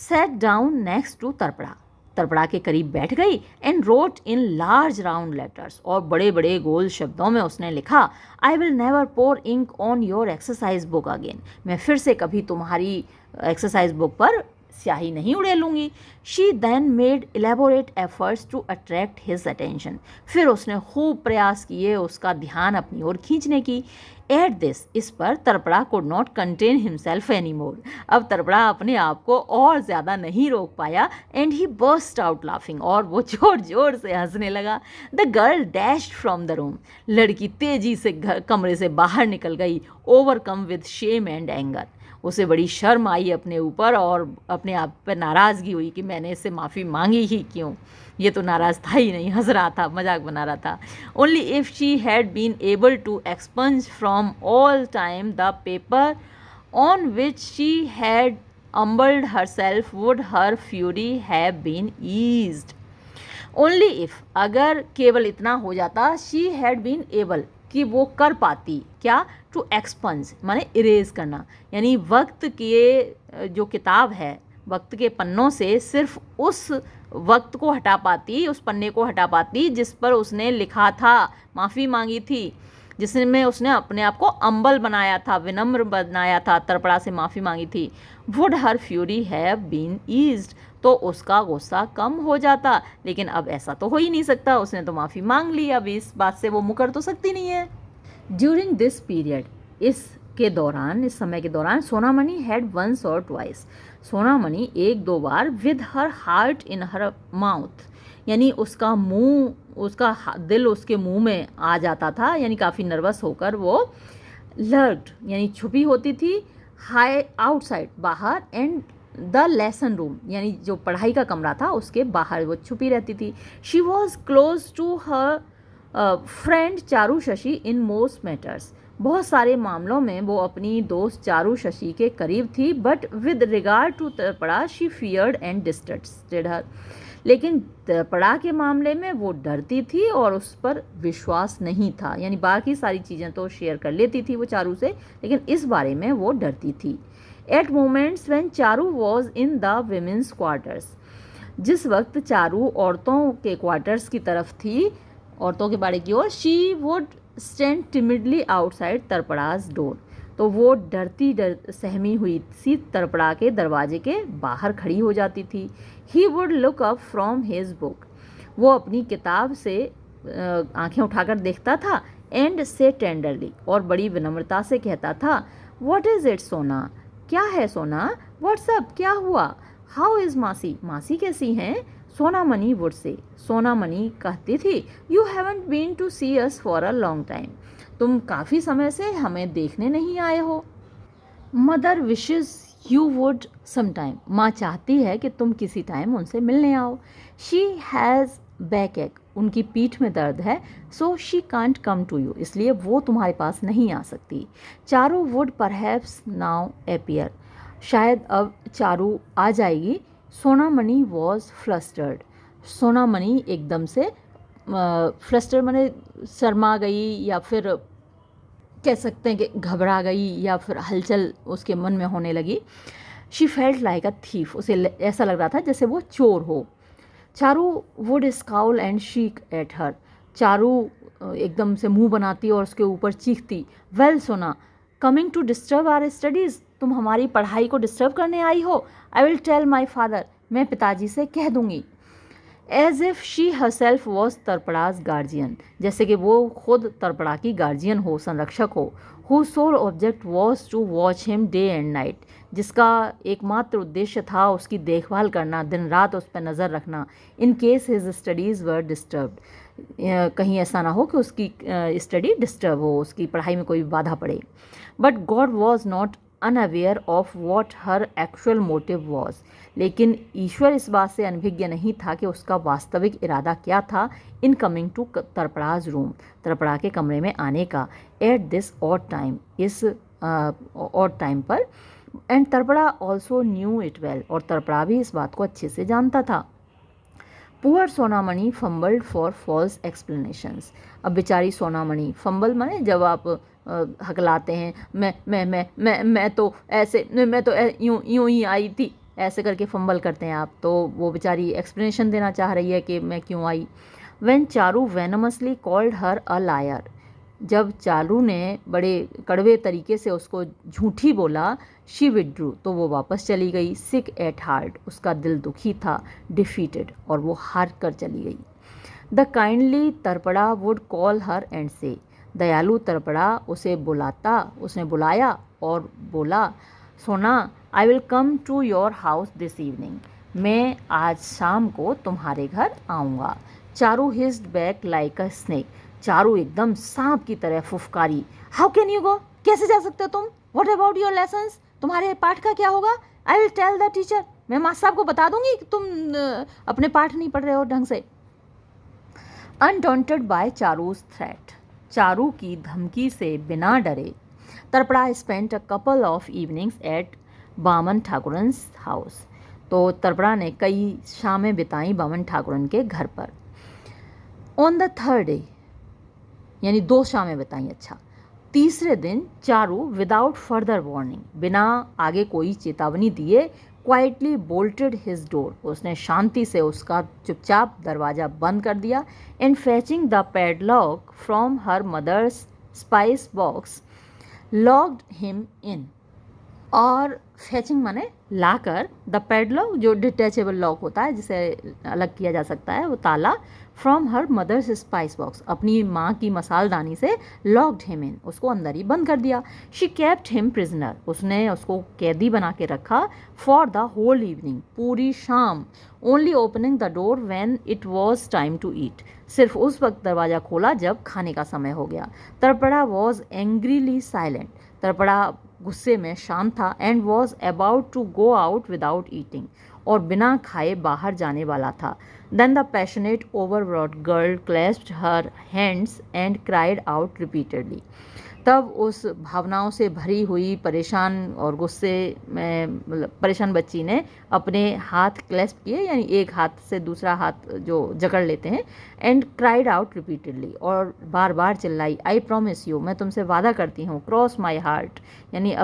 Sat down next to Tarapada, Tarapada के करीब बैठ गई। And wrote in large round letters, और बड़े बड़े गोल शब्दों में उसने लिखा, I will never pour ink on your exercise book again, मैं फिर से कभी तुम्हारी एक्सरसाइज बुक पर स्याही नहीं उड़ेलूंगी। She then made elaborate efforts to attract his attention, फिर उसने खूब प्रयास किए उसका ध्यान अपनी ओर खींचने की। एट दिस, इस पर Tarapada could not contain himself any more, अब तरपड़ा अपने आप को और ज़्यादा नहीं रोक पाया। And he burst out laughing, और वो जोर जोर से हंसने लगा। The girl dashed from the room, लड़की तेजी से कमरे से बाहर निकल गई, overcome with shame and anger, उसे बड़ी शर्म आई अपने ऊपर और अपने आप पर नाराज़गी हुई कि मैंने इससे माफ़ी मांगी ही क्यों, ये तो नाराज़ था ही नहीं, हंस रहा था, मजाक बना रहा था। Only if she had been able to expunge from all time the paper on which she had humbled herself would her fury have been eased. Only if, अगर केवल इतना हो जाता, शी हैड बीन एबल, कि वो कर पाती क्या, टू एक्सपंज माने इरेज करना, यानी वक्त के जो किताब है, वक्त के पन्नों से सिर्फ उस वक्त को हटा पाती, उस पन्ने को हटा पाती जिस पर उसने लिखा था, माफ़ी मांगी थी, जिसमें उसने अपने आप को अम्बल बनाया था, विनम्र बनाया था, तरपड़ा से माफ़ी मांगी थी। Would her fury have been eased, तो उसका गुस्सा कम हो जाता, लेकिन अब ऐसा तो हो ही नहीं सकता, उसने तो माफ़ी मांग ली, अब इस बात से वो मुकर तो सकती नहीं है। ड्यूरिंग दिस पीरियड, इस समय के दौरान, Sonamani had once or twice, Sonamani एक दो बार, with her heart in her mouth, यानी उसका दिल उसके मुंह में आ जाता था, यानी काफ़ी नर्वस होकर वो लर्क्ड यानी छुपी होती थी, हाई आउटसाइड बाहर, एंड द लेसन रूम यानी जो पढ़ाई का कमरा था उसके बाहर वो छुपी रहती थी। She was close to her friend Charu Shashi in most matters, बहुत सारे मामलों में वो अपनी दोस्त चारू शशि के करीब थी, but with regard to Tarapada she feared and distrusted her. लेकिन तर्पड़ा के मामले में वो डरती थी और उस पर विश्वास नहीं था। यानी बाकी सारी चीज़ें तो शेयर कर लेती थी वो चारू से, लेकिन इस बारे में वो डरती थी। At moments when Charu was in the women's quarters, जिस वक्त चारू औरतों के क्वार्टर्स की तरफ थी, औरतों के बाड़े की ओर, she would stand timidly outside Tarapada's door, तो वो डरती सहमी हुई सी तर्पड़ा के दरवाजे के बाहर खड़ी हो जाती थी। He would look up from his book, वो अपनी किताब से आंखें उठाकर देखता था, एंड से टेंडरली, और बड़ी विनम्रता से कहता था, व्हाट इज़ इट सोना, क्या है सोना, व्हाट्सअप, क्या हुआ, हाउ इज़ मासी, मासी कैसी हैं। सोनामणि वुड से, सोनामणि कहती थी, you haven't been to see us for a long time, तुम काफ़ी समय से हमें देखने नहीं आए हो। Mother wishes you would some time, माँ चाहती है कि तुम किसी टाइम उनसे मिलने आओ। शी हैज़ बैक एक, उनकी पीठ में दर्द है, so she can't come to you, इसलिए वो तुम्हारे पास नहीं आ सकती। Charu would perhaps now appear, शायद अब चारू आ जाएगी। सोनामणि वॉज फ्लस्टर्ड, सोनामणि एकदम से फ्लस्टर्ड माने शर्मा गई, या फिर कह सकते हैं कि घबरा गई, या फिर हलचल उसके मन में होने लगी। She felt like a thief, उसे ऐसा लग रहा था जैसे वो चोर हो। Charu would scowl and shriek at her, Charu एकदम से मुंह बनाती और उसके ऊपर चीखती, well Sona, coming to disturb our studies, तुम हमारी पढ़ाई को डिस्टर्ब करने आई हो। I will tell my father, मैं पिताजी से कह दूंगी। As if she herself was Tarapada's guardian, जैसे कि वो खुद तर्पड़ा की गार्जियन हो, संरक्षक हो। Who sole object was to watch him day and night, जिसका एकमात्र उद्देश्य था उसकी देखभाल करना, दिन रात उस पर नज़र रखना। In case his studies were disturbed, कहीं ऐसा ना हो कि उसकी स्टडी डिस्टर्ब हो, उसकी पढ़ाई में कोई बाधा पड़े। But God was not unaware of what her actual motive was, लेकिन ईश्वर इस बात से अनभिज्ञ नहीं था कि उसका वास्तविक इरादा क्या था। In coming to Tarapada's room, Tarapada के कमरे में आने का, एट दिस ऑड टाइम, इस ऑड टाइम पर। And Tarapada also knew it well, और तर्पड़ा भी इस बात को अच्छे से जानता था। Poor Sonamani fumbled for false explanations, अब बेचारी सोनामणि, फंबल माने जब आप हकलाते हैं, मैं तो ऐसे, मैं तो यूं यूं ही आई थी, ऐसे करके फंबल करते हैं आप, तो वो बेचारी एक्सप्लेनेशन देना चाह रही है कि मैं क्यों आई। When Charu venomously called her a liar, जब चारू ने बड़े कड़वे तरीके से उसको झूठी बोला, शी विड्रू, तो वो वापस चली गई। सिक एट हार्ट, उसका दिल दुखी था। डिफीटेड, और वो हार कर चली गई। The kindly Tarapada would call her and say, दयालु तर्पड़ा उसे बुलाता, उसने बुलाया और बोला, Sona, I will come to your house this evening, मैं आज शाम को तुम्हारे घर आऊँगा। Charu hissed back like a snake, Charu एकदम सांप की तरह फुफकारी, हाउ कैन यू गो, कैसे जा सकते हो तुम, व्हाट अबाउट योर लेसन्स, तुम्हारे पाठ का क्या होगा, I will tell the teacher, मैं मास्टर साहब को बता दूंगी कि तुम अपने पाठ नहीं पढ़ रहे हो ढंग से। Undaunted by Charu's threat, Charu की धमकी से बिना डरे, Tarapada spent a couple of evenings at Baman Thakuran's house, तो तर्पड़ा ने कई शामें बिताई बामन ठाकुरन के घर पर। ऑन द थर्ड डे, यानी 2 शामें बिताई, अच्छा, तीसरे दिन चारू विदाउट फर्दर वार्निंग, बिना आगे कोई चेतावनी दिए, क्वाइटली बोल्टेड हिज डोर, उसने शांति से उसका चुपचाप दरवाज़ा बंद कर दिया। And fetching the padlock from her mother's spice box locked him in, और फैचिंग माने लाकर, द पैडलॉक जो डिटैचेबल लॉक होता है जिसे अलग किया जा सकता है, वो ताला, from her mother's spice box, अपनी माँ की मसालदानी से, लॉक्ड हिम इन, उसको अंदर ही बंद कर दिया। शी केप्ट हिम प्रिजनर, उसने उसको कैदी बना के रखा, फॉर द होल इवनिंग, पूरी शाम, only opening the door when it was time to eat, सिर्फ उस वक्त दरवाज़ा खोला जब खाने का समय हो गया। Tarapada was angrily silent, Tarapada गुस्से में शांत था। And was about to go out without eating, और बिना खाए बाहर जाने वाला था। Then the passionate overwrought girl clasped her hands and cried out repeatedly, तब उस भावनाओं से भरी हुई परेशान और गुस्से में मतलब परेशान बच्ची ने अपने हाथ क्लैस्प किए, यानी एक हाथ से दूसरा हाथ जो जकड़ लेते हैं, एंड क्राइड आउट रिपीटेडली, और बार बार चिल्लाई, आई प्रॉमिस यू, मैं तुमसे वादा करती हूँ, क्रॉस माई हार्ट, यानी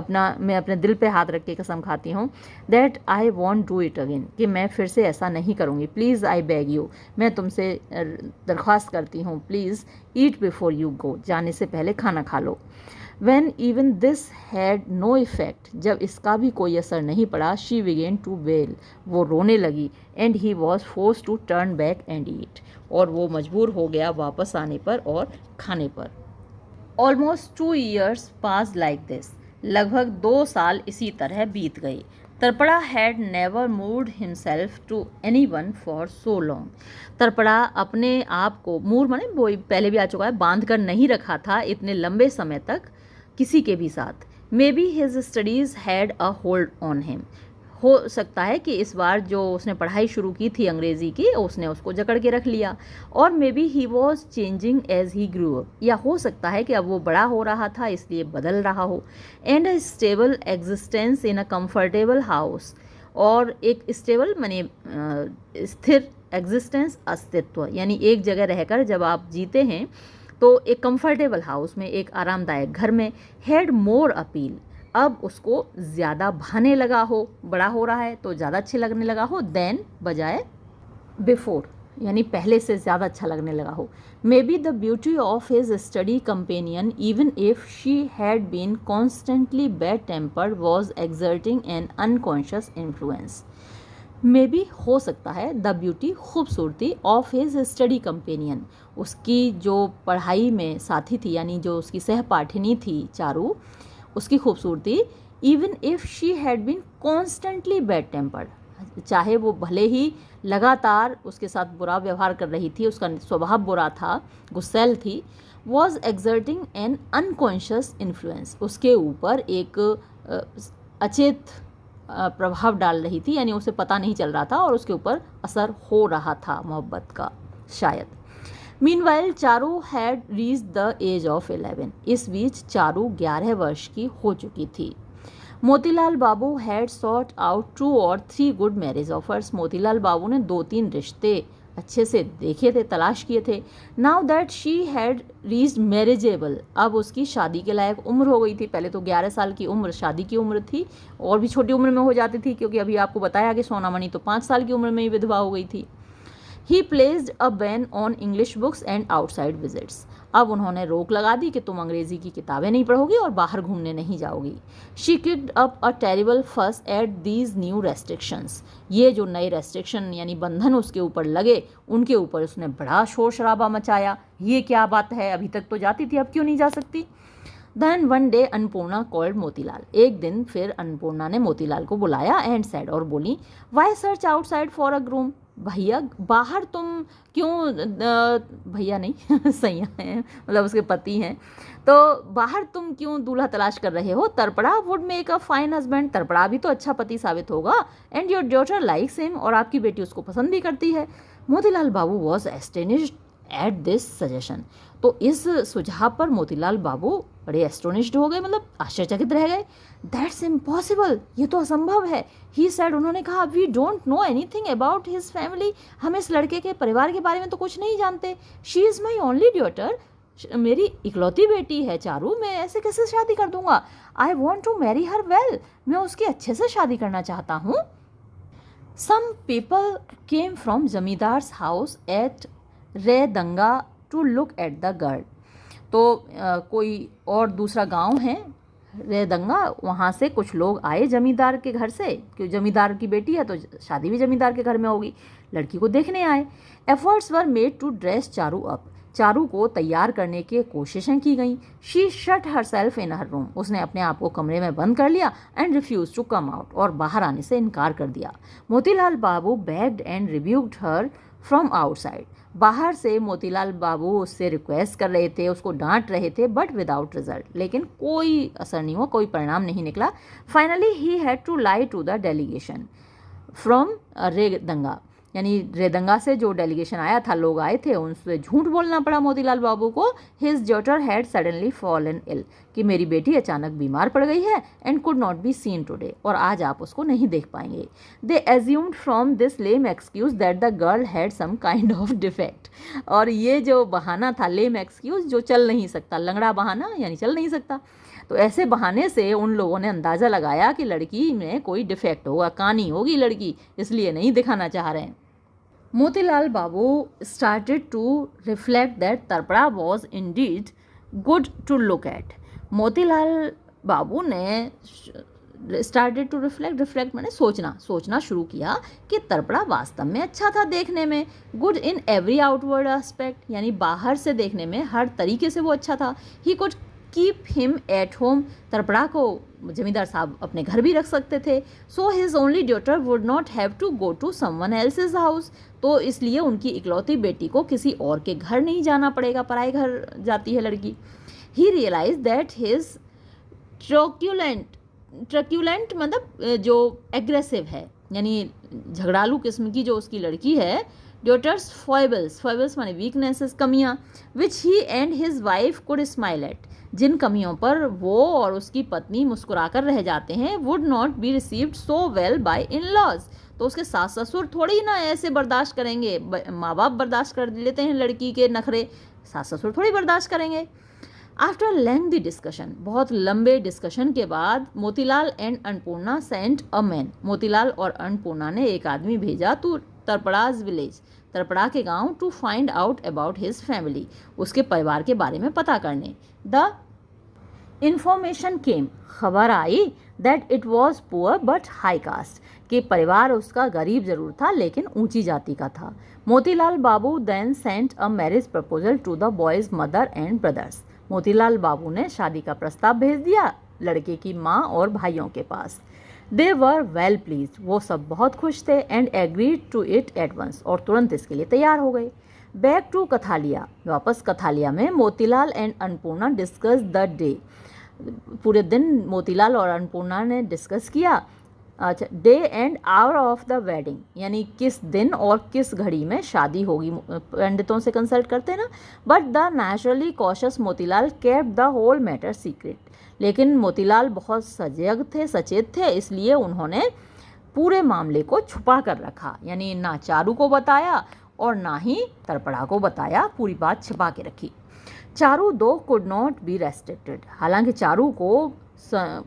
मैं अपने दिल पे हाथ रख के कसम खाती हूँ, that I want do it again, कि मैं फिर से ऐसा नहीं करूँगी, प्लीज़ आई बेग यू, मैं तुमसे दरख्वास्त करती हूँ, please eat before you go, जाने से पहले खाना खा लो। When even this had no effect, जब इसका भी कोई असर नहीं पड़ा, she began to wail, वो रोने लगी, and he was forced to turn back and eat, और वो मजबूर हो गया वापस आने पर और खाने पर। Almost 2 years passed like this, लगभग 2 साल इसी तरह बीत गए। तरपड़ा had never moved himself to anyone for so long, तरपड़ा अपने आप को, मूड माने वो पहले भी आ चुका है, बांध कर नहीं रखा था इतने लंबे समय तक किसी के भी साथ। May be his studies had a hold on him, हो सकता है कि इस बार जो उसने पढ़ाई शुरू की थी अंग्रेज़ी की, उसने उसको जकड़ के रख लिया। और maybe he was changing as he grew up, या हो सकता है कि अब वो बड़ा हो रहा था इसलिए बदल रहा हो। And a stable existence in a comfortable house, और एक स्टेबल माने स्थिर, एग्जिस्टेंस अस्तित्व, यानी एक जगह रहकर जब आप जीते हैं तो एक कंफर्टेबल हाउस में, एक आरामदायक घर में, हैड मोर अपील, अब उसको ज़्यादा भाने लगा हो, बड़ा हो रहा है तो ज़्यादा अच्छे लगने लगा हो, देन बजाय बिफोर, यानी पहले से ज़्यादा अच्छा लगने लगा हो। Maybe the beauty of his study companion even if she had been constantly bad tempered was exerting an unconscious influence, maybe हो सकता है द ब्यूटी, खूबसूरती, ऑफ हिज स्टडी कंपेनियन, उसकी जो पढ़ाई में साथी थी, यानी जो उसकी सहपाठिनी थी चारू, उसकी खूबसूरती, even if she had been constantly bad tempered, चाहे वो भले ही लगातार उसके साथ बुरा व्यवहार कर रही थी, उसका स्वभाव बुरा था, गुस्सैल थी, was exerting an unconscious influence, उसके ऊपर एक अचेत प्रभाव डाल रही थी, यानी उसे पता नहीं चल रहा था और उसके ऊपर असर हो रहा था मोहब्बत का शायद। Meanwhile Charu had reach the age of 11, इस बीच चारू 11 वर्ष की हो चुकी थी। Motilal Babu had sought out 2 or 3 good marriage offers, Motilal बाबू ने 2-3 रिश्ते अच्छे से देखे थे, तलाश किए थे। Now that she had reached marriageable, अब उसकी शादी के लायक उम्र हो गई थी। पहले तो 11 साल की उम्र शादी की उम्र थी, और भी छोटी उम्र में हो जाती थी, क्योंकि अभी आपको बताया कि सोनामणि तो 5 साल की उम्र में ही विधवा हो गई थी। ही placed a ban on English books and outside visits, अब उन्होंने रोक लगा दी कि तुम अंग्रेजी की किताबें नहीं पढ़ोगी और बाहर घूमने नहीं जाओगी। She kicked up a terrible फस एट दीज न्यू रेस्ट्रिक्शंस, ये जो नए रेस्ट्रिक्शन यानी बंधन उसके ऊपर लगे, उनके ऊपर उसने बड़ा शोर शराबा मचाया। ये क्या बात है, अभी तक तो जाती थी, अब क्यों नहीं जा सकती। Then one day Annapurna called Motilal, एक दिन फिर अन्नपूर्णा ने मोतीलाल को बुलाया एंड सेड, और बोली, why search outside for a groom, भैया बाहर तुम क्यों, भैया नहीं सैया हैं, मतलब उसके पति हैं, तो बाहर तुम क्यों दूल्हा तलाश कर रहे हो। Tarapada would make a fine husband, Tarapada भी तो अच्छा पति साबित होगा। And your daughter likes him, और आपकी बेटी उसको पसंद भी करती है। Motilal Babu was astonished at this suggestion, तो इस सुझाव पर मोतीलाल बाबू बड़े एस्टोनिश्ड हो गए, मतलब आश्चर्यचकित रह गए। दैट्स इम्पॉसिबल, ये तो असंभव है। ही सेड, उन्होंने कहा, we don't know anything about his family, हम इस लड़के के परिवार के बारे में तो कुछ नहीं जानते। She is my only daughter, मेरी इकलौती बेटी है चारू, मैं ऐसे कैसे शादी कर दूंगा। I want to marry her well, मैं उसकी अच्छे से शादी करना चाहता हूँ। Some people came from zamindar's house at Redanga to look at the girl, तो कोई और दूसरा गांव है रेदंगा, वहाँ से कुछ लोग आए जमींदार के घर से, क्योंकि जमींदार की बेटी है तो शादी भी जमींदार के घर में होगी, लड़की को देखने आए। Efforts were made to dress Charu up, Charu को तैयार करने की कोशिशें की गईं। She shut herself in her room, उसने अपने आप को कमरे में बंद कर लिया। And refused to come out, और बाहर आने से इनकार कर दिया। Motilal Babu begged and rebuked her from outside, बाहर से मोतीलाल बाबू उससे रिक्वेस्ट कर रहे थे, उसको डांट रहे थे, बट विदाउट रिजल्ट, लेकिन कोई असर नहीं हुआ, कोई परिणाम नहीं निकला। Finally he had to lie to the delegation from Redanga, यानी रेदंगा से जो डेलीगेशन आया था, लोग आए थे, उनसे झूठ बोलना पड़ा मोतीलाल बाबू को। His daughter had suddenly fallen ill, कि मेरी बेटी अचानक बीमार पड़ गई है, and could not be seen today, और आज आप उसको नहीं देख पाएंगे। They assumed from this lame excuse that the girl had some kind of defect, और ये जो बहाना था, लेम एक्सक्यूज, जो चल नहीं सकता, लंगड़ा बहाना यानी चल नहीं सकता, तो ऐसे बहाने से उन लोगों ने अंदाज़ा लगाया कि लड़की में कोई डिफेक्ट होगा, कानी होगी लड़की, इसलिए नहीं दिखाना चाह रहे हैं। मोतीलाल बाबू started to reflect that तरपड़ा was indeed good to look at। Motilal बाबू ने started to reflect मैंने सोचना शुरू किया कि तरपड़ा वास्तव में अच्छा था देखने में। good in every outward aspect, यानी बाहर से देखने में हर तरीके से वो अच्छा था। he could keep him at home, तरपड़ा को जमींदार साहब अपने घर भी रख सकते थे। so his only daughter would not have to go to someone else's house, तो इसलिए उनकी इकलौती बेटी को किसी और के घर नहीं जाना पड़ेगा, पराए घर जाती है लड़की। he realized that his truculent मतलब जो एग्रेसिव है, यानी झगड़ालू किस्म की जो उसकी लड़की है, daughters foibles माने weaknesses, कमियाँ, which he and his wife could smile at, जिन कमियों पर वो और उसकी पत्नी मुस्कुराकर रह जाते हैं, would not be received so well by in-laws, तो उसके सास ससुर थोड़ी ना ऐसे बर्दाश्त करेंगे। माँ बाप बर्दाश्त कर लेते हैं लड़की के नखरे, सास ससुर थोड़ी बर्दाश्त करेंगे। आफ्टर लेंथी डिस्कशन, बहुत लंबे डिस्कशन के बाद, Motilal and Annapurna sent a man, Motilal और अन्नपूर्णा ने एक आदमी भेजा टू तरपड़ाज विलेज, तरपड़ा के गांव, to find out about his family, उसके परिवार के बारे में पता करने। द इंफॉर्मेशन केम, खबर आई, that it was poor but high caste, कि परिवार उसका गरीब जरूर था लेकिन ऊंची जाति का था। Motilal Babu then sent a marriage proposal to the boy's mother and brothers, Motilal बाबू ने शादी का प्रस्ताव भेज दिया लड़के की माँ और भाइयों के पास। दे वर वेल प्लीज, वो सब बहुत खुश थे, and agreed to it at once, और तुरंत इसके लिए तैयार हो गए। बैक टू कथालिया, वापस कथालिया में Motilal and Annapurna discuss the day, पूरे दिन मोतीलाल और अन्नपूर्णा ने डिस्कस किया, अच्छा, day and hour of the wedding, यानी किस दिन और किस घड़ी में शादी होगी, पंडितों से कंसल्ट करते हैं ना। But the naturally cautious Motilal kept the whole matter secret, लेकिन मोतीलाल बहुत सचेत थे, इसलिए उन्होंने पूरे मामले को छुपा कर रखा, यानी ना चारू को बताया और ना ही तरपड़ा को बताया, पूरी बात छिपा के रखी। चारू दो कुड नॉट बी रेस्ट्रिक्टेड, हालांकि चारू को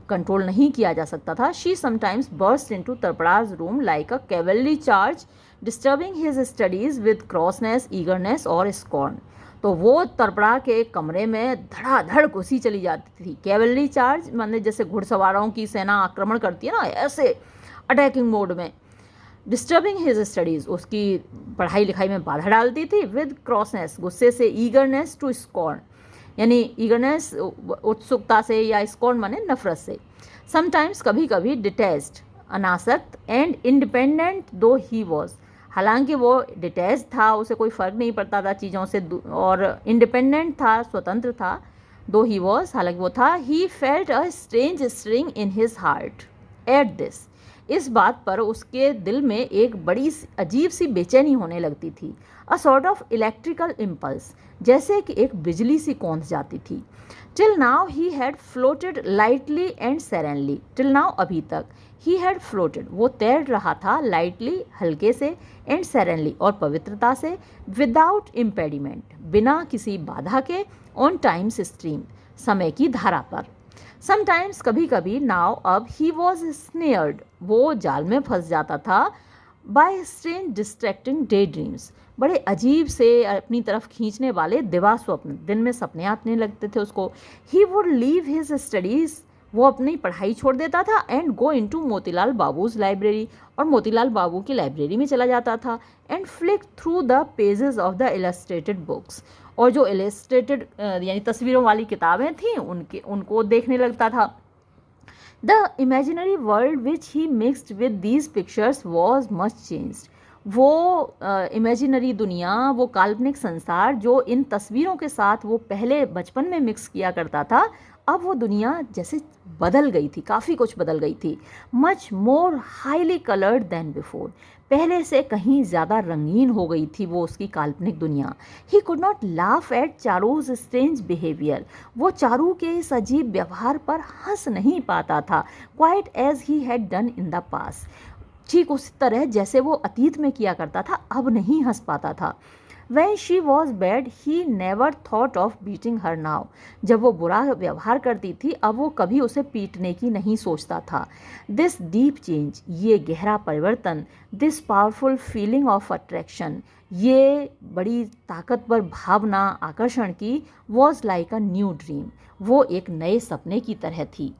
कंट्रोल नहीं किया जा सकता था। She sometimes burst into Tarapada's room like a cavalry charge, disturbing his studies with crossness, eagerness और स्कॉर्न, तो वो तरपड़ा के कमरे में धड़ाधड़ घुसी चली जाती थी। कैवलरी चार्ज माने जैसे घुड़सवारों की सेना आक्रमण करती है ना, ऐसे अटैकिंग मोड में। डिस्टर्बिंग हिज स्टडीज़, उसकी पढ़ाई लिखाई में बाधा डालती थी। विद क्रॉसनेस, गुस्से से। ईगरनेस टू स्कॉर्न, यानी ईगरनेस उत्सुकता से, या स्कॉर्न माने नफरत से। समटाइम्स, कभी कभी। डिटेस्ट, अनासक्त। एंड इंडिपेंडेंट दो ही वॉज, हालांकि वो डिटेच था, उसे कोई फ़र्क नहीं पड़ता था चीज़ों से, और इंडिपेंडेंट था, स्वतंत्र था। दो ही वॉज, हालांकि वो था। He felt a strange string in his heart eight this, इस बात पर उसके दिल में एक बड़ी अजीब सी बेचैनी होने लगती थी। A sort of electrical impulse, जैसे कि एक बिजली सी कौंध जाती थी। Till now he had floated lightly and serenely, till now, अभी तक। ही हैड फ्लोटेड, वो तैर रहा था, लाइटली, हल्के से, एंड सेरेनली, और पवित्रता से। विदाउट इम्पेडिमेंट, बिना किसी बाधा के। ऑन टाइम्स स्ट्रीम, समय की धारा पर। समटाइम्स, कभी कभी। नाउ, अब। ही वॉज स्नेयर्ड, वो जाल में फंस जाता था। By strange distracting day dreams, बड़े अजीब से अपनी तरफ खींचने वाले दिवा स्वप्न, दिन में सपने आने लगते थे उसको। He would leave his studies, वो अपनी पढ़ाई छोड़ देता था। And go into Motilal Babu's library, और मोतीलाल बाबू की लाइब्रेरी में चला जाता था। And flick through the pages of the illustrated books, और जो इलस्ट्रेटेड यानी तस्वीरों वाली किताबें थीं उनको देखने लगता था। The imaginary world which he mixed with these pictures was much changed, वो इमेजिनरी दुनिया, वो काल्पनिक संसार जो इन तस्वीरों के साथ वो पहले बचपन में मिक्स किया करता था, अब वो दुनिया जैसे बदल गई थी, काफ़ी कुछ बदल गई थी। Much more highly coloured than before, पहले से कहीं ज़्यादा रंगीन हो गई थी वो उसकी काल्पनिक दुनिया। He could not laugh at Charu's strange behaviour, वो चारू के इस अजीब व्यवहार पर हंस नहीं पाता था। Quite as he had done in the past, ठीक उसी तरह जैसे वो अतीत में किया करता था, अब नहीं हंस पाता था। When she was bad, he never thought of beating her now. जब वो बुरा व्यवहार करती थी, अब वो कभी उसे पीटने की नहीं सोचता था। This deep change, ये गहरा परिवर्तन, this powerful feeling of attraction, ये बड़ी ताकतवर भावना आकर्षण की, was like a new dream, वो एक नए सपने की तरह थी।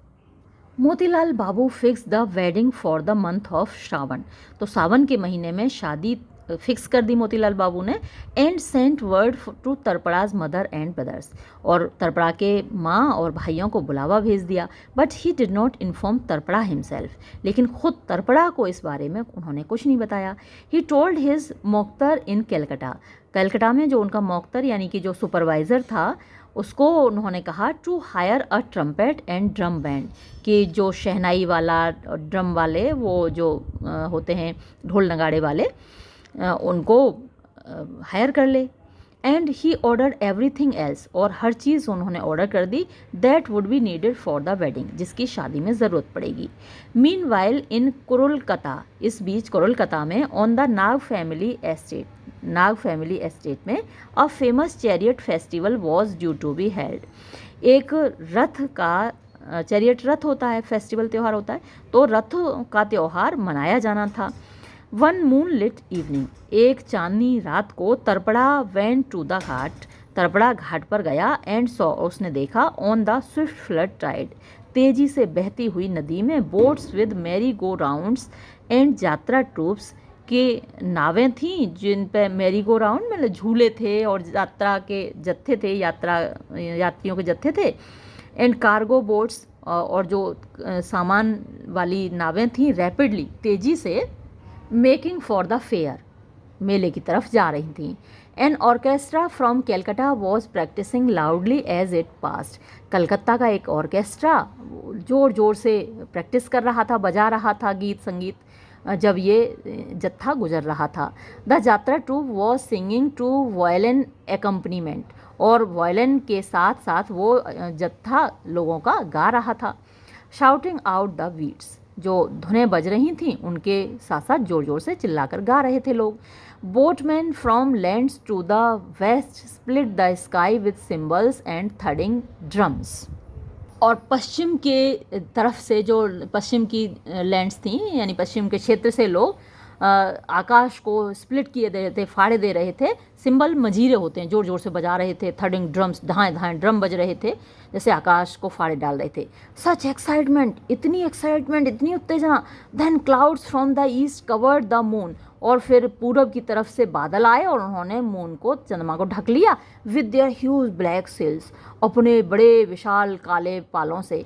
Motilal Babu fix the wedding for the month of Shravan, तो सावन के महीने में शादी फिक्स कर दी मोतीलाल बाबू ने। And sent word to Tarapada's mother and brothers, और तरपड़ा के माँ और भाइयों को बुलावा भेज दिया। But he did not inform Tarapada himself, लेकिन खुद तरपड़ा को इस बारे में उन्होंने कुछ नहीं बताया। He told his mokhtar in Calcutta, Kolkata में जो उनका मोख्तर यानी कि जो सुपरवाइज़र था, उसको उन्होंने कहा to hire a trumpet and drum band, कि जो शहनाई वाला ड्रम वाले वो जो होते हैं ढोल नगाड़े वाले, उनको हायर कर ले। And he ordered everything else, और हर चीज़ उन्होंने ऑर्डर कर दी, that would be needed for the wedding, जिसकी शादी में ज़रूरत पड़ेगी। मीन वाइल इन कुरुलकता, इस बीच कुरुलकता में on the Nag family estate, Nag family estate में a famous chariot festival was due to be held, एक रथ का चैरियट रथ होता है, फेस्टिवल त्यौहार होता है, तो रथ का त्यौहार मनाया जाना था। वन मून लिट इवनिंग, एक चांदनी रात को Tarapada went to the ghat, Tarapada घाट पर गया। एंड सॉ, उसने देखा on the swift flood tide, तेजी से बहती हुई नदी में boats with merry go rounds and yatra troupes, के नावें थीं जिन पे मैरी गो राउंड मतलब झूले थे और यात्रा के जत्थे थे, यात्रियों के जत्थे थे। एंड कार्गो बोट्स, और जो सामान वाली नावें थीं रैपिडली, तेज़ी से मेकिंग फॉर द फेयर, मेले की तरफ जा रही थी। An orchestra from Calcutta was practising loudly as it passed, Calcutta का एक ऑर्केस्ट्रा ज़ोर ज़ोर से प्रैक्टिस कर रहा था, बजा रहा था गीत संगीत जब ये जत्था गुजर रहा था। The yatra troupe was singing to violin accompaniment, और वायलिन के साथ साथ वो जत्था लोगों का गा रहा था। शाउटिंग आउट द बीट्स, जो धुनें बज रही थीं उनके साथ साथ ज़ोर ज़ोर से चिल्लाकर गा रहे थे लोग। Boatmen from lands to the west split the sky with cymbals and thudding drums, और पश्चिम के तरफ से जो पश्चिम की लैंड्स थी यानी पश्चिम के क्षेत्र से लोग आकाश को स्प्लिट किए दे रहे थे, फाड़े दे रहे थे। सिंबल मजीरे होते हैं, ज़ोर ज़ोर से बजा रहे थे। थर्डिंग ड्रम्स, धाएँ धाएँ ड्रम बज रहे थे, जैसे आकाश को फाड़े डाल रहे थे। सच एक्साइटमेंट, इतनी उत्तेजना। Then clouds from the east covered the moon, और फिर पूरब की तरफ से बादल आए और उन्होंने मून को, चंद्रमा को ढक लिया। With their huge black sails, अपने बड़े विशाल काले पालों से।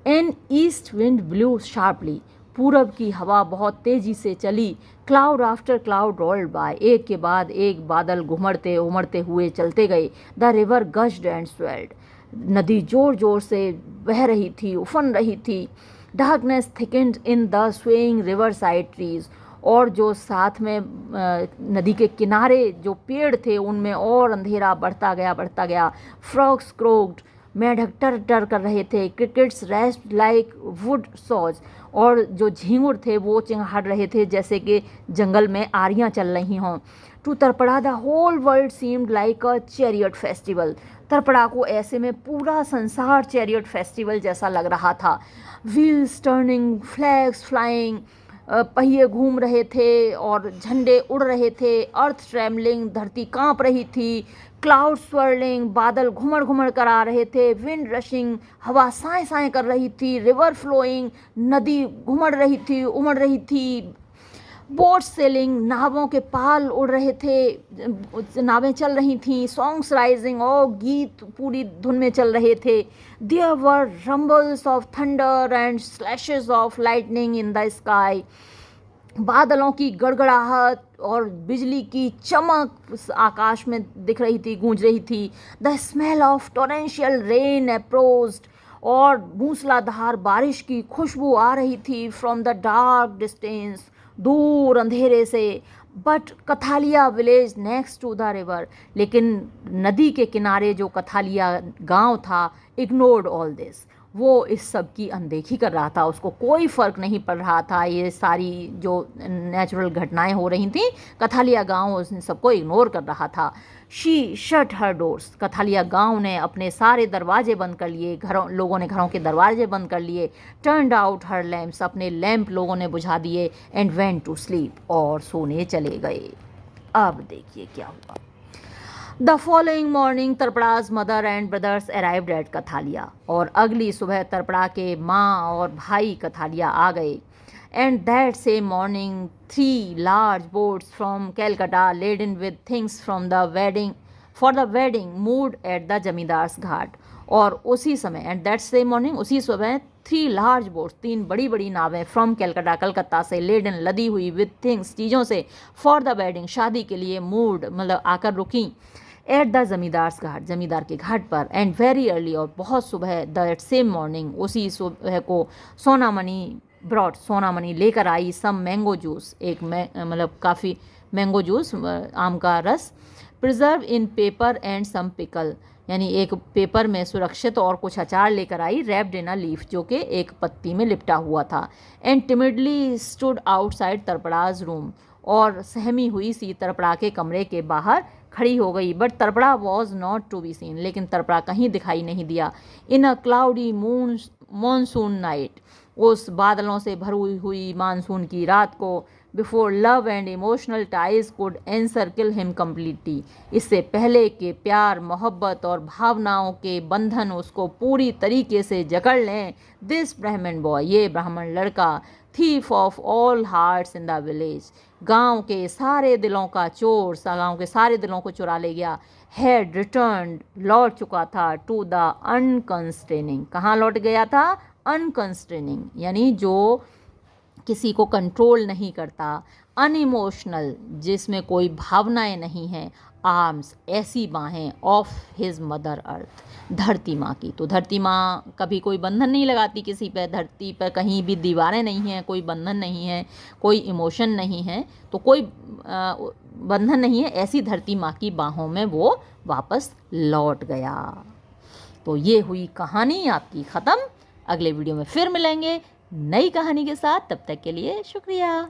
An east wind blew sharply, पूरब की हवा बहुत तेज़ी से चली। Cloud after cloud rolled by, एक के बाद एक बादल घुमड़ते उमड़ते हुए चलते गए। द रिवर गश्ड एंड स्वेल्ड, नदी जोर जोर से बह रही थी, उफन रही थी। Darkness thickened in the swaying river side trees, और जो साथ में नदी के किनारे जो पेड़ थे उनमें और अंधेरा बढ़ता गया। फ्रॉग्स क्रोक्ड, मेढक टर टर कर रहे थे। क्रिकेट्स रेस्ट लाइक वुड सॉज, और जो झींगुर थे वो चिंगाड़ रहे थे जैसे कि जंगल में आरियां चल रही हों। To Tarapada the whole world seemed like a chariot festival, Tarapada को ऐसे में पूरा संसार चैरियट फेस्टिवल जैसा लग रहा था। व्हील्स टर्निंग, फ्लैग्स फ्लाइंग, पहिए घूम रहे थे और झंडे उड़ रहे थे। अर्थ ट्रेमलिंग, धरती कांप रही थी। क्लाउड स्वर्लिंग, बादल घुमड़ घुमड़ कर आ रहे थे। विंड रशिंग, हवा साए साए कर रही थी। रिवर फ्लोइंग, नदी घुमड़ रही थी, उमड़ रही थी। बोट सेलिंग, नावों के पाल उड़ रहे थे, नावें चल रही थीं। सॉन्ग्स राइजिंग, और गीत पूरी धुन में चल रहे थे। There were rumbles of thunder and slashes of lightning in the sky, बादलों की गड़गड़ाहट और बिजली की चमक आकाश में दिख रही थी, गूंज रही थी। The smell of torrential rain approached, और मूसलाधार बारिश की खुशबू आ रही थी फ्रॉम द डार्क डिस्टेंस, दूर अंधेरे से। But Kathalia village next to the river, लेकिन नदी के किनारे जो कथालिया गांव था, इग्नोर्ड ऑल दिस, वो इस सब की अनदेखी कर रहा था। उसको कोई फ़र्क नहीं पड़ रहा था ये सारी जो नेचुरल घटनाएं हो रही थी। कथालिया गांव उस सबको इग्नोर कर रहा था। शी शट हर डोर्स, कथालिया गांव ने अपने सारे दरवाजे बंद कर लिए, लोगों ने घरों के दरवाजे बंद कर लिए। टर्नड आउट हर लैम्प्स, अपने लैंप लोगों ने बुझा दिए। एंड वेंट टू स्लीप, और सोने चले गए। अब देखिए क्या हुआ। The following morning Tarapada's mother and brothers arrived at Kathalia, और अगली सुबह तरपड़ा के माँ और भाई कथालिया आ गए। And that same morning 3 large boats from Calcutta laden with things from the wedding for the wedding moved at the zamindar's ghat, और उसी समय एंड दैट सेम मॉर्निंग, उसी सुबह 3 large boats, 3 बड़ी बड़ी नावें फ्रॉम कैलकाटा, कलकत्ता से, लेडन लदी हुई, विद थिंग्स चीज़ों से, फॉर द वेडिंग शादी के लिए, मूड मतलब आकर रुकी, एट द जमींदार्स घाट जमींदार के घाट पर। एंड वेरी अर्ली, और बहुत सुबह, दैट सेम मॉर्निंग उसी सुबह को, सोनामणि ब्रॉड सोनामणि लेकर आई सम मैंगो जूस, एक मतलब काफ़ी मैंगो जूस, आम का रस, preserve in paper and some pickle, यानी एक पेपर में सुरक्षित और कुछ अचार लेकर आई, रैप्ड इन अ लीफ, जो कि एक पत्ती में लिपटा हुआ था। And timidly stood outside तरपड़ाज room, और सहमी हुई सी तरपड़ा के कमरे के बाहर खड़ी हो गई। But Tarapada was not to be seen, लेकिन तरपड़ा कहीं दिखाई नहीं दिया। In a cloudy monsoon night, उस बादलों से भरी हुई मानसून की रात को, before love and emotional ties could encircle him completely, इससे पहले कि प्यार, मोहब्बत और भावनाओं के बंधन उसको पूरी तरीके से जकड़ लें, दिस ब्राह्मण बॉय, ये ब्राह्मण लड़का, thief of all hearts in the village, गांव के सारे दिलों का चोर, गांव के सारे दिलों को चुरा ले गया, हैड रिटर्न, लौट चुका था, टू द अनकंस्ट्रेनिंग, कहाँ लौट गया था? अनकंस्ट्रेनिंग, यानी जो किसी को कंट्रोल नहीं करता, अनइमोशनल, जिसमें कोई भावनाएं नहीं हैं, आर्म्स, ऐसी बाहें, ऑफ हिज मदर अर्थ, धरती माँ की। तो धरती माँ कभी कोई बंधन नहीं लगाती किसी पर, धरती पर कहीं भी दीवारें नहीं हैं, कोई बंधन नहीं है, कोई इमोशन नहीं है, तो कोई बंधन नहीं है, ऐसी धरती माँ की बाहों में वो वापस लौट गया। तो ये हुई कहानी आपकी ख़त्म। अगले वीडियो में फिर मिलेंगे नई कहानी के साथ, तब तक के लिए शुक्रिया।